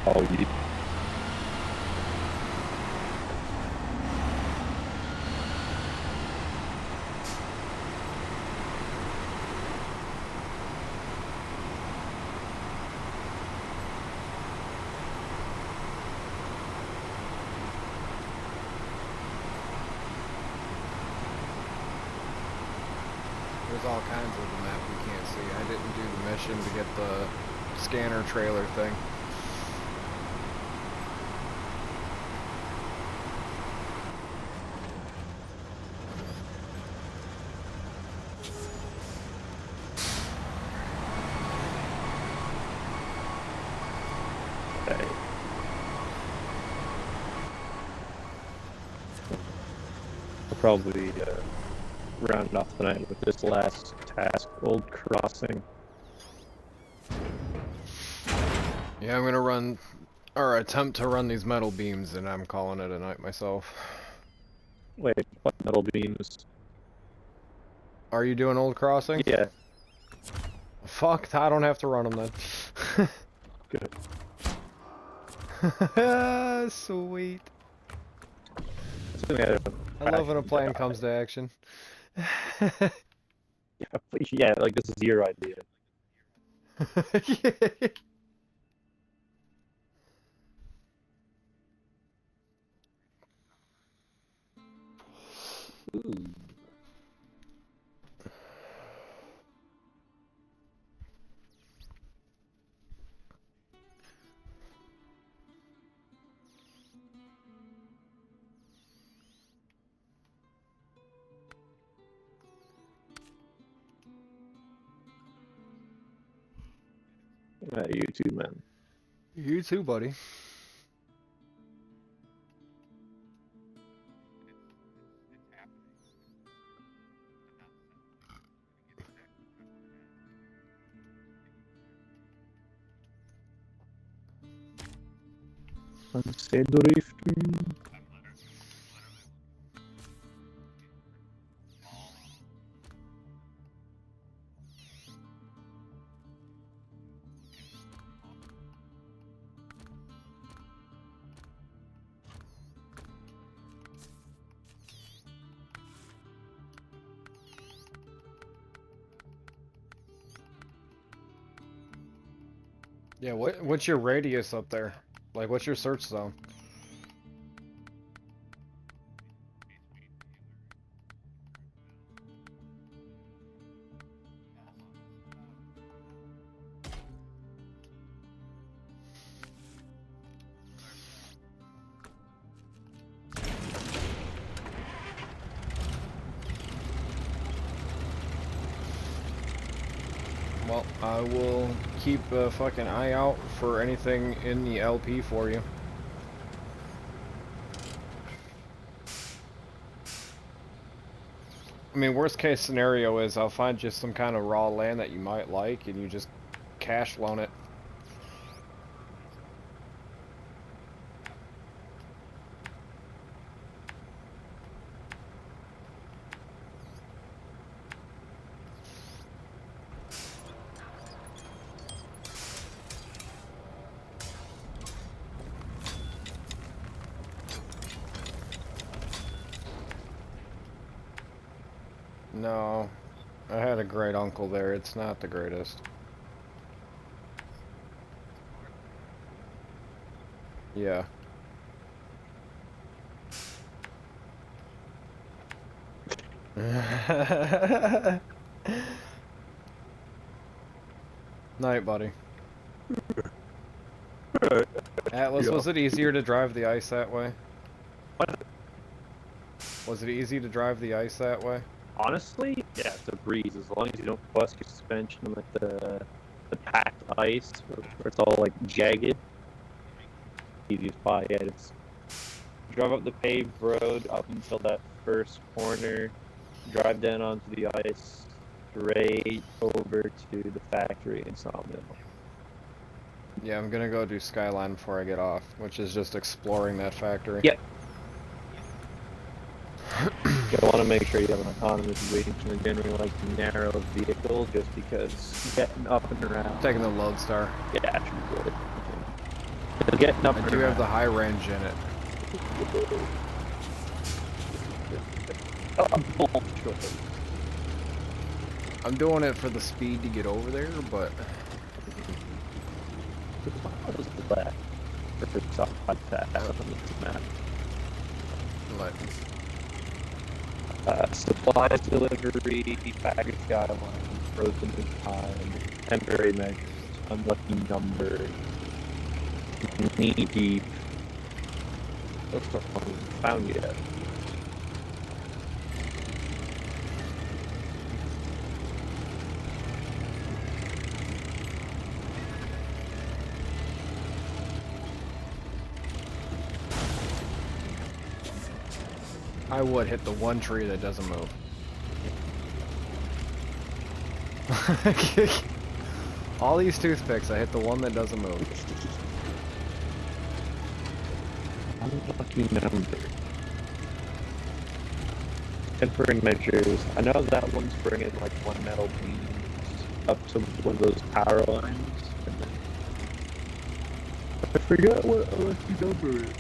Oh, you. There's all kinds of the map we can't see. I didn't do the mission to get the scanner trailer thing. Okay. I'll probably round off the night with this last task, Old Crossing. Yeah, I'm gonna run, or attempt to run these metal beams, and I'm calling it a night myself. Wait, what metal beams? Are you doing Old Crossing? Yeah, Fuck, I don't have to run them then. good. Sweet. So, yeah, I love when a plan comes to action. yeah, like this is your idea. Yeah. Ooh. You too, man. You too, buddy. Say drifting. Yeah, what's your radius up there? Like, what's your search zone? Well, I will keep a fucking eye out for anything in the LP for you. I mean, worst case scenario is I'll find you some kind of raw land that you might like, and you just cash loan it. No, I had a great uncle there. It's not the greatest. Yeah. Night, buddy. Atlas, was it easier to drive the ice that way? What? Was it easy to drive the ice that way? Honestly, yeah, it's a breeze as long as you don't bust your suspension with the packed ice where it's all like jagged. Easy as pie. Yeah, it's drive up the paved road up until that first corner, drive down onto the ice, straight over to the factory in Sawmill. Yeah, I'm gonna go do Skyline before I get off, which is just exploring that factory. Yep. You want to make sure you have an autonomous vehicle and generally like narrow vehicle just because getting up and around. Taking the Lodestar. Yeah, should be good. Getting up I and do around. have the high range in it. I'm doing it for the speed to get over there, but Supplies delivery, package guidelines, frozen in time, temporary measures, unlucky number, knee deep. Those stuff haven't found yet. I would hit the one tree that doesn't move. All these toothpicks, I hit the one that doesn't move. Unlucky number. Temporary measures. I know that one's bringing like one metal beam up to one of those power lines. And then... I forgot what unlucky number is.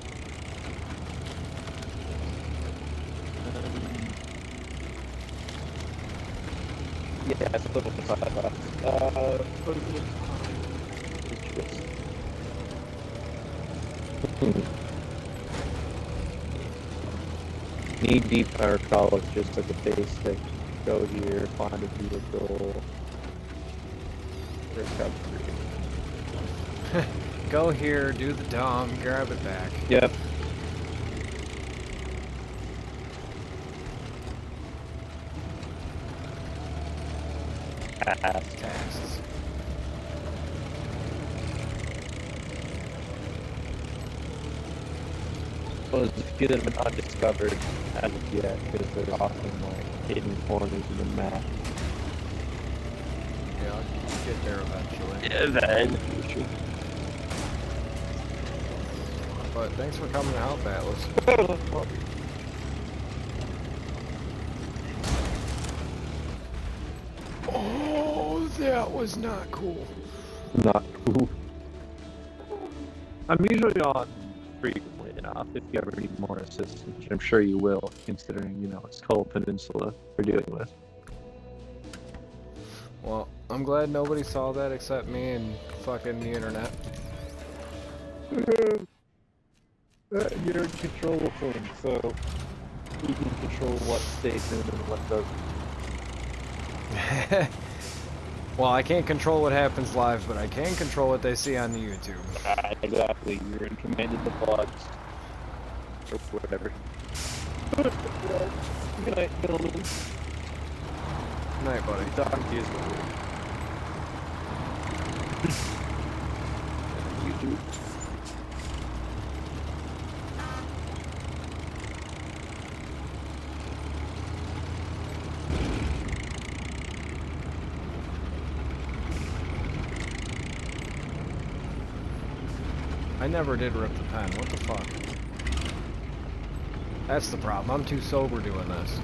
Yeah, it's a little bit left. Knee deep power college, just like a basic. Go here, find a vehicle. Recovery. Go here, do the dumb, grab it back. Yep. Tasks. Well, there's a few that have been undiscovered as of yet, because they're often like hidden corners of the map. Yeah, I'll get there eventually. Yeah, that in the future. But thanks for coming out, Atlas. Oh, that was not cool. Not cool. I'm usually on frequently enough if you ever need more assistance, which I'm sure you will, considering, you know, it's Skull Peninsula we're dealing with. Well, I'm glad nobody saw that except me and fucking the internet. You're in control of things, so you can control what stays in and what doesn't. Well, I can't control what happens live, but I can control what they see on the YouTube. Exactly, you're in command of the vlogs. Or whatever. Good night, gentlemen. Good night, buddy. Talking to you. YouTube. I never did rip the pen. What the fuck? That's the problem. I'm too sober doing this.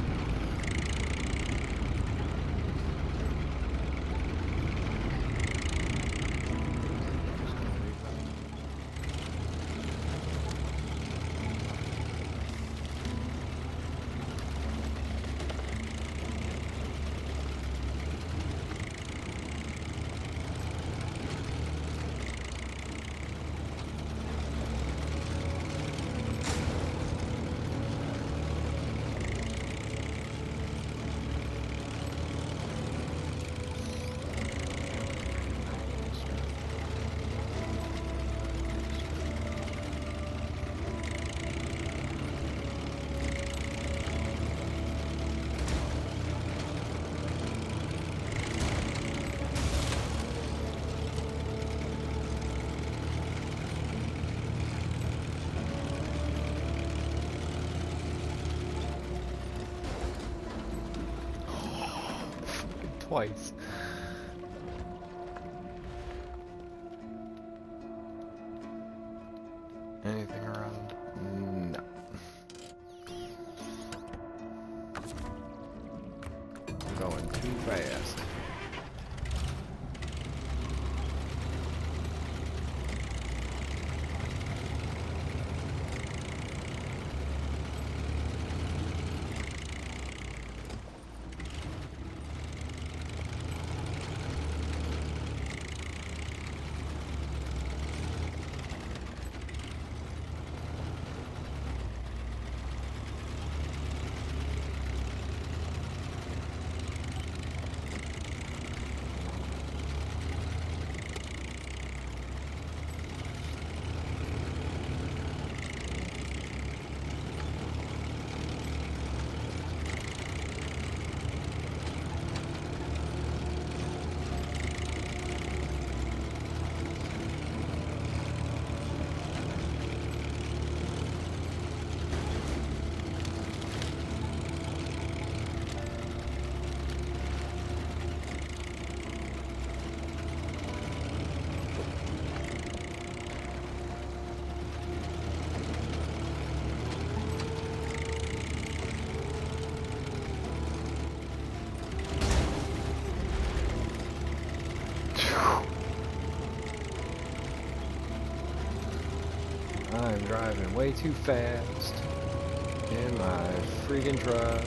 Twice. Anything around? No. I'm going too fast. I'm driving way too fast in my freaking truck.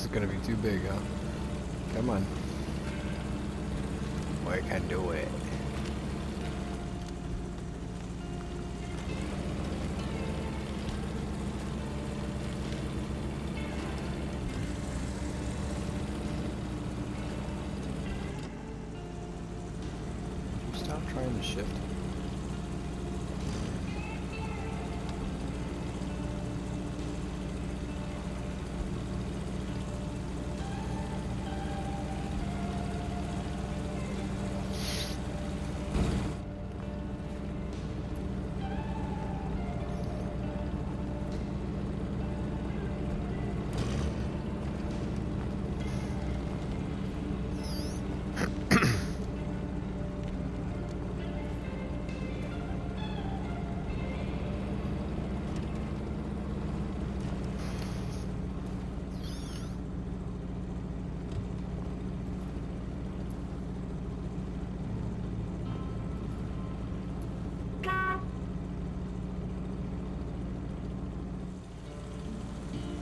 is gonna be too big, huh? Come on. We can do it. Stop trying to shift.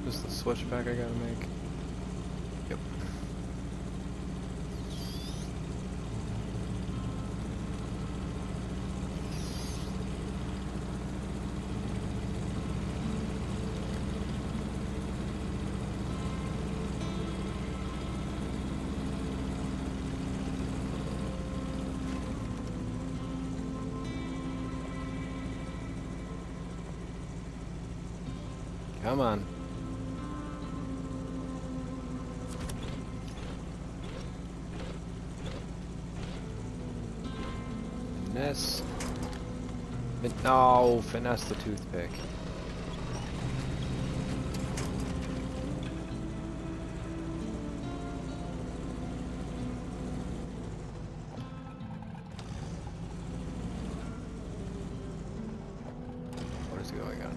Just the switchback I gotta make. Yep. Come on. Finesse. No, finesse the toothpick. What is going on?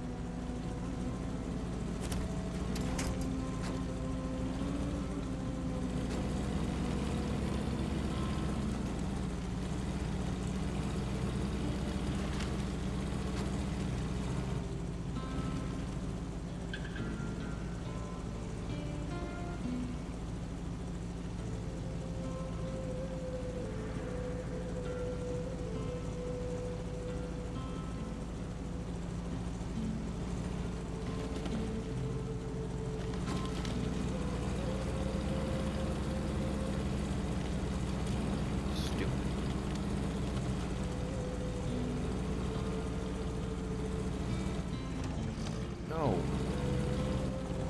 No.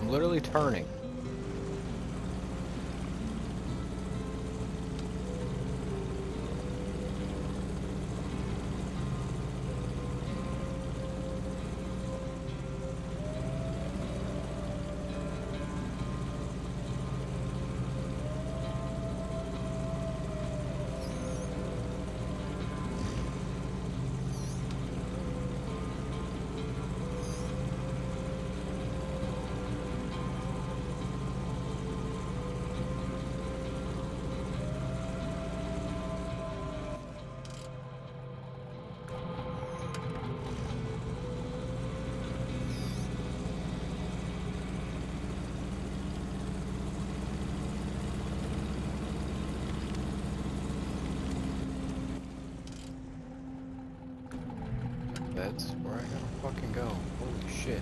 I'm literally turning. That's where I gotta fucking go. Holy shit.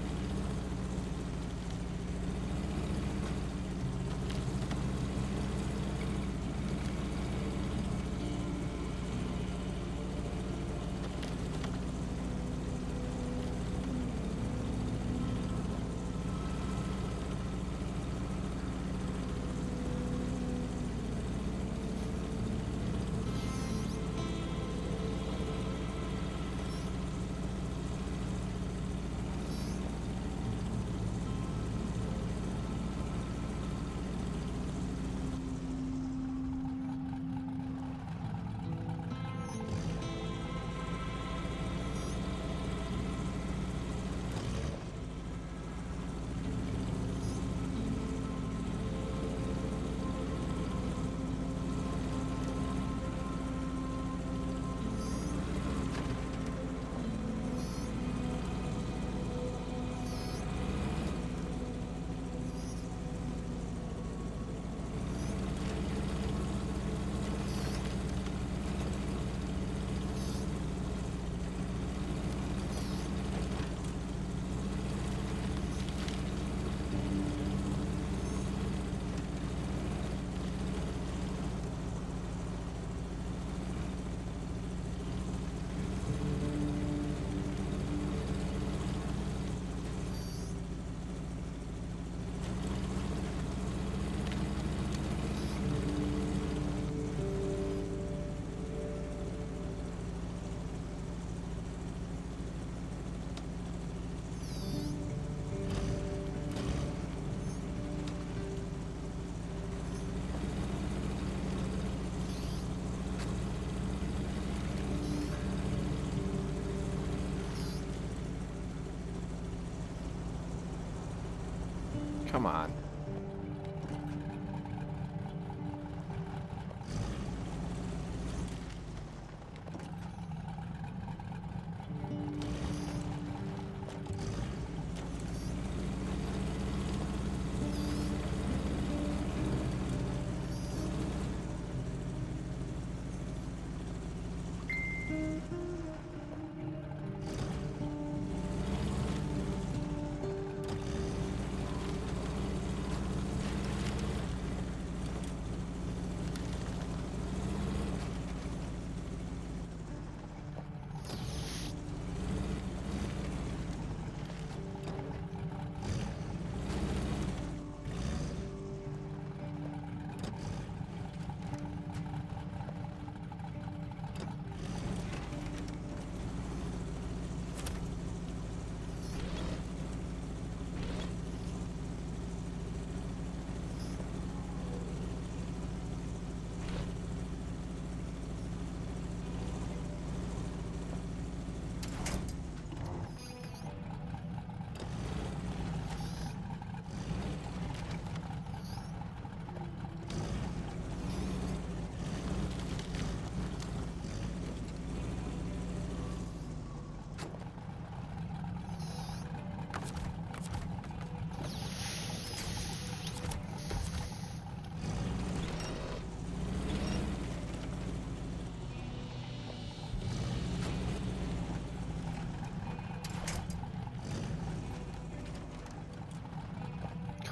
Come on.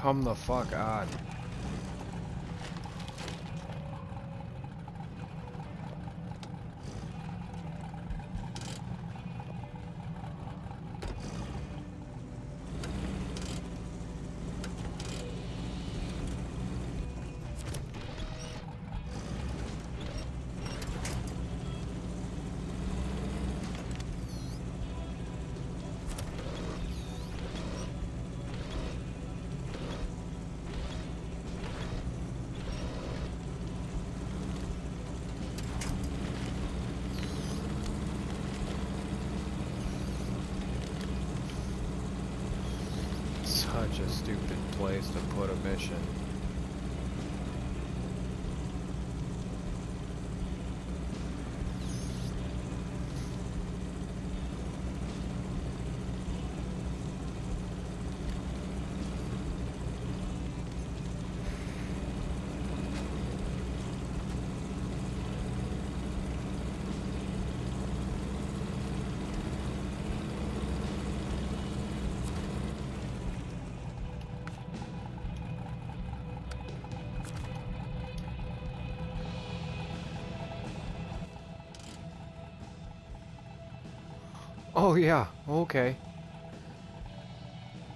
Come the fuck on. Such a stupid place to put a mission. Oh yeah, okay.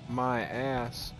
My ass.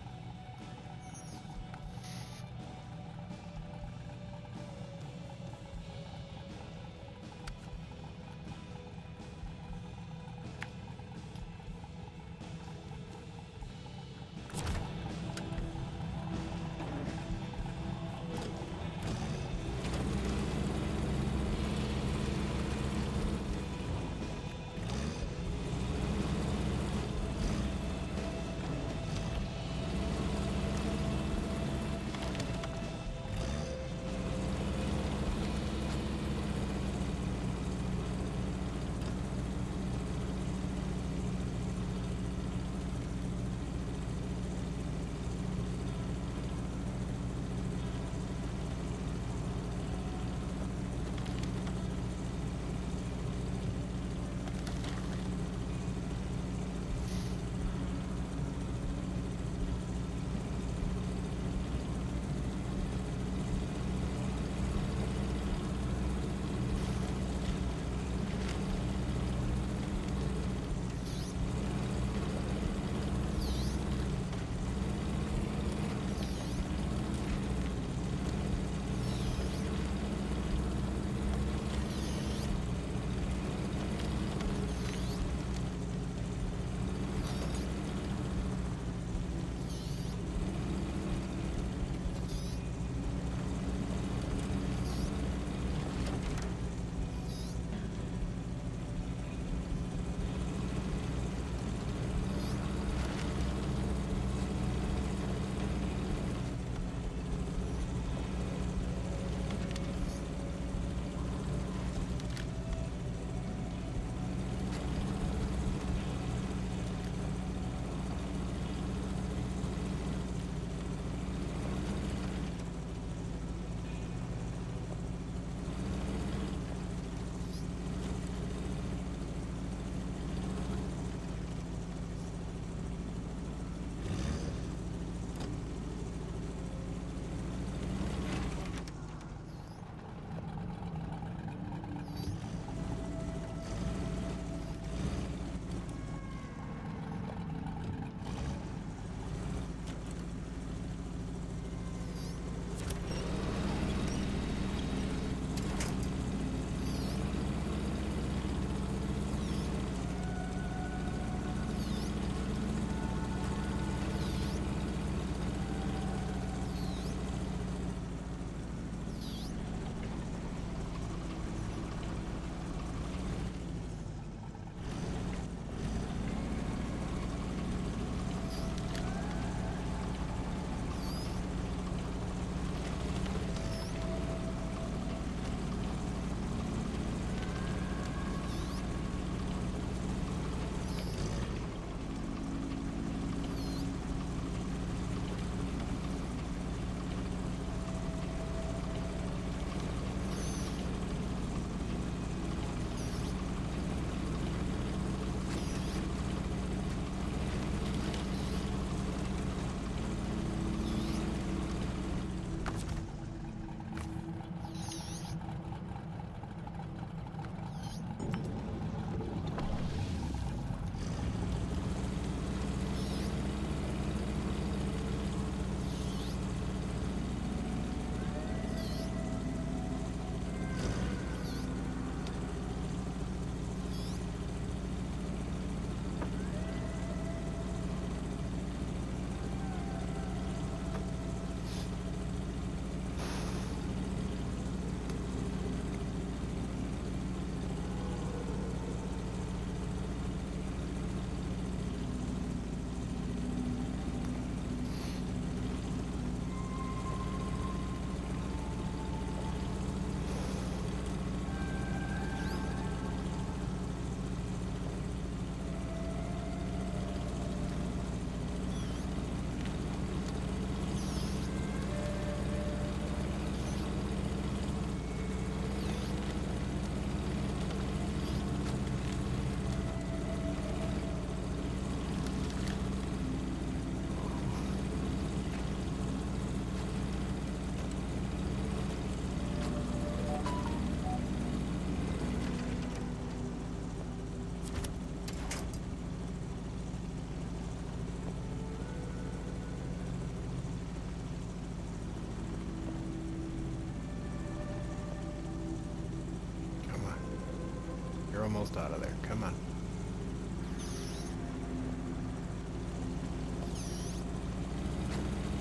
You're almost out of there. Come on.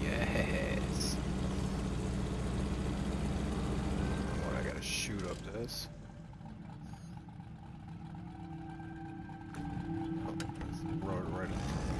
Yes. What, I gotta shoot up this? Oh, there's the road right in front of me.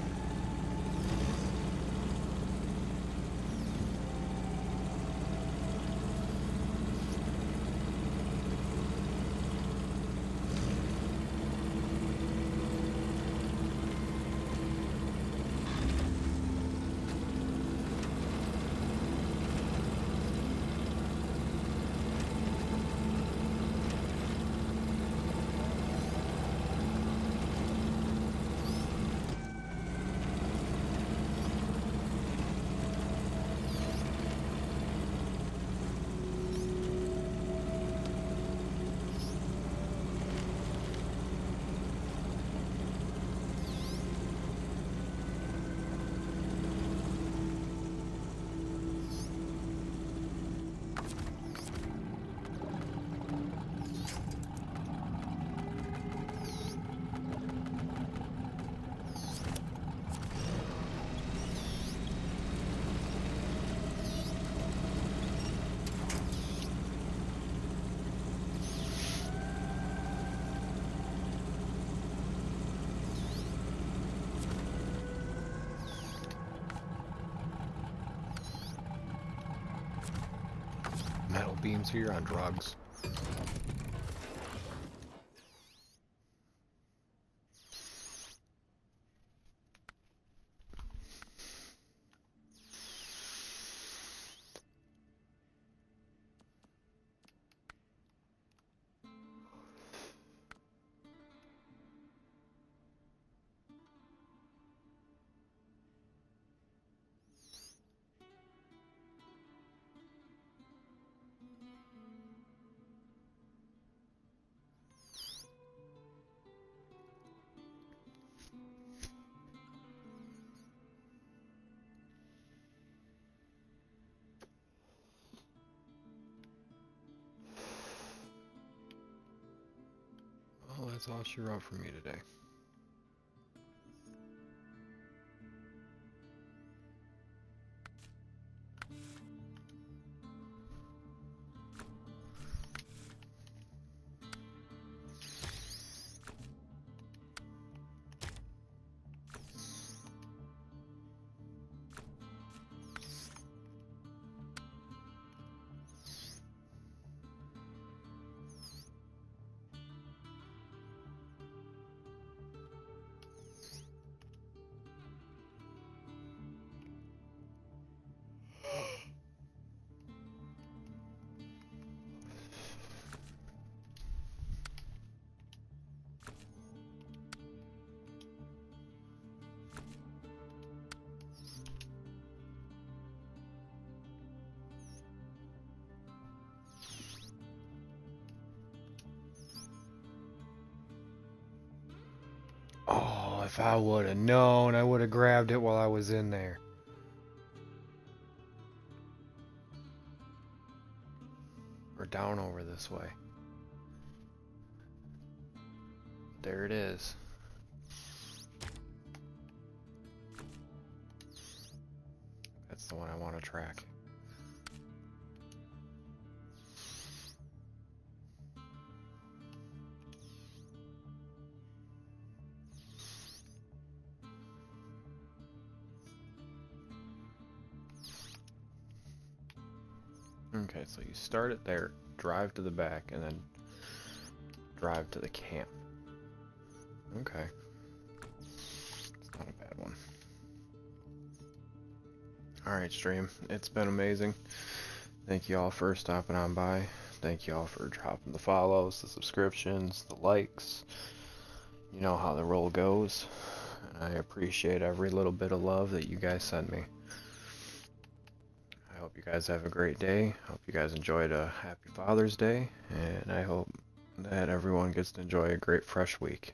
Metal beams here on drugs. Well, that's all she wrote for me today. Oh, if I would have known, I would have grabbed it while I was in there. Or down over this way. There it is. That's the one I want to track. Okay, so you start it there, drive to the back, and then drive to the camp. Okay. It's not a bad one. Alright, stream. It's been amazing. Thank you all for stopping on by. Thank you all for dropping the follows, the subscriptions, the likes. You know how the roll goes. And I appreciate every little bit of love that you guys send me. I hope you guys have a great day. Hope you guys enjoyed a happy Father's Day. And I hope that everyone gets to enjoy a great fresh week.